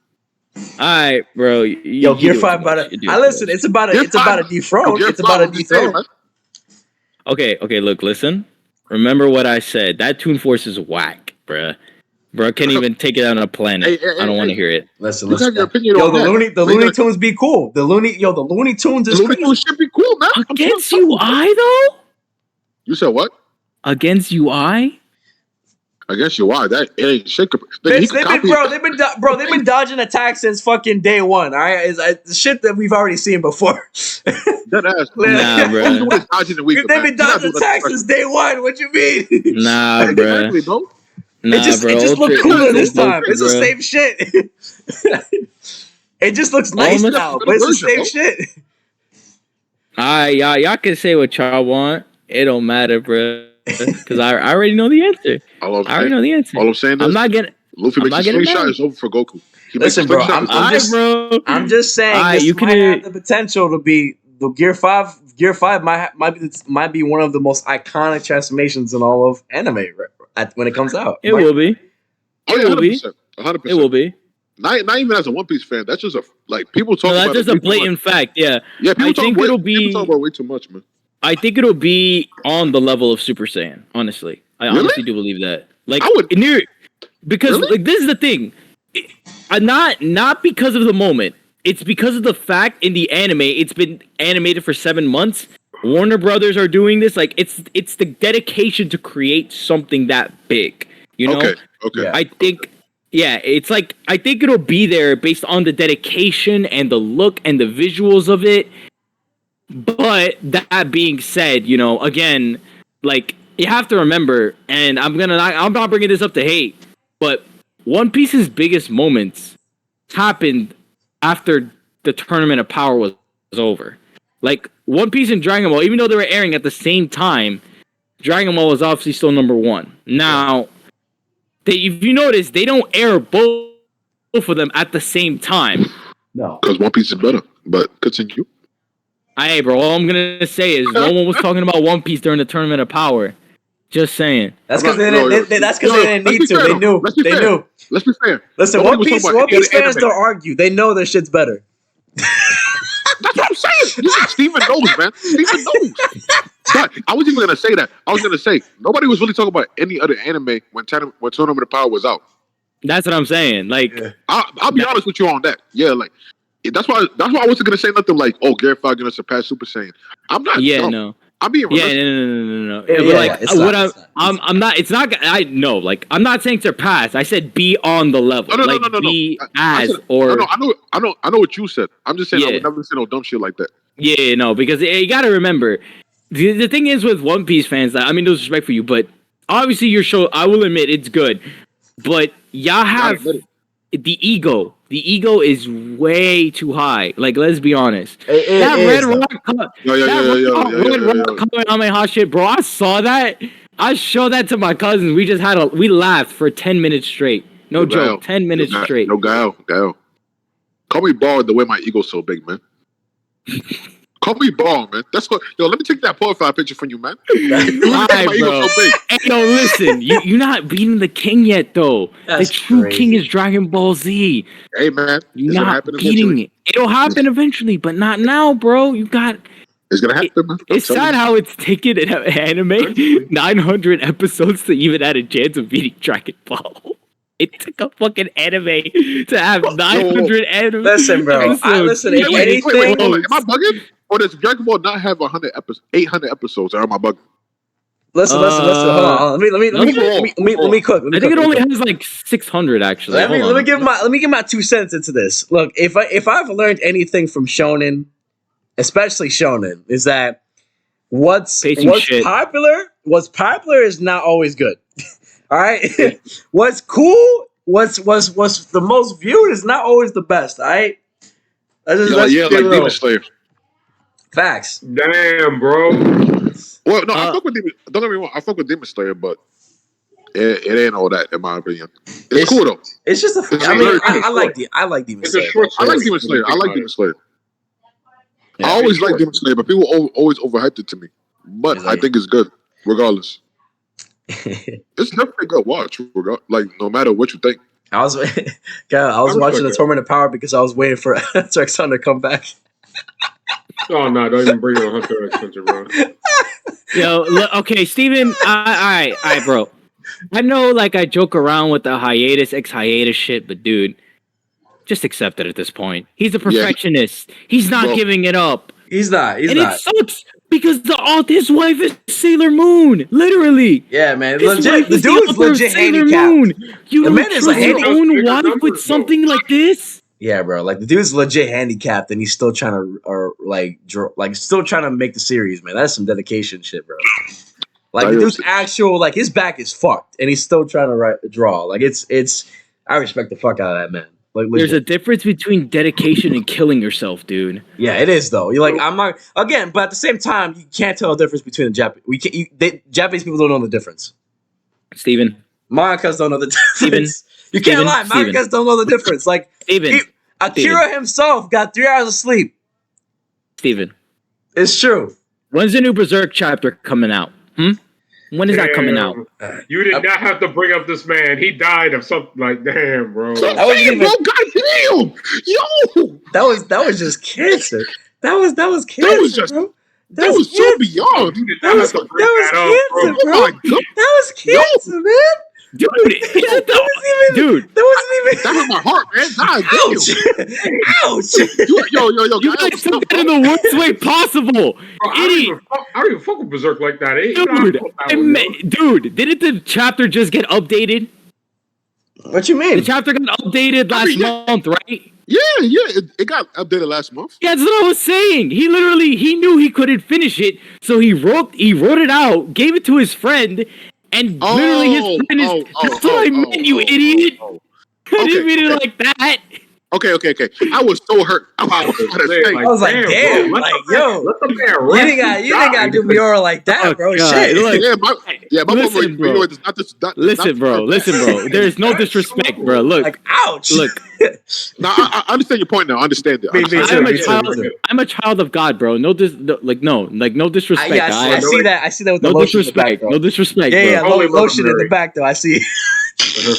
Alright, bro. Yo, Gear 5 about it. Listen, it's about a dethrone. It's about a dethrone. Okay, look, listen. Remember what I said. That Toon Force is whack, bruh. Bro, I can't even take it on a planet. I don't want to hear it. Listen. Yo, the Looney Tunes be cool. The Looney Tunes is Looney Tunes should be cool, man. Against UI, though? You said what? Against UI? Against UI, that ain't shit. They've been dodging attacks since fucking day one. All right, it's shit that we've already seen before. That ass, nah, bro. They've been dodging attacks since day one. What you mean? Nah, bro. It just looked cooler this time. It's the same shit. It just looks nice now, but it's the same shit. Y'all can say what y'all want. It don't matter, bro. Because I already know the answer. I already know the answer. All I'm saying is, Luffy makes a slingshot, it's over for Goku. Listen, bro, I'm just saying this might have the potential to be the Gear 5. Gear 5 might be one of the most iconic transformations in all of anime when it comes out. It will be. It will be. 100%. It will be. Not even as a One Piece fan. That's just people talk about. That's just a blatant fact. Yeah. Yeah. People talk about way too much, man. I think it'll be on the level of Super Saiyan. Honestly, I honestly do believe that. I would because this is the thing. Not because of the moment. It's because of the fact in the anime. It's been animated for 7 months. Warner Brothers are doing this. It's the dedication to create something that big. Okay. Yeah. I think. Yeah, it's I think it'll be there based on the dedication and the look and the visuals of it. But that being said, again, you have to remember, and I'm not bringing this up to hate, but One Piece's biggest moments happened after the Tournament of Power was over. One Piece and Dragon Ball, even though they were airing at the same time, Dragon Ball was obviously still number one. Now, if you notice, they don't air both of them at the same time. No, because One Piece is better. But continue. Hey, bro, all I'm going to say is no one was talking about One Piece during the Tournament of Power. Just saying. That's because they didn't need to. They knew. Let's be fair. Listen, One Piece fans don't argue. They know their shit's better. That's what I'm saying. Steven knows, man. Steven knows. But I wasn't even going to say that. I was going to say, nobody was really talking about any other anime when Tournament of Power was out. That's what I'm saying. I'll be honest with you on that. Yeah, that's why I wasn't gonna say nothing Gear 5 gonna surpass Super Saiyan. I'm not. Yeah, dumb. no. I'm being realistic. No. I'm not. It's not. I know. Like, I'm not saying surpass. I said be on the level. No. Be I as or. I know what you said. I'm just saying I would never say no dumb shit like that. Yeah, no, because you got to remember, the thing is with One Piece fans. I mean, no disrespect for you, but obviously your show. I will admit it's good, but y'all have the ego. The ego is way too high. Like, let's be honest. That Red Rock Kamehameha shit, bro. I saw that. I showed that to my cousins. We laughed for 10 minutes straight. No joke. 10 minutes straight. No guile. Call me bald the way my ego's so big, man. Call me bald, man. That's what. Yo, let me take that profile picture from you, man. Why, bro? Hey, yo, listen. You're not beating the king yet, though. That's the true king is Dragon Ball Z. Hey, man. You're not beating it. It'll happen eventually, but not now, bro. You got. It's gonna happen, man. It's sad how it's taken an anime 900 episodes to even add a chance of beating Dragon Ball. It took a fucking anime to have 900 anime. Listen, bro. Wait, am I bugging? Or does Dragon Ball not have 800 episodes? Or am I bugging? Listen. Hold on. Let me cook. I think it only has like 600 actually. Let me give my 2 cents into this. Look, if I've learned anything from shonen, especially shonen, is that what's popular is not always good. All right, what's cool, what's the most viewed is not always the best. All right, like Demon Slayer. Facts. Damn, bro. Well, no, I fuck with Demon. Don't get me wrong, I fuck with Demon Slayer, but it ain't all that in my opinion. It's cool though. It's just I like Demon Slayer. I like Demon Slayer. Yeah, I always like Demon Slayer, but people always overhyped it to me. But I think it's good, regardless. It's definitely a good watch, like no matter what you think. I was watching the Tournament of Power because I was waiting for X Hunter to come back. Oh no! Don't even bring on Hunter X Hunter, bro. Yo, look, okay, Steven. All right, bro. I know, like, I joke around with the hiatus shit, but dude, just accept it at this point. He's a perfectionist. Yeah. He's not giving it up. He's not. It sucks because his wife is Sailor Moon, literally. Yeah, man. The dude's legit handicapped. The man is like your own wife with something like this. Yeah, bro. Like, the dude's legit handicapped, and he's still trying to, still trying to make the series, man. That's some dedication shit, bro. Like, the dude's actual, like, his back is fucked, and he's still trying to draw. Like, it's. I respect the fuck out of that man. Like, there's a difference between dedication and killing yourself, dude. Yeah, it is though. You're like, I'm not again, but at the same time, you can't tell the difference between the Japanese. Japanese people don't know the difference. Steven. Mangakas don't know the difference. You can't lie. Mangakas don't know the difference. Like, Akira himself got 3 hours of sleep. Steven. It's true. When's the new Berserk chapter coming out? When is that coming out? You did not have to bring up this man. He died of something like, damn, bro. Goddamn! Yo! That was just cancer. That was cancer, that was just, bro. That was so beyond. That was cancer, bro. Oh my God. That was cancer, man. Dude, that wasn't even. That hurt my heart, man. God, ouch! Yo! You guys took that in the worst way possible, bro, idiot. I don't even fuck with Berserk like that. Dude, didn't the chapter just get updated? What you mean? The chapter got updated last month, right? Yeah, it got updated last month. Yeah, that's what I was saying. He knew he couldn't finish it, so he wrote it out, gave it to his friend. And literally his friend is... That's what I meant, you idiot! I didn't mean it like that! Okay. I was so hurt. I was like, damn, bro, like, yo, let the man you didn't got to do me all like that, bro. God. Shit. Look, my listen, bro. Listen, bro. There's no disrespect, bro. Look. Like, ouch. Look. No, I understand your point now. I understand it. I'm a child of God, bro. No disrespect. I see that with the lotion in the back, bro. No disrespect, bro. Yeah, lotion in the back, though. I see.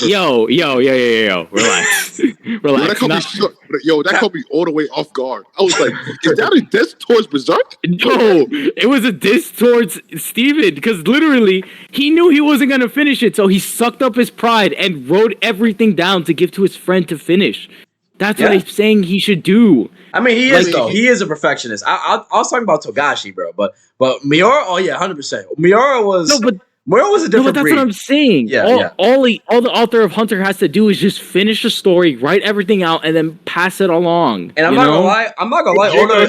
Yo. Relax. That caught me all the way off guard. I was like, is that a diss towards Berserk? No, it was a diss towards Steven, because literally, he knew he wasn't going to finish it, so he sucked up his pride and wrote everything down to give to his friend to finish. That's what I'm saying he should do. I mean, he is though. He is a perfectionist. I was talking about Togashi, bro, but Miura. Oh yeah, 100%. Miura was a different that's breed. what I'm saying. All the author of Hunter has to do is just finish the story, write everything out, and then pass it along. And I'm not gonna lie.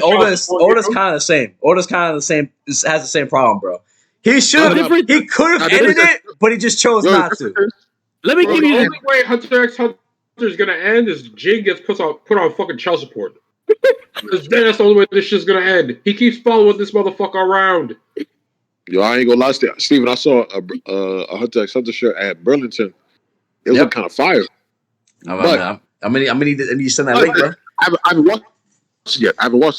Oda's kind of the same. Oda's kind of the same. Has the same problem, bro. He should have. He could have ended it, but he just chose not to. Let me give you the only way Hunter x Hunter is gonna end is Jin gets put on fucking child support. Because then that's the only way this shit's gonna end. He keeps following this motherfucker around. Yo, I ain't gonna lie, Steven. I saw a Hunter x Hunter shirt at Burlington. It was kind of fire. I'm gonna need to send that link, bro. I haven't watched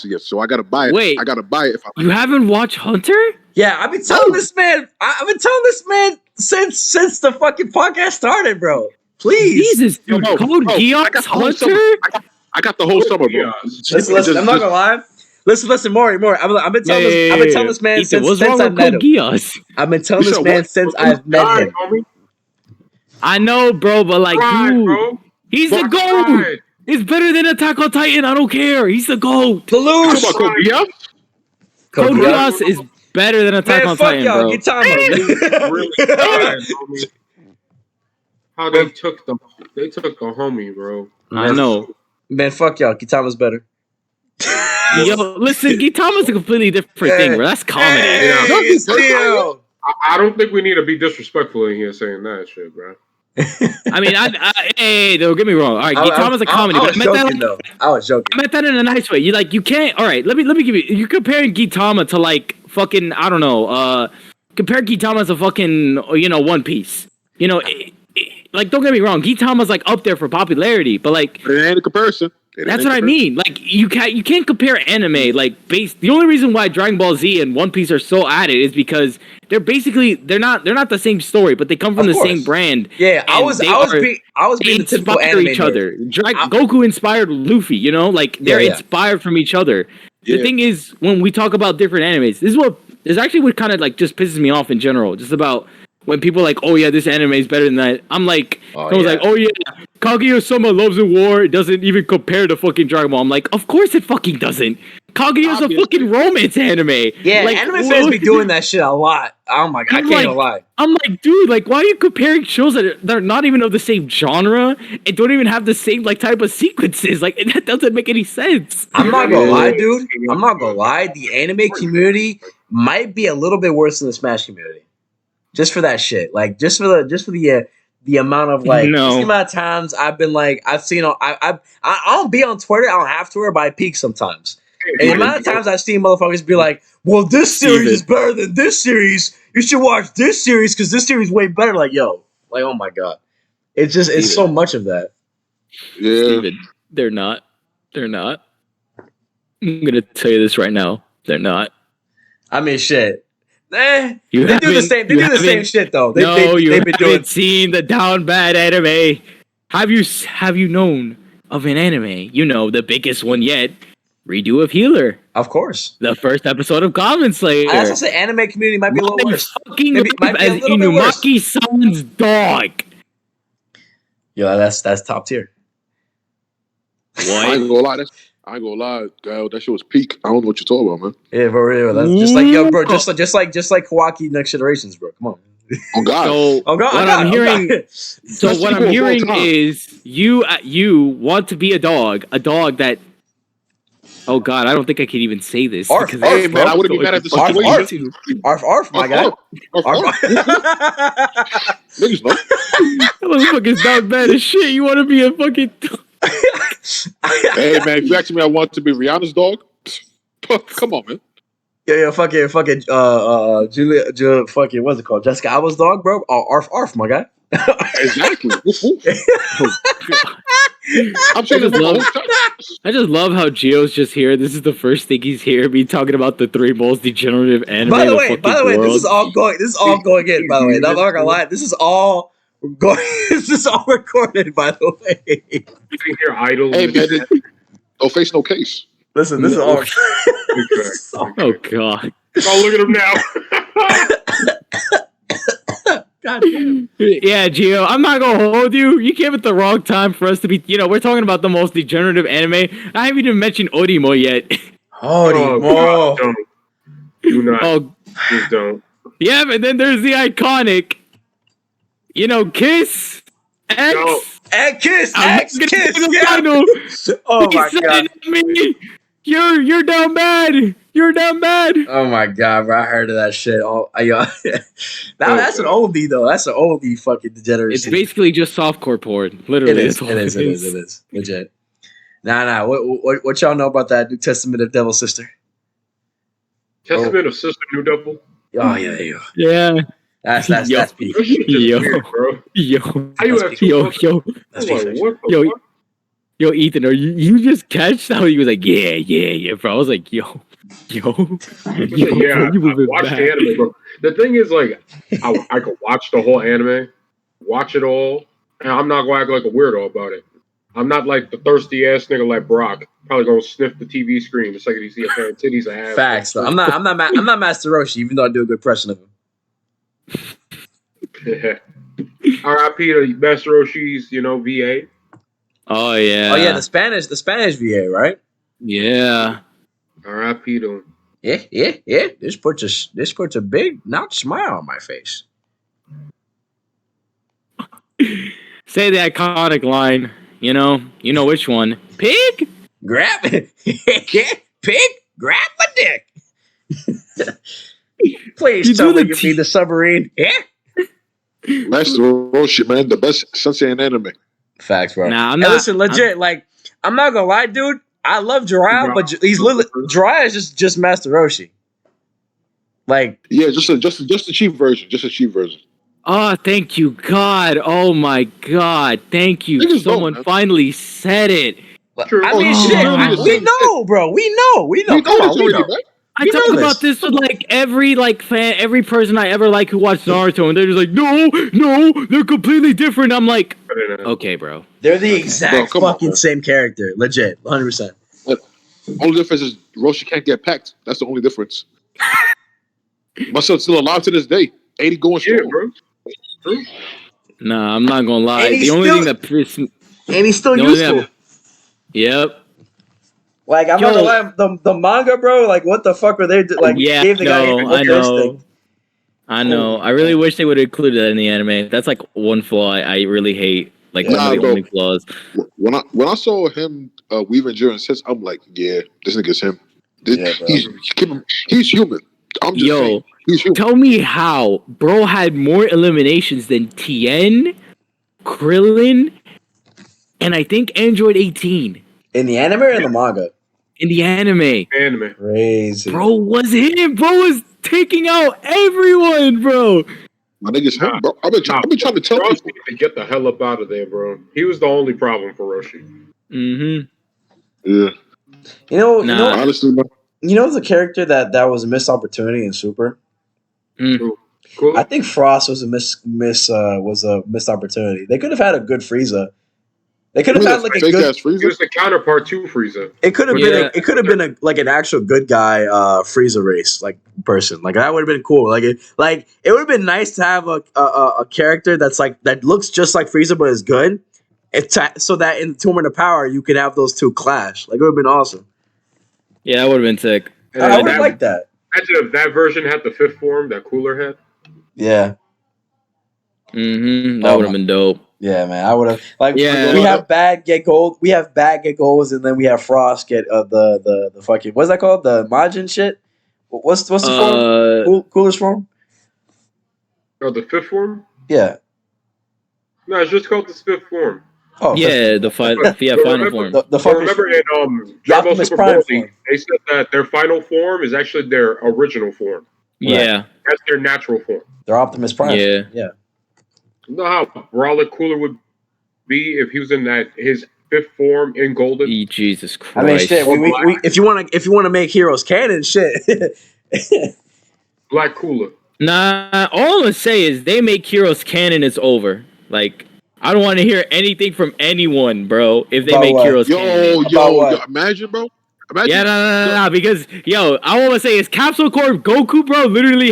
it yet. So I gotta buy it. Wait, I gotta buy it. You havenn watched Hunter? Yeah, I've been telling this man. I've been telling this man since the fucking podcast started, bro. Please, Jesus, dude. Code Geass Hunter. I got the whole summer, bro. Listen, I'm not gonna lie. Listen, Maury. I've been telling this man since I've met him. I've been telling this man since I've met him. I know, bro, but like, dude, he's the GOAT. He's better than Attack on Titan. I don't care. He's the GOAT. Lelouch. Code Geass is better than Attack on Titan, bro. Really how they took a homie, bro. I know. Man, fuck y'all. Gitama's better. Yo, listen, Gitama's a completely different thing, bro. That's comedy. I don't think we need to be disrespectful in here saying that shit, bro. I mean, hey, don't get me wrong. All right, Gitama's a comedy. I was joking. I meant that in a nice way. You can't. All right, let me give you. You're comparing Gitama to like fucking. I don't know. Compare Gitama to fucking. One Piece. Like, don't get me wrong. Gitama's like up there for popularity, but like, it ain't a comparison. That's what I mean. Like, you can't compare anime. Like, the only reason why Dragon Ball Z and One Piece are so at it is because they're not the same story, but they come from the same brand. Yeah, I was being the typical anime each other. Goku inspired Luffy. They're inspired from each other. The thing is, when we talk about different animes, this is actually what kind of like just pisses me off in general. Just about when people are like, oh yeah, this anime is better than that. I'm like, like, oh yeah, Kaguya-sama Loves in War. It doesn't even compare to fucking Dragon Ball. I'm like, of course it fucking doesn't. Kaguya's a fucking romance anime. Yeah, like, anime fans be doing that shit a lot. Oh my god, I can't even lie. I'm like, dude, like, why are you comparing shows that are not even of the same genre and don't even have the same like type of sequences? Like, that doesn't make any sense. I'm not gonna lie, dude. I'm not gonna lie. The anime community might be a little bit worse than the Smash community. Just for that shit, like just for the amount of like the amount of times I've been like I've seen I don't be on Twitter. I don't have Twitter, but I peek sometimes. And the amount of times I've seen motherfuckers be like, "Well, this series is better than this series. You should watch this series because this series is way better." Like, yo, like, oh my god, it's so much of that. Yeah, Steven, they're not. I'm gonna tell you this right now. They're not. I mean, shit. They do the same. They do the same shit though. They've been seen the down bad anime. Have you known of an anime? The biggest one yet. Redo of Healer. Of course. The first episode of Goblin Slayer. I was gonna say anime community might be a little worse. Fucking might be as Inumaki-san's dog. Yo, that's top tier. What? I ain't gonna lie, that shit was peak. I don't know what you're talking about, man. Yeah, for real. That's just like, yo, bro, just like Kawaki Next Generations, bro. Come on. Oh God. What I'm hearing is you want to be a dog that. Oh God, I don't think I can even say this. Arf, hey man, I wouldn't be mad at the situation. Arf, my guy. Niggas know. That motherfucker's not bad as shit. You want to be a fucking. Hey man, if you ask me, I want to be Rihanna's dog. Come on, man. Yeah, fucking, Julia, fucking, what's it called? Jessica Alba's dog, bro. Oh, Arf, my guy. Exactly. I just love how Gio's just here. This is the first thing he's here. Me talking about the 3 most degenerative anime. By the way, this is all going in. By the way, I'm not gonna lie. This is all going. This is all recorded. By the way, you can hear idle. Hey man, no face, no case. Listen, this is all. Oh God! Oh, look at him now. God damn. Yeah, Gio, I'm not gonna hold you. You came at the wrong time for us to be. We're talking about the most degenerative anime. I haven't even mentioned Orimo yet. Orimo. Don't. Do not. Oh, just don't. Yeah, but then there's the iconic. Kiss X. No. Kiss. Yeah. Oh my god. Me. You're down bad. You're down bad. Oh my god, bro! I heard of that shit. That's an oldie though. That's an oldie fucking degeneracy. It's basically just softcore porn. Literally, it is legit. Nah. What y'all know about that New Testament of Devil Sister? Testament of Sister New Devil. Oh yeah. Yeah. That's peak. Weird, bro. Yo, Ethan, are you just catch how he was like, yeah, bro? I was like, yo. Yeah, I watched the anime, bro. The thing is, like, I could watch the whole anime, watch it all, and I'm not gonna act like a weirdo about it. I'm not like the thirsty ass nigga like Brock, probably gonna sniff the TV screen the second he see a pair of titties I have. Facts. Though. I'm not Master Roshi, even though I do a good impression of him. R.I.P. to Master Roshi's, VA. Oh yeah. Oh yeah, the Spanish VA, right? Yeah. R.I.P. to him. Yeah. This puts a big not smile on my face. Say the iconic line. You know which one? Pig? Grab it. Pig, grab my dick. Please tell me you need the submarine. Yeah. Master Roshi, man, the best sensei in anime. Facts, bro. Nah, I'm not. Listen, legit. I'm not gonna lie, dude. I love Jiraiya, but he's Jiraiya is just Master Roshi. Just a cheap version. Just a cheap version. Oh, thank you, God. Oh my God, thank you. Someone finally said it. True. I mean, shit. We know, bro. We know. Come on, we know. I talk about this with every fan, every person I ever who watched Naruto, and they're just like, no, they're completely different. I'm like, okay, bro. They're the exact fucking same character, legit, 100%. Only difference is Roshi can't get packed. That's the only difference. My son's still alive to this day. 80 going strong, bro. True. Nah, I'm not gonna lie. The only thing that and he's still useful. Yep. I'm not gonna lie, the manga, bro. What the fuck were they gave the guy? I know. I really wish they would have included that in the anime. That's one flaw I really hate. One of the only flaws. When I saw him weaving during sets, I'm like, yeah, this nigga's him. He's human. I'm just saying, he's human. Tell me how bro had more eliminations than Tien, Krillin, and I think Android 18 in the anime or in the manga. In the anime. Crazy. Bro was him. Bro was taking out everyone, bro. My nigga's him, bro. I've been trying to tell Roshi need to get the hell up out of there, bro. He was the only problem for Roshi. Mm-hmm. Yeah. Honestly, bro. The character that was a missed opportunity in Super? Cool. I think Frost was a missed opportunity. They could have had a good Frieza. They could have had a good Frieza. He was the counterpart to Frieza. It could have been an actual good guy Frieza race person. That would have been cool. It would have been nice to have a character that's that looks just like Frieza but is good. So that in Tournament of Power you could have those two clash. It would have been awesome. Yeah, that would have been sick. I would have liked that. Imagine if that version had the fifth form that Cooler had. Yeah. Mm-hmm. That would have been dope. Yeah, man. I would have we have Bad get gold. We have Bad get golds, and then we have Frost get the fucking what's that called? The Majin shit. What's the form? Cooler's form? Oh, the fifth form? Yeah. No, it's just called the fifth form. Oh, yeah, the final form. Remember in Dragon Ball Super Broly, they said that their final form is actually their original form. Yeah. Right. That's their natural form. Their Optimus Prime. Yeah. You know how brolic Cooler would be if he was in his fifth form in Golden? Jesus Christ. I mean, shit. If you want to make heroes canon, shit. Black Cooler. Nah, all I'm gonna say is they make heroes canon, it's over. I don't want to hear anything from anyone, bro. If they make heroes canon. Yo, imagine, bro. Yeah, no, because I want to say is Capsule Corp Goku, bro, literally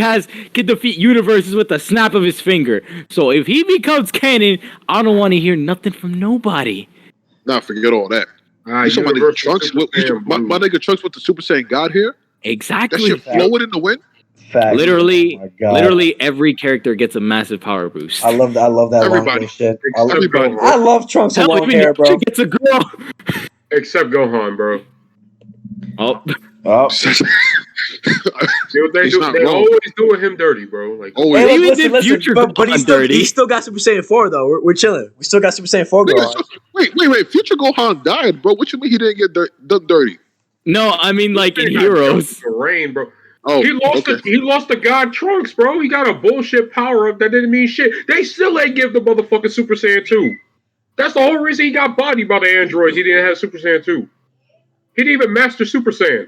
can defeat universes with the snap of his finger. So if he becomes canon, I don't want to hear nothing from nobody. Nah, forget all that. You saw my nigga Trunks. My nigga Trunks with the Super Saiyan God here. Exactly. That shit flowing in the wind. Facts. Literally every character gets a massive power boost. I love that Everybody. long shit. Everybody. I love Trunks with long hair, bro. Gets a girl. Except Gohan, bro. Oh. See what they do? They always doing him dirty, bro. Like, hey, listen, but he still got Super Saiyan 4 though. We're chilling. We still got Super Saiyan 4 going on. Wait. Future Gohan died, bro. What you mean he didn't get done dirty? No, I mean like in Heroes. Rain, bro. Oh, he lost the God Trunks, bro. He got a bullshit power up that didn't mean shit. They still ain't give the motherfucking Super Saiyan 2. That's the whole reason he got bodied by the androids. He didn't have Super Saiyan 2. He didn't even master Super Saiyan.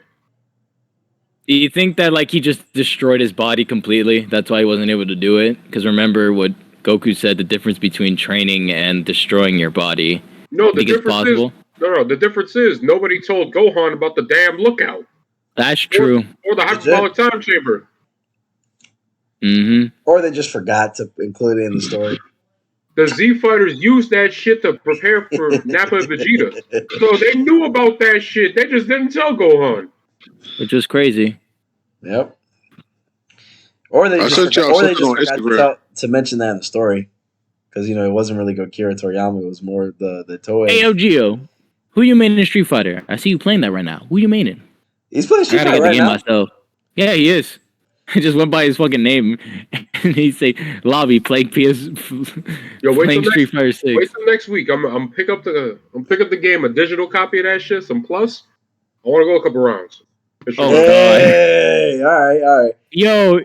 Do you think that like he just destroyed his body completely? That's why he wasn't able to do it? Because remember what Goku said, the difference between training and destroying your body. No, the difference is nobody told Gohan about the damn lookout. That's true. Or the hyperbolic time chamber. Mm-hmm. Or they just forgot to include it in the story. The Z Fighters used that shit to prepare for Nappa and Vegeta. So they knew about that shit. They just didn't tell Gohan. Which was crazy. Yep. Or they just forgot to mention that in the story. Because, it wasn't really Gokira Toriyama. It was more the Toei. Hey, Gio. Who you maining in Street Fighter? I see you playing that right now. Who you maining? He's playing Street Fighter right now. Myself. Yeah, he is. I just went by his fucking name, and he say lobby playing PS. Playing Street Fighter 6. Wait till next week. I'm pick up the game, a digital copy of that shit, some plus. I want to go a couple rounds. Oh hey, all right. Yo,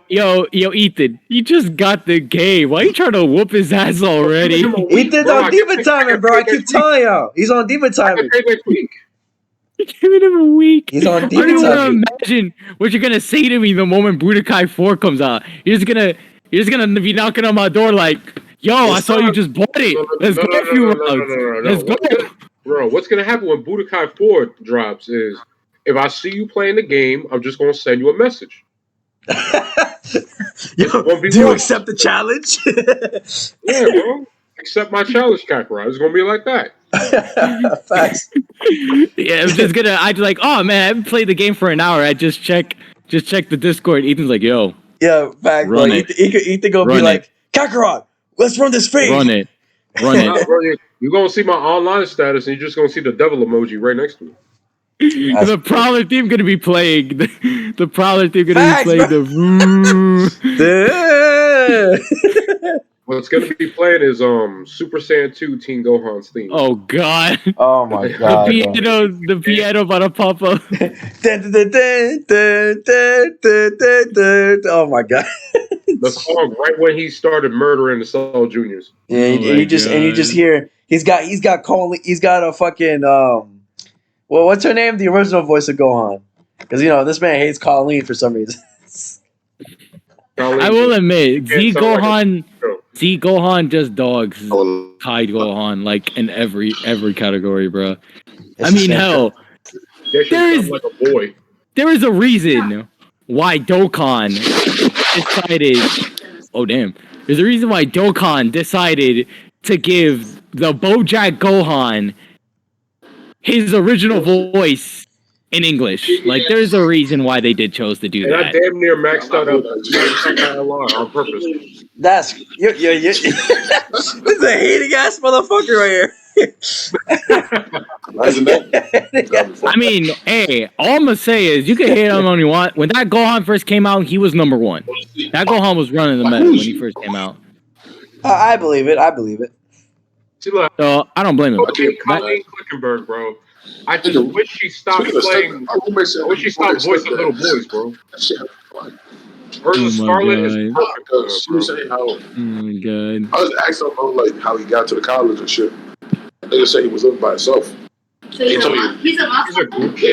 Ethan, you just got the game. Why are you trying to whoop his ass already? Ethan's on demon timing, bro. I keep telling y'all, he's on demon timing. Giving him a week. He's on demon I don't timing. want to imagine what you're gonna say to me the moment Budokai 4 comes out. You're just gonna be knocking on my door like, "Yo, I saw you just bought it. Let's go a few rounds. Let's go." Bro, what's gonna happen when Budokai 4 drops is if I see you playing the game, I'm just gonna send you a message. Yo, do you accept the challenge? Yeah, bro. Accept my challenge, Kakarot. It's gonna be like that. Facts. Yeah, I'd be like, oh man, I haven't played the game for an hour. I just check the Discord. Ethan's like, yo. Yeah, facts. Run it. Ethan gonna be like, Kakarot, let's run this phase. Run it. You're gonna see my online status and you're just gonna see the devil emoji right next to me. The Prowler team gonna be playing the Prowler team gonna be playing the What's gonna be playing is Super Saiyan 2 Team Gohan's theme. Oh god. Oh my god. The piano about to pop up. Oh my god. The song right when he started murdering the Soul Juniors. Yeah, and you just hear he's got a fucking well, what's her name? The original voice of Gohan. Because this man hates Colleen for some reason. I will admit, Z Gohan just dogs Kai Gohan like in every category, bro. I mean, hell, there is a reason why Dokkan decided. Oh damn! There's a reason why Dokkan decided to give the BoJack Gohan his original voice in English. Like, there's a reason why they chose to do that. I damn near maxed out LR on purpose. That's this is a hating ass motherfucker right here. I mean, hey, all I'm gonna say is you can hate him when you want. When that Gohan first came out, he was number one. That Gohan was running the meta when he first came out. I believe it. So I don't blame him. Colleen Clickenberg, bro. I just wish she stopped playing. I wish she stopped voicing little boys, bro. Ursa Scarlet is perfect. She was saying how. Oh my god. I was asking him like how he got to the college and shit. They say he was living by himself. So he's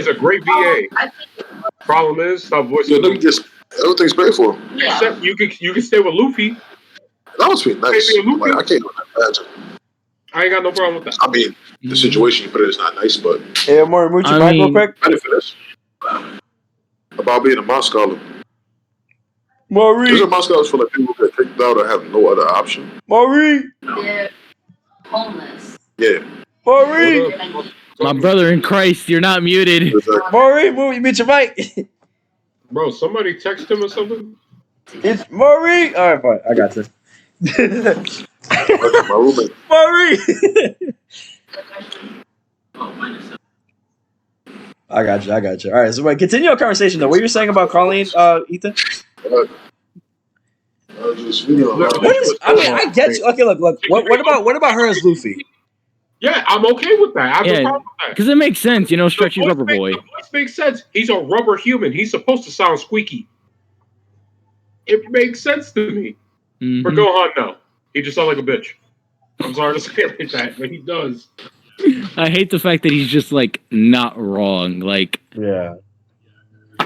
a great VA. Problem is, stop voicing. Everything's paid for. Yeah. Except you can stay with Luffy. That must be nice. Like, I can't imagine. I ain't got no problem with that. I mean, the situation you put it is not nice, but Hey, Maury, move your mic real quick. I didn't finish. About being a mouse scholar. Maury. There's a mouse scholars for like people that kicked out or have no other option. Maury. They're homeless. Yeah. Maury. My brother in Christ, you're not muted. Maury, mute your mic. Bro, somebody text him or something? It's Maury. All right, fine. I got this. My roommate. Maury. I got you. All right, so continue our conversation though. What you were saying about Colleen, Ethan? What is? I mean, I get you. Okay, look. What about her as Luffy? Yeah, I'm okay with that. I have no problem with that. Because it makes sense, stretchy rubber boy. The voice makes sense. He's a rubber human. He's supposed to sound squeaky. It makes sense to me. Mm-hmm. For Gohan, no. He just sounds like a bitch. I'm sorry to say it like that, but he does. I hate the fact that he's just not wrong. Yeah.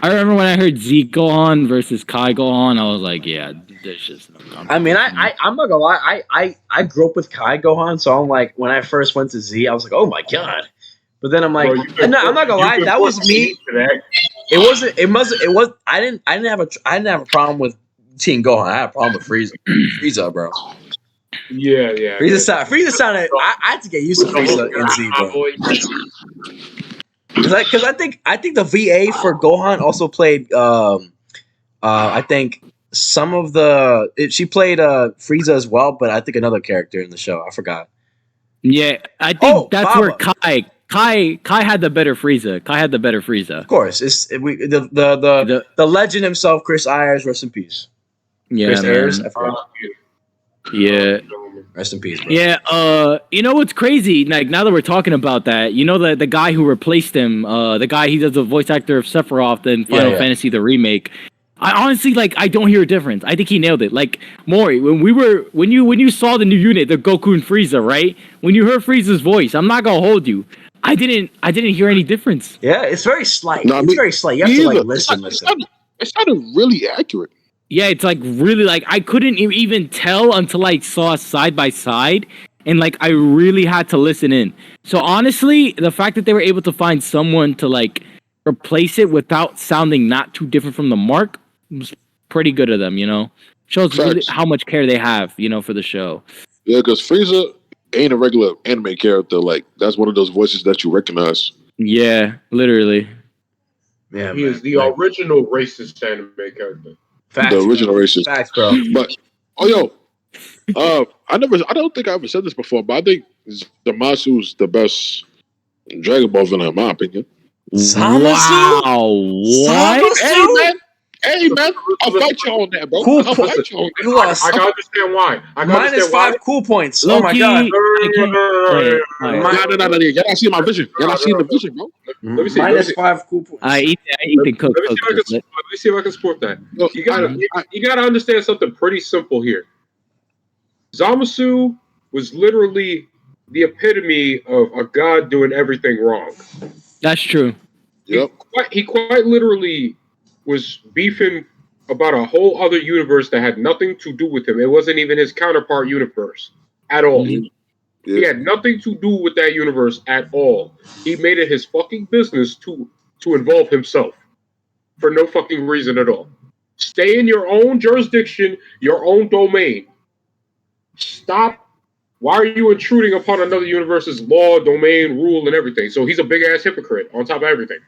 I remember when I heard Zeke Gohan versus Kai Gohan, I was like, yeah, there's just no competition. I mean, I'm not gonna lie. I grew up with Kai Gohan, so I'm like, when I first went to Z, I was like, oh my god. But then I'm like, I'm not gonna lie, that was me. It was. I didn't have a problem with Team Gohan. I had a problem with Frieza, bro. Yeah. Frieza sounded. I had to get used to Frieza in Z, bro. Because I think the VA for Gohan also played. I think some of she played Frieza as well, but I think another character in the show. I forgot. Yeah, I think that's Baba. where Kai had the better Frieza. Of course, the legend himself, Chris Ayers, rest in peace. Yeah, Chris Ayers. Yeah. Rest in peace, bro. Yeah, you know what's crazy? Now that we're talking about that, the guy who replaced him, the guy he does the voice actor of Sephiroth in Final Fantasy the remake. I honestly I don't hear a difference. I think he nailed it. Maury, when you saw the new unit, the Goku and Frieza, right? When you heard Frieza's voice, I'm not gonna hold you. I didn't hear any difference. Yeah, it's very slight. It's very slight. You have to listen. It sounded really accurate. Yeah, it's really I couldn't even tell until I saw side by side, and I really had to listen in. So honestly, the fact that they were able to find someone to replace it without sounding not too different from the mark was pretty good of them. Shows really how much care they have, for the show. Yeah, because Frieza ain't a regular anime character. That's one of those voices that you recognize. Yeah, literally. Yeah, he is the original racist anime character. Facts, the original racist. Facts, bro. But I don't think I ever said this before, but I think Zamasu's the best Dragon Ball villain in my opinion. Zamasu? Wow, what? Hey man, I'll fight you on that, bro. Cool I'll fight you on that. I can understand why. -5 cool points. Low Oh my key, god. No. Y'all not seeing my vision. Y'all not seeing the vision, bro. Let me see. -5 cool points. I eat the cook. Let me see if I can support that. You gotta understand something pretty simple here. Zamasu was literally the epitome of a god doing everything wrong. That's true. Yep. He quite literally was beefing about a whole other universe that had nothing to do with him. It wasn't even his counterpart universe at all. Mm-hmm. He had nothing to do with that universe at all. He made it his fucking business to involve himself for no fucking reason at all. Stay in your own jurisdiction, your own domain. Stop. Why are you intruding upon another universe's law, domain, rule, and everything? So he's a big ass hypocrite on top of everything.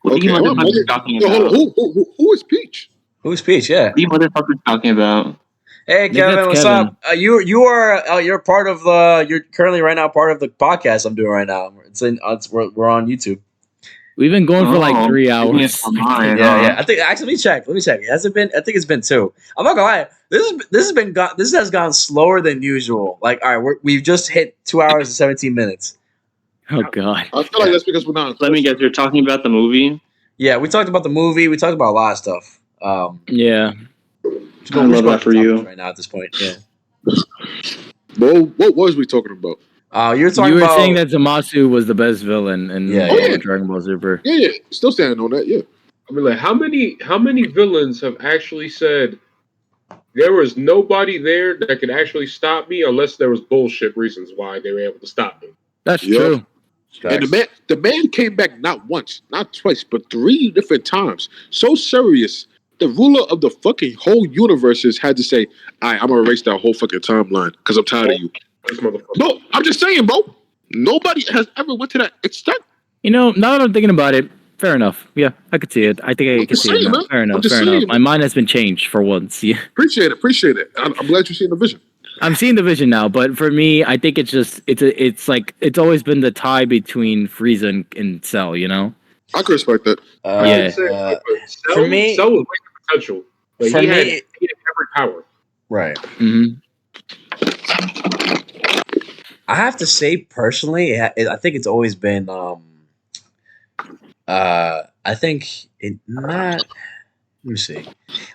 What are you motherfuckers talking about? Who is Peach? Who's Peach? Yeah. What are you motherfuckers talking about? Hey Kevin, what's up? You're part of you're currently right now part of the podcast I'm doing right now. We're on YouTube. We've been going for 3 hours. Yeah. I think actually let me check. Has it been? I think it's been 2. I'm not gonna lie. This has gone slower than usual. All right, we've just hit 2 hours and 17 minutes. Oh god. I feel like that's because we're not. Let me guess. You're talking about the movie. Yeah, we talked about the movie. We talked about a lot of stuff. Yeah. I love that for you right now at this point. Yeah. Well, what was we talking about? You were saying that Zamasu was the best villain in Dragon Ball Super. Yeah. Still standing on that. Yeah. I mean, how many villains have actually said, There was nobody there that could actually stop me unless there was bullshit reasons why they were able to stop me. That's true. And the man came back not once, not twice, but 3 different times. So serious. The ruler of the fucking whole universe has had to say, "All right, I'm gonna erase that whole fucking timeline because I'm tired of you." No, I'm just saying, bro. Nobody has ever went to that extent. Now that I'm thinking about it, fair enough. Yeah, I could see it. I think I can see it now. Fair enough. My mind has been changed for once. Yeah. Appreciate it. I'm glad you're seeing the vision. I'm seeing the vision now, but for me, I think it's just it's always been the tie between Frieza and Cell. I can respect that. For me, Cell was wasting potential. Like, he had every power. Right. Mm-hmm. I have to say, personally, I think it's always been. I think it not. Let me see.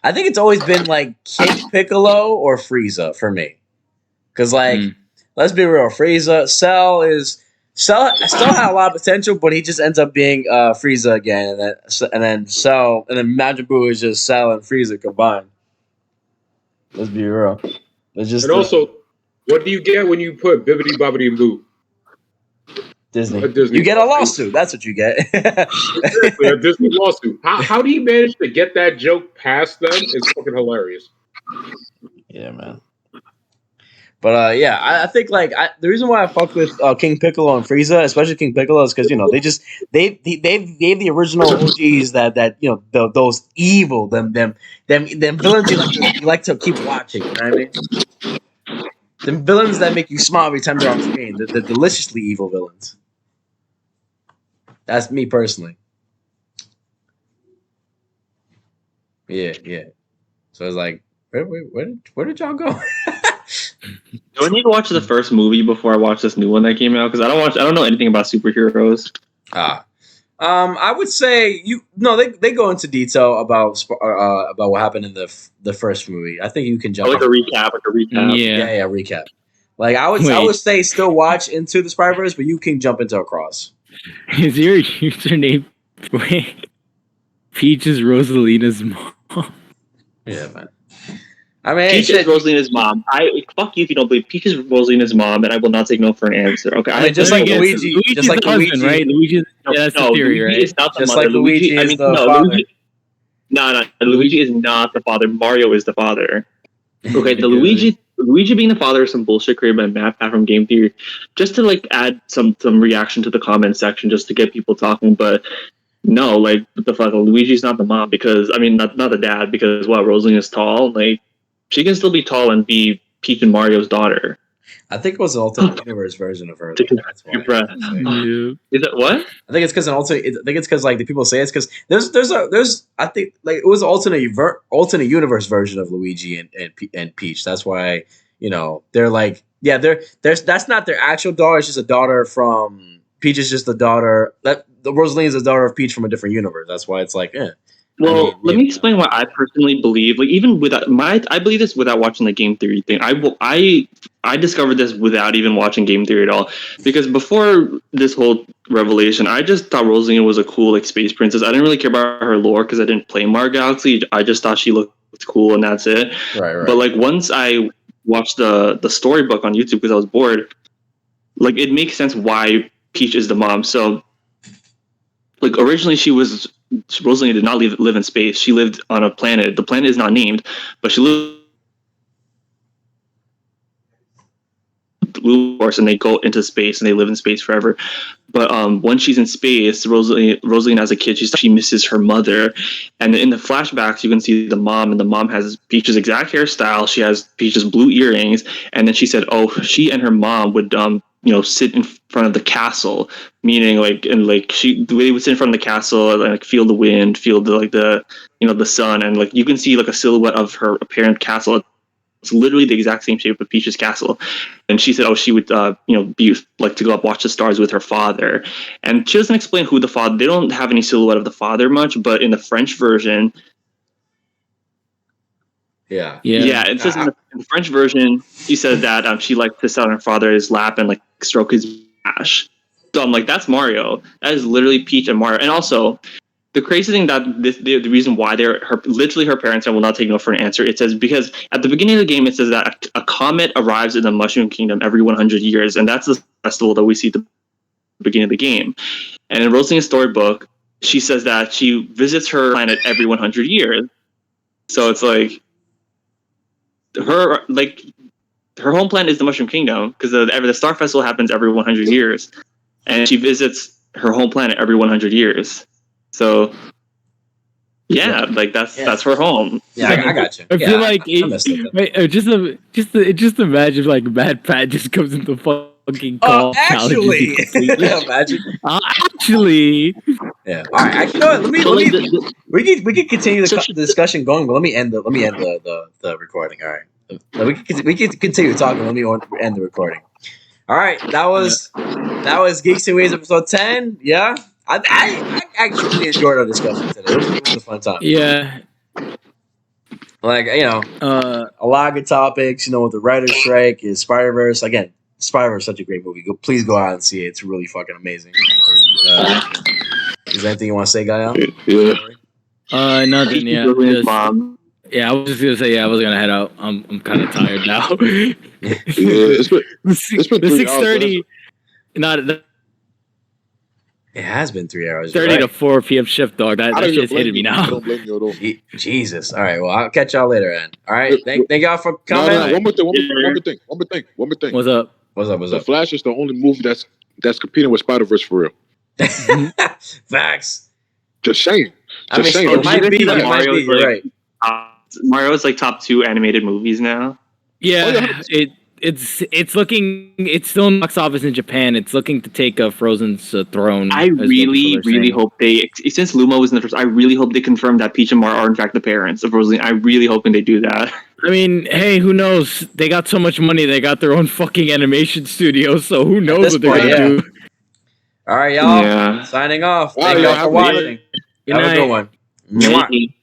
I think it's always been like King Piccolo or Frieza for me. Because let's be real, Frieza, Cell still had a lot of potential, but he just ends up being Frieza again, and then Cell, and then Majin Buu is just Cell and Frieza combined. Let's be real. Also, what do you get when you put Bibbidi Bobbidi Boo? Disney. You get a lawsuit. That's what you get. Exactly, a Disney lawsuit. How do you manage to get that joke past them? It's fucking hilarious. Yeah, man. But I think the reason why I fucked with King Piccolo and Frieza, especially King Piccolo, is because they gave the original OGs that those evil them villains you like to keep watching. You know what I mean? The villains that make you smile every time they're on screen, the deliciously evil villains. That's me personally. Yeah. So it's like, where did y'all go? Do I need to watch the first movie before I watch this new one that came out? Because I don't know anything about superheroes. I would say they go into detail about what happened in the first movie. I think you can jump. Like a recap. Yeah, recap. Like I would say still watch Into the Spiderverse, but you can jump into Across. Is your username Peach is Rosalina's mom? Yeah, man. I mean, Peach is Rosalina's mom. Fuck you if you don't believe Peach is Rosalina's mom, and I will not take no for an answer. Okay, I mean, just like Luigi, just like husband, right? Luigi, that's the theory, Luigi right? Is not the just mother. like Luigi is the father. Luigi is not the father. Mario is the father. Okay, the Luigi being the father is some bullshit created by Matt from Game Theory, just to add some reaction to the comment section, just to get people talking. But no, what the fuck, Luigi's not the mom because not the dad because Rosalina's tall, she can still be tall and be Peach and Mario's daughter. I think it was an alternate universe version of her. That's why. Yeah. Is it what? I think it's because the people say it's because there's I think it was an alternate universe version of Luigi and Peach. That's why they're that's not their actual daughter. It's just a daughter from Peach. Is just the daughter that the Rosalina is the daughter of Peach from a different universe. That's why it's like. Well, let me explain why I personally believe. Even without I believe this without watching the Game Theory thing. I discovered this without even watching Game Theory at all. Because before this whole revelation, I just thought Rosalina was a cool space princess. I didn't really care about her lore because I didn't play Mario Galaxy. I just thought she looked cool and that's it. Right. But once I watched the storybook on YouTube because I was bored, it makes sense why Peach is the mom. So originally Rosalina did not live in space. She lived on a planet. The planet is not named, but she lived and they go into space and they live in space forever. But when she's in space, Rosalina as a kid, she misses her mother. And in the flashbacks, you can see the mom, and the mom has Peach's exact hairstyle. She has Peach's blue earrings. And then she said, she and her mom would sit in front of the castle, meaning the way they would sit in front of the castle and feel the wind, feel the sun, and you can see a silhouette of her apparent castle. It's literally the exact same shape of Peach's castle. And she said, she would, be to go up watch the stars with her father. And she doesn't explain who the father. They don't have any silhouette of the father much, but in the French version. Yeah. It says in the French version, she said that she liked to sit on her father's lap and stroke his ash. So I'm that's Mario. That is literally Peach and Mario. And also, the crazy thing that the reason why literally her parents will not take no for an answer. It says because at the beginning of the game it says that a comet arrives in the Mushroom Kingdom every 100 years, and that's the festival that we see at the beginning of the game. And in Rosalina's storybook, she says that she visits her planet every 100 years. So it's like her home planet is the Mushroom Kingdom because the Star Festival happens every 100 years, and she visits her home planet every 100 years. So, yeah, like that's her home. Yeah, I got you. I feel like just imagine like Mad Pat just comes into fucking call. Actually, imagine. Actually, yeah. All right. Actually, you know what? We can continue the discussion going, but let me end the recording. All right. We can continue talking. Let me end the recording. All right. That was Geeks and Ways episode 10. Yeah. I actually enjoyed our discussion today. It was a fun time. Yeah. Like, a lot of good topics, with the writer's strike, is Spiderverse. Again, Spiderverse is such a great movie. Please go out and see it. It's really fucking amazing. Is there anything you want to say, Gael? Yeah. Nothing. Yeah. I was just gonna say, I was gonna head out. I'm kind of tired now. It's been 6:30. It has been 3 hours. 30 to 4 p.m. shift, dog. That shit's hitting me now. I don't blame you at all. Jesus. All right. Well, I'll catch y'all later, man. All right. Thank y'all for coming. No, one more thing. What's up? The Flash is the only movie that's competing with Spider-Verse for real. Facts. Just saying. It might be. You're right. Mario's like top 2 animated movies now. Yeah, it's looking. It's still in box office in Japan. It's looking to take Frozen's throne. I really hope since Luma was in the first, I really hope they confirm that Peach and Mar are in fact the parents of Rosaline. I'm really hoping they do that. I mean, hey, who knows? They got so much money. They got their own fucking animation studio. So who knows what they're gonna do? All right, y'all. Yeah. Signing off. Thank y'all for watching. Have a good one. Maybe.